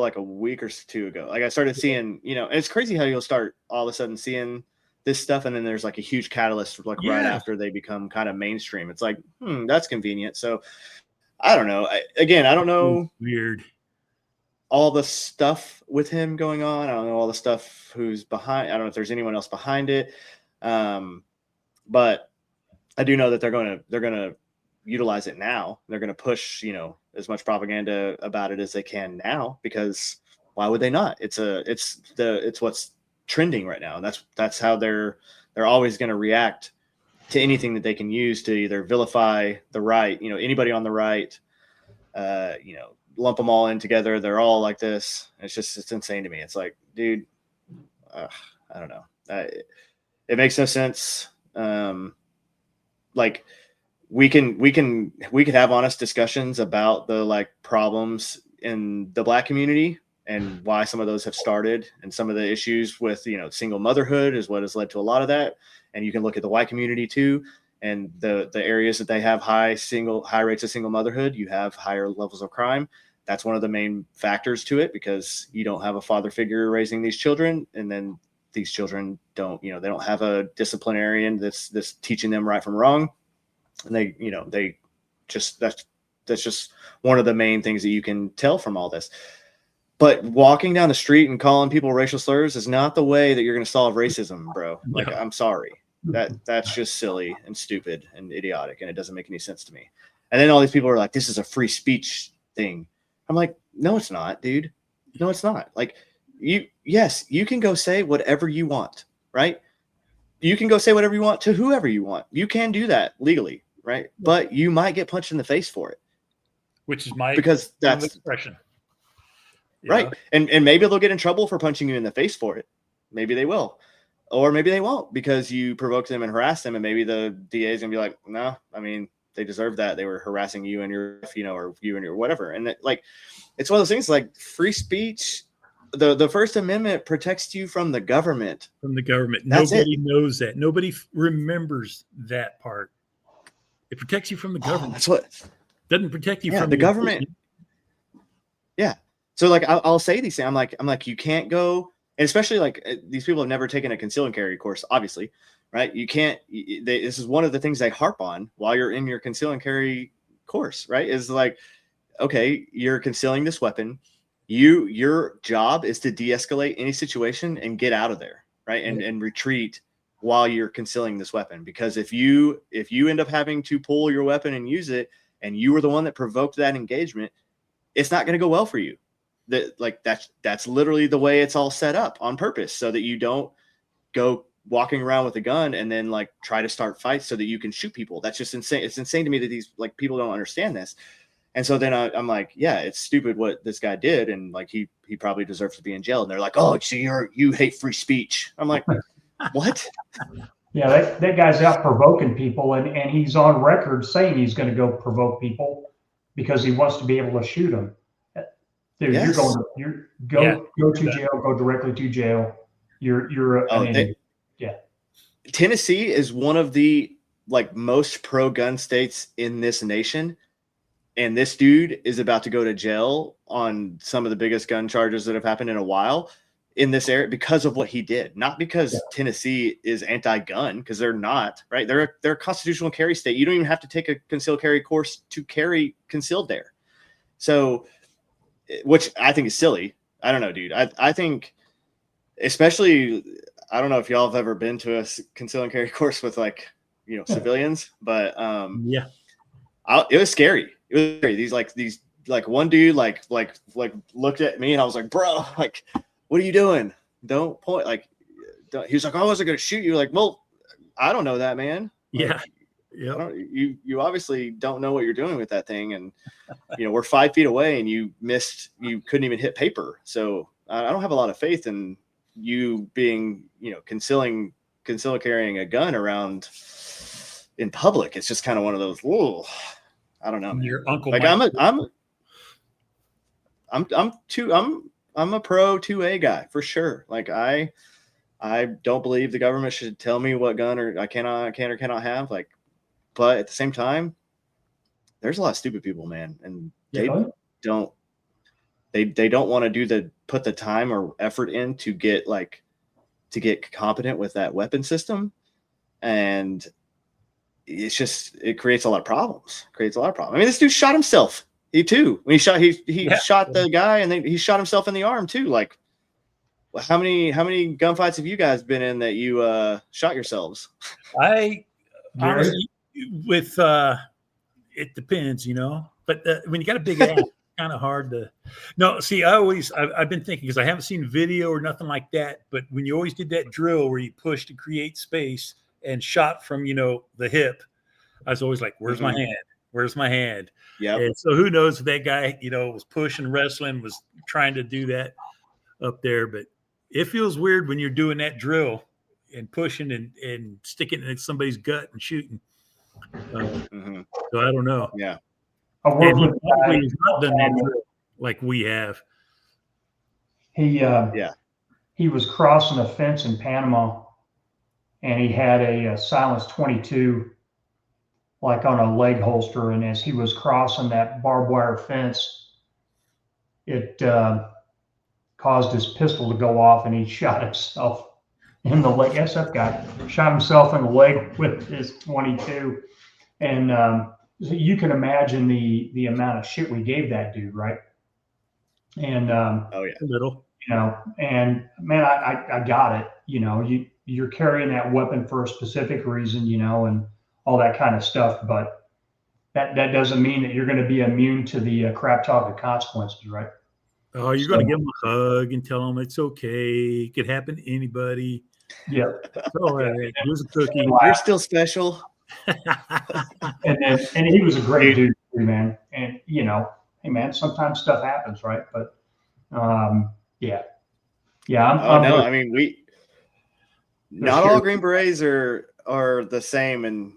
like a week or two ago. Like I started seeing, and it's crazy how you'll start all of a sudden seeing this stuff, and then there's like a huge catalyst like right after they become kind of mainstream. It's like, that's convenient. So I don't know. I don't know. Weird. All the stuff with him going on. I don't know all the stuff who's behind. I don't know if there's anyone else behind it. But I do know that they're going to utilize it now. They're going to push, as much propaganda about it as they can now, because why would they not? It's what's trending right now. And that's how they're always going to react to anything that they can use to either vilify the right, anybody on the right, lump them all in together. They're all like this. It's insane to me. It's like, dude, I don't know. It makes no sense. Like we could have honest discussions about the like problems in the Black community and why some of those have started, and some of the issues with, single motherhood is what has led to a lot of that. And you can look at the white community too, and the areas that they have high rates of single motherhood, you have higher levels of crime. That's one of the main factors to it, because you don't have a father figure raising these children, and then these children don't, they don't have a disciplinarian that's teaching them right from wrong. And they just, that's just one of the main things that you can tell from all this. But walking down the street and calling people racial slurs is not the way that you're going to solve racism, bro. Like, I'm sorry. That's just silly and stupid and idiotic, and it doesn't make any sense to me. And then all these people are like, this is a free speech thing. I'm like, no, it's not, dude. No, it's not. Like, you can go say whatever you want, right? You can go say whatever you want to whoever you want. You can do that legally, right? But you might get punched in the face for it. Which is because that's expression. Right. And maybe they'll get in trouble for punching you in the face for it. Maybe they will. Or maybe they won't, because you provoked them and harassed them, and maybe the DA is going to be like, no, I mean, they deserve that. They were harassing you and your, or you and your whatever. And it's one of those things like free speech. The First Amendment protects you from the government. From the government. That's Nobody knows that. Nobody remembers that part. It protects you from the government. That's what doesn't protect you from the government. Yeah. So like I'll say these things. I'm like, you can't go, and especially like these people have never taken a conceal and carry course, obviously, right? You can't. This is one of the things they harp on while you're in your conceal and carry course, right? Is like, okay, you're concealing this weapon. Your job is to de-escalate any situation and get out of there, right? And retreat while you're concealing this weapon. Because if you end up having to pull your weapon and use it, and you were the one that provoked that engagement, it's not going to go well for you. That's literally the way it's all set up on purpose, so that you don't go walking around with a gun and then like try to start fights so that you can shoot people. That's just insane. It's insane to me that these like people don't understand this. And so then I'm like, yeah, it's stupid what this guy did, and like he probably deserves to be in jail. And they're like, oh, so you hate free speech. I'm like, what? Yeah, that guy's out provoking people, and he's on record saying he's going to go provoke people because he wants to be able to shoot them. Dude, yes. Go to jail, go directly to jail. You're Tennessee is one of the like most pro-gun states in this nation. And this dude is about to go to jail on some of the biggest gun charges that have happened in a while in this area because of what he did. Not because Tennessee is anti-gun, because they're not, right? They're a constitutional carry state. You don't even have to take a concealed carry course to carry concealed there. So, which I think is silly. I don't know, dude. I think, especially, I don't know if y'all have ever been to a concealed and carry course with like, civilians, but it was scary. It was scary. These one dude like looked at me, and I was like, bro, like, what are you doing? Don't point. Like, he was like, I wasn't going to shoot you. Like, well, I don't know that, man. Like, you obviously don't know what you're doing with that thing. And, we're 5 feet away, and you couldn't even hit paper. So I don't have a lot of faith in you being, concealing concealed carrying a gun around in public. It's just kind of one of those, whoa, I don't know. Man. Your uncle, like I'm a pro 2A guy for sure. Like I don't believe the government should tell me what gun or I can or cannot have. Like, but at the same time, there's a lot of stupid people, man, and they don't want to put the time or effort in to get competent with that weapon system, and it creates a lot of problems. I mean, this dude shot himself. He shot the guy, and then he shot himself in the arm too. Like, how many gunfights have you guys been in that you shot yourselves? Honestly, with it depends, but when you got a big ass, it's kind of hard to. No, see, I've been thinking, because I haven't seen video or nothing like that, but when you always did that drill where you pushed to create space and shot from the hip, I was always like, where's my hand? Where's my hand? Yeah. And so who knows if that guy was pushing, wrestling, was trying to do that up there, but it feels weird when you're doing that drill and pushing and sticking it in somebody's gut and shooting. So I don't know. Yeah. And he probably has not done that drill like we have. He was crossing a fence in Panama, and he had a silenced 22 like on a leg holster, and as he was crossing that barbed wire fence, it caused his pistol to go off, and he shot himself in the leg. SF guy shot himself in the leg with his 22, and so you can imagine the amount of shit we gave that dude, right? And a little, and man, I got it. You're carrying that weapon for a specific reason, and all that kind of stuff, but that doesn't mean that you're going to be immune to the crap talk of consequences, right? Oh, you're going to give them a hug and tell them it's okay. It could happen to anybody. Yeah. Oh, here's a cookie. You're still special. and he was a great dude, man. And hey, man, sometimes stuff happens, right? But yeah. I mean, not all Green Berets are the same, and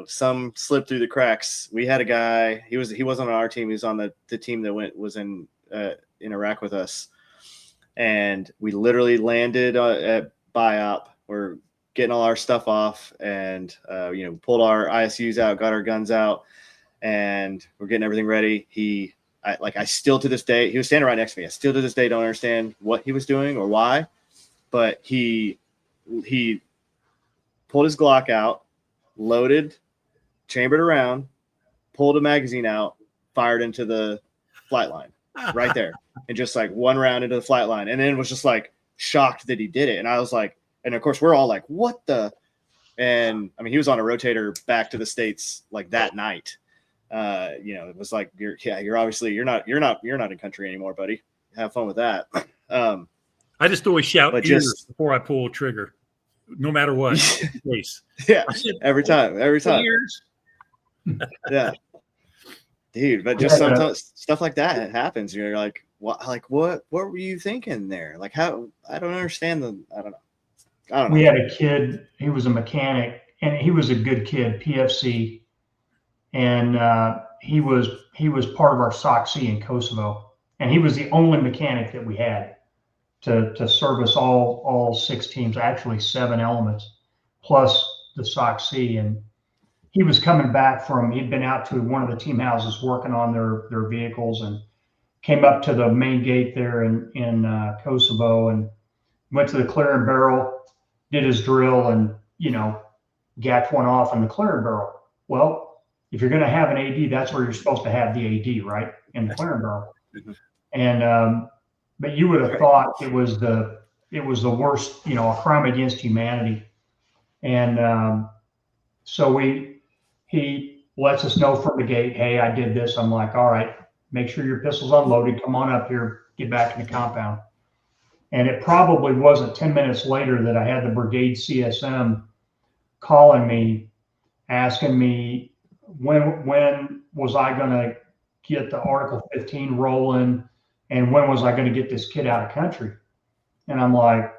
some slip through the cracks. We had a guy, he wasn't on our team, he was on the team that was in Iraq with us, and we literally landed at BIOP. We're getting all our stuff off, and pulled our ISUs out, got our guns out, and we're getting everything ready. I still to this day, he was standing right next to me, I still to this day don't understand what he was doing or why, but he pulled his Glock out, loaded, chambered around, pulled a magazine out, fired into the flight line right there, and just like one round into the flight line, and then was just like shocked that he did it. And I was like, and of course we're all like, what the? And I mean, he was on a rotator back to the States like that night. It was like, you're obviously you're not in country anymore, buddy. Have fun with that. I just always shout ears before I pull a trigger, no matter what. Yeah, every time. Ears. Yeah, dude. But just sometimes stuff like that happens. You're like, what? Like, what were you thinking there? Like, how? I don't understand I don't know. We had a kid. He was a mechanic, and he was a good kid, PFC, and he was part of our SOC-C in Kosovo, and he was the only mechanic that we had to service all 6 teams, actually 7 elements, plus the SOC-C. And he was coming back he'd been out to one of the team houses working on their vehicles, and came up to the main gate there in Kosovo, and went to the clear and barrel, did his drill, and gapped one off in the clear and barrel. Well, if you're going to have an AD, that's where you're supposed to have the AD, right, in the clear and barrel. And but you would have thought it was the worst, a crime against humanity. And so he lets us know from the gate, hey, I did this. I'm like, all right, make sure your pistol's unloaded. Come on up here, get back in the compound. And it probably wasn't 10 minutes later that I had the brigade CSM calling me, asking me when was I going to get the Article 15 rolling, and when was I going to get this kid out of country? And I'm like,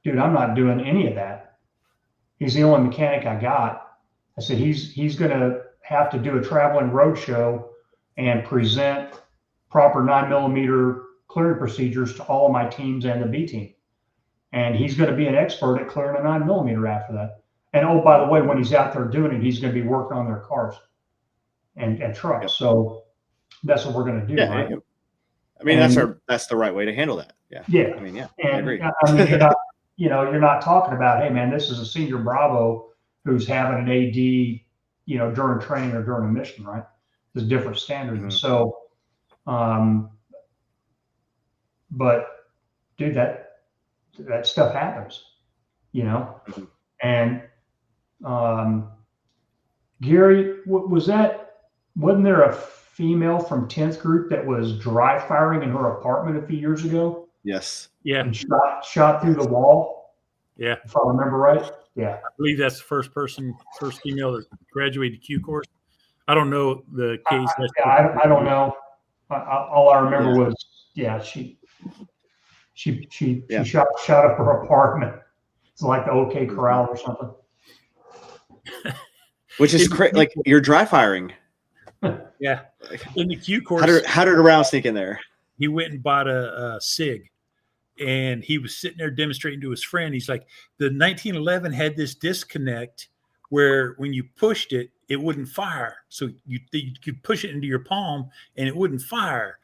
dude, I'm not doing any of that. He's the only mechanic I got. I said, he's going to have to do a traveling road show and present proper 9mm clearing procedures to all of my teams and the B team. And he's going to be an expert at clearing a 9mm after that. And oh, by the way, when he's out there doing it, he's going to be working on their cars and trucks. Yep. So that's what we're going to do, right? I mean, that's the right way to handle that. Yeah. Yeah. I mean, yeah. And, I agree. I mean, you're not talking about, hey man, this is a senior Bravo who's having an AD, during training or during a mission, right? There's different standards. Mm-hmm. So, but dude, that stuff happens, mm-hmm. And Gary, wasn't there a female from 10th group that was dry firing in her apartment a few years ago? Yes. Yeah. And shot through the wall. Yeah. If I remember right. Yeah. I believe that's the first female that graduated the Q course. I don't know the case. I don't know. All I remember was, she shot up her apartment. It's like the OK Corral or something. Which is crazy. Like you're dry firing. Yeah. In the Q course. How did a round sneak in there? He went and bought a SIG, and he was sitting there demonstrating to his friend. He's like, the 1911 had this disconnect where when you pushed it, it wouldn't fire. So you could push it into your palm and it wouldn't fire.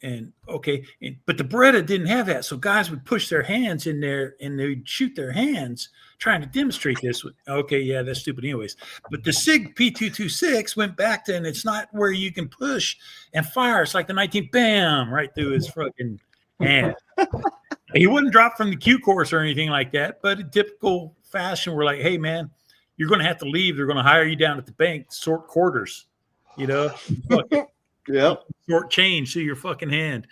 And okay, but the Beretta didn't have that. So guys would push their hands in there and they'd shoot their hands trying to demonstrate this. Okay, yeah, that's stupid anyways. But the SIG P226 went back to, and it's not where you can push and fire. It's like the 19, bam, right through his fucking hand. He wouldn't drop from the Q course or anything like that, but in typical fashion, we're like, hey, man, you're going to have to leave. They're going to hire you down at the bank, sort quarters, Yep. Short change to your fucking hand.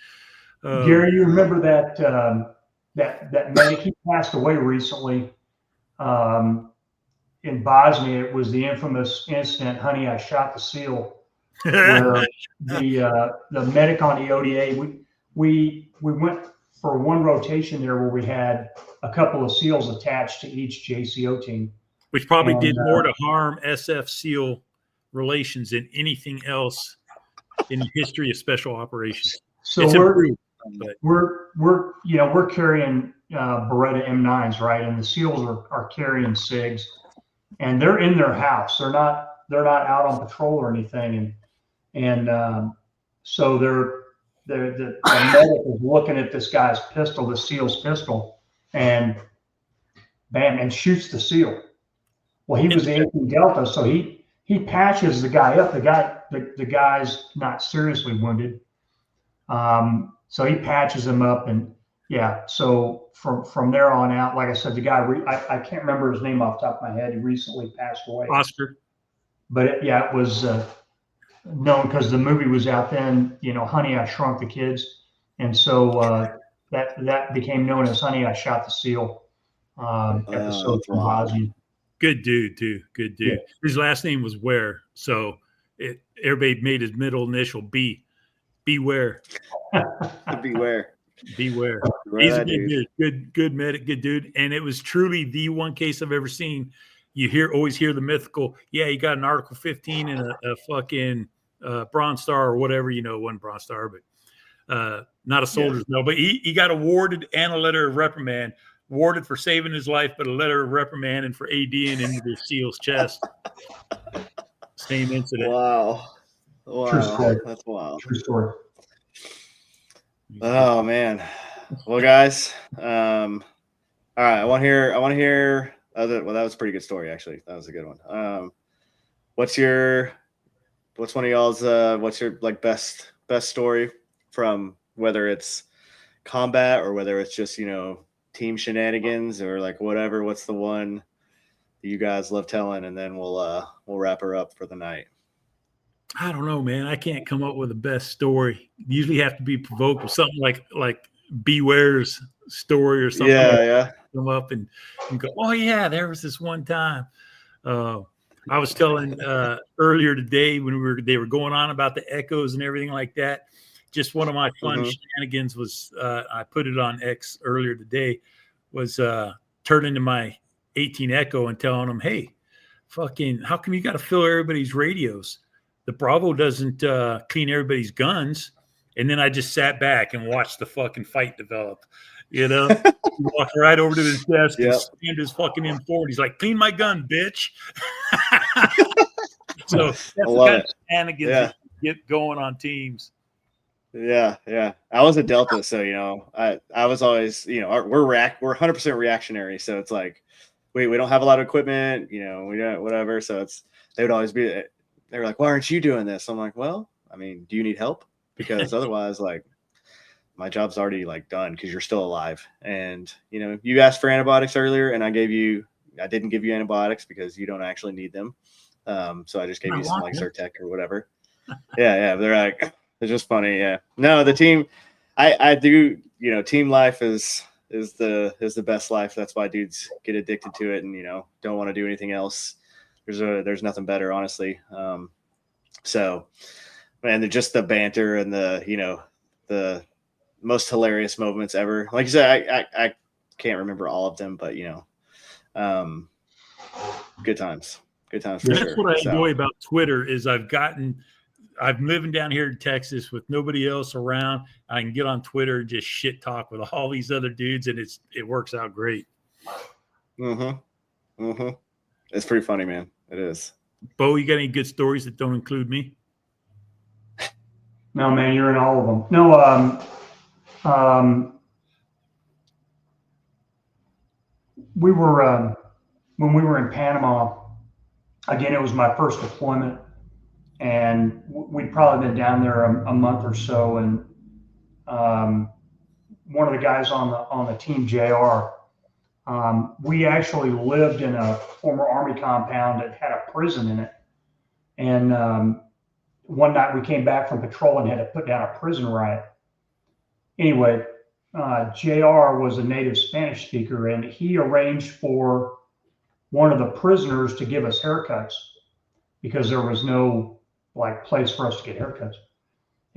Gary, you remember that medic? He passed away recently in Bosnia. It was the infamous incident, honey, I shot the SEAL, where the medic on the ODA, we went for one rotation there where we had a couple of SEALs attached to each JCO team. Which probably did more to harm SF SEAL relations than anything else in the history of special operations. So we're carrying Beretta M9s, right? And the SEALs are carrying SIGs, and they're in their house. They're not out on patrol or anything. And so the medic is looking at this guy's pistol, the SEAL's pistol, and bam, and shoots the SEAL. Well, he was the 18 Delta, so he patches the guy up. The guy's not seriously wounded. So he patches him up, and so from there on out, like I said, the guy, I can't remember his name off the top of my head. He recently passed away. Oscar. But it was known because the movie was out then, Honey, I Shrunk the Kids. And so that became known as Honey, I Shot the SEAL episode from Bosnia. Good dude, too. Good dude. Yeah. His last name was Ware, so everybody made his middle initial B. Beware. Beware. Beware. He's a good dude. Good medic, good dude. And it was truly the one case I've ever seen. You always hear the mythical, he got an Article 15 and a fucking Bronze Star or whatever, one Bronze Star, but not a soldier's medal. But he got awarded and a letter of reprimand. Awarded for saving his life, but a letter of reprimand and for ADing into the SEAL's chest. Same incident. Wow. True story. That's wild. True story. Oh man. Well, guys. All right. I want to hear. Well, that was a pretty good story, actually. That was a good one. What's one of y'all's? What's your best story from, whether it's combat or whether it's just team shenanigans or whatever? What's the one that you guys love telling, and then we'll wrap her up for the night. I don't know, man. I can't come up with the best story. Usually have to be provoked with something like Beware's story or something. Yeah. Come up and go, oh yeah, there was this one time. I was telling earlier today when they were going on about the echoes and everything like that. Just one of my fun shenanigans was I put it on X earlier today. was turning to my 18 Echo and telling them, hey, fucking, how come you got to fill everybody's radios? The Bravo doesn't clean everybody's guns. And then I just sat back and watched the fucking fight develop. You know, he walked right over to his desk and slammed his fucking M4. And he's like, clean my gun, bitch. So that's the kind of shenanigans that get going on teams. Yeah. I was a Delta, so I was always, we're 100% reactionary. So it's like we don't have a lot of equipment, we don't whatever. So they would always be, they were like, why aren't you doing this? I'm like, well, I mean, do you need help? Because otherwise, like, my job's already like done because you're still alive. And you asked for antibiotics earlier, and I didn't give you antibiotics because you don't actually need them. So I just gave you some like Zyrtec or whatever. Yeah. They're like, it's just funny. Yeah. No, the team, I do, team life is the best life. That's why dudes get addicted to it and, don't want to do anything else. There's nothing better, honestly. So, man, just the banter and the most hilarious moments ever. Like you said, I can't remember all of them, but good times. Good times for sure. That's what I enjoy about Twitter is I'm living down here in Texas with nobody else around. I can get on Twitter and just shit talk with all these other dudes, and it works out great. It's pretty funny, man. It is. Bo, you got any good stories that don't include me? No, man, you're in all of them. No, we were when we were in Panama. Again, it was my first deployment, and we'd probably been down there a month or so. And one of the guys on the team, JR, we actually lived in a former Army compound that had a prison in it. And one night we came back from patrol and had to put down a prison riot. Anyway, JR was a native Spanish speaker, and he arranged for one of the prisoners to give us haircuts because there was no like place for us to get haircuts.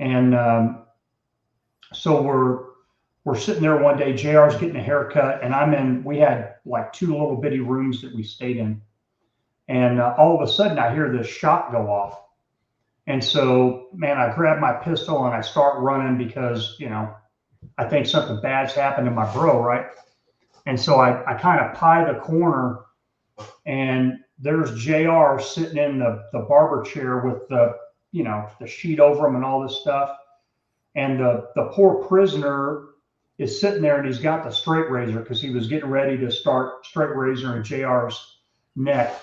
And so we're sitting there one day, JR's getting a haircut, and we had like two little bitty rooms that we stayed in. And all of a sudden I hear this shot go off. And so, man, I grab my pistol and I start running because, I think something bad's happened to my bro, right? And so I kind of pie the corner, and there's JR sitting in the barber chair with the sheet over him and all this stuff. And the poor prisoner is sitting there, and he's got the straight razor because he was getting ready to start straight razor in JR's neck.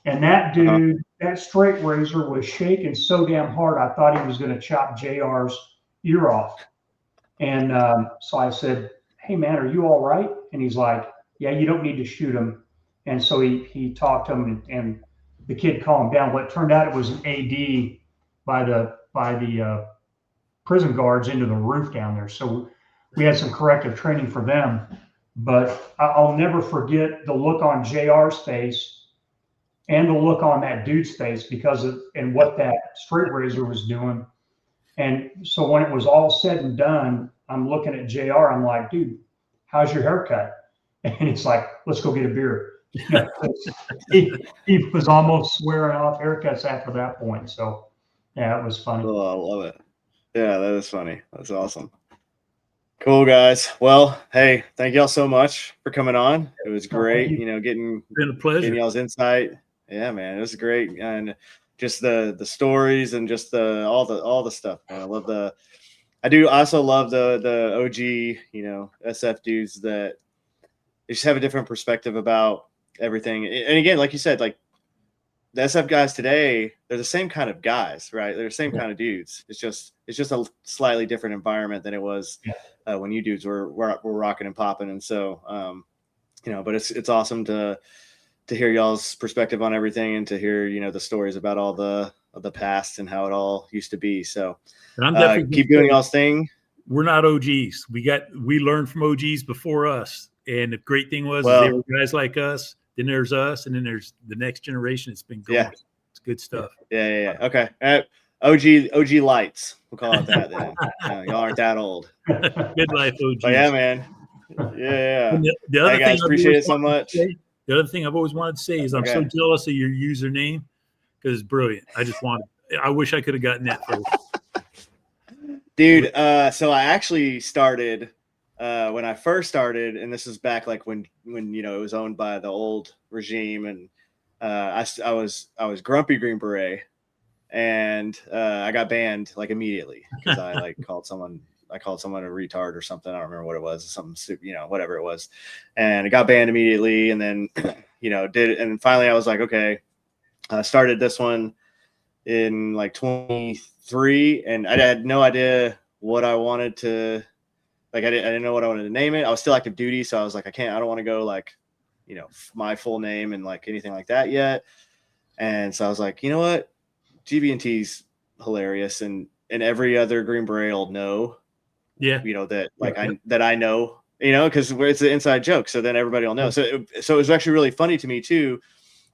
And that dude, that straight razor was shaking so damn hard, I thought he was going to chop JR's ear off. And so I said, hey, man, are you all right? And he's like, yeah, you don't need to shoot him. And so he talked to him, and the kid calmed down. But it turned out it was an AD by the prison guards into the roof down there. So we had some corrective training for them. But I'll never forget the look on JR's face and the look on that dude's face because of and what that straight razor was doing. And so when it was all said and done, I'm looking at JR. I'm like, dude, how's your haircut? And it's like, let's go get a beer. He was almost swearing off haircuts after that point. So yeah, it was funny. Oh, I love it. Yeah, that is funny. That's awesome. Cool, guys. Well, hey, thank y'all so much for coming on. It was great, getting been a pleasure. Getting y'all's insight. Yeah, man, it was great. And just the stories and just all the stuff, man. I also love the OG, SF dudes that they just have a different perspective about everything. And again, like you said, like the SF guys today, they're the same kind of guys, right? They're the same kind of dudes. It's just a slightly different environment than it was when you dudes were rocking and popping. And so, but it's awesome to hear y'all's perspective on everything and to hear, the stories about all the past and how it all used to be. So keep doing y'all's thing. We're not OGs. We learned from OGs before us. And the great thing was they were guys like us. Then there's us, and then there's the next generation. It's been going. Yeah. It's good stuff. Yeah. Okay. OG lights. We'll call it that then. Y'all aren't that old. Good life, OG. But yeah, man. Yeah. The other Hey, guys, thing appreciate it so much. The other thing I've always wanted to say is I'm so jealous of your username because it's brilliant. I wish I could have gotten that first. Dude, so I actually started when I first started, and this is back like when you know it was owned by the old regime, and I was Grumpy Green Beret, and I got banned like immediately because I like called someone a retard or something. I don't remember what it was, something stupid, you know, whatever it was, and it got banned immediately. And then you know did it, and finally I was like, okay, I started this one in like 23, and I had no idea what I wanted to like. I didn't know what I wanted to name it. I was still active duty, so I was like, I don't want to go like, you know, my full name and like anything like that yet. And so I was like, you know what, GB&T's hilarious, and every other Green Beret will know, yeah, you know, that like I know, you know, because it's an inside joke, so then everybody will know. So it was actually really funny to me too,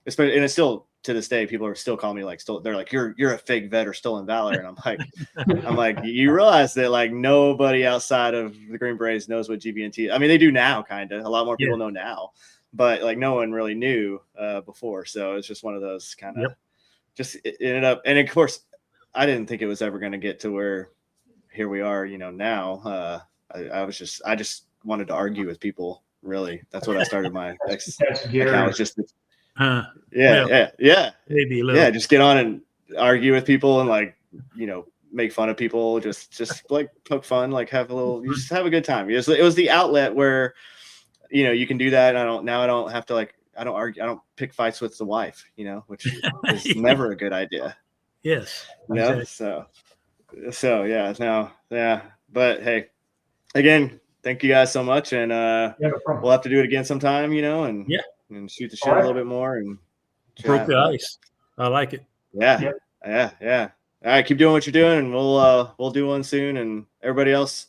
especially, and it's still to this day, people are still calling me like, they're like, you're a fake vet or stolen valor, and I'm like, you realize that like nobody outside of the Green Berets knows what GB&T. I mean, they do now, kind of. A lot more people know now, but like no one really knew before. So it's just one of those kind of. Just it ended up, and of course, I didn't think it was ever going to get to where here we are, you know, now. I just wanted to argue with people. Really, that's what I started my account. Was just yeah. Maybe a little. Yeah, just get on and argue with people and like, you know, make fun of people, just like poke fun, like have a little, you just have a good time. It was the outlet where, you know, you can do that. I don't have to like, I don't argue. I don't pick fights with the wife, you know, which is never a good idea. Yes. You know? Exactly. So yeah, no, yeah. But hey, again, thank you guys so much, and we'll have to do it again sometime, you know, and shoot the shit a little bit more and broke the ice. I like it. Yeah. All right, keep doing what you're doing, and we'll do one soon. And everybody else,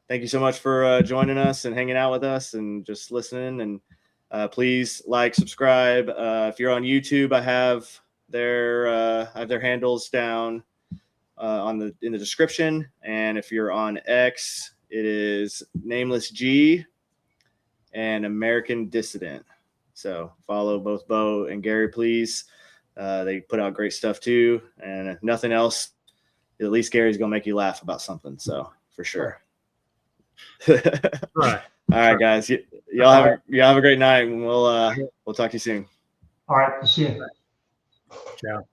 thank you so much for joining us and hanging out with us and just listening. And please like, subscribe. If you're on YouTube, I have their handles down in the description. And if you're on X, it is Nameless G and American Dissident. So follow both Bo and Gary, please. They put out great stuff too. And if nothing else, at least Gary's gonna make you laugh about something. So for sure. Right. All right, guys. Y'all have a great night, and we'll talk to you soon. All right. See you. Ciao.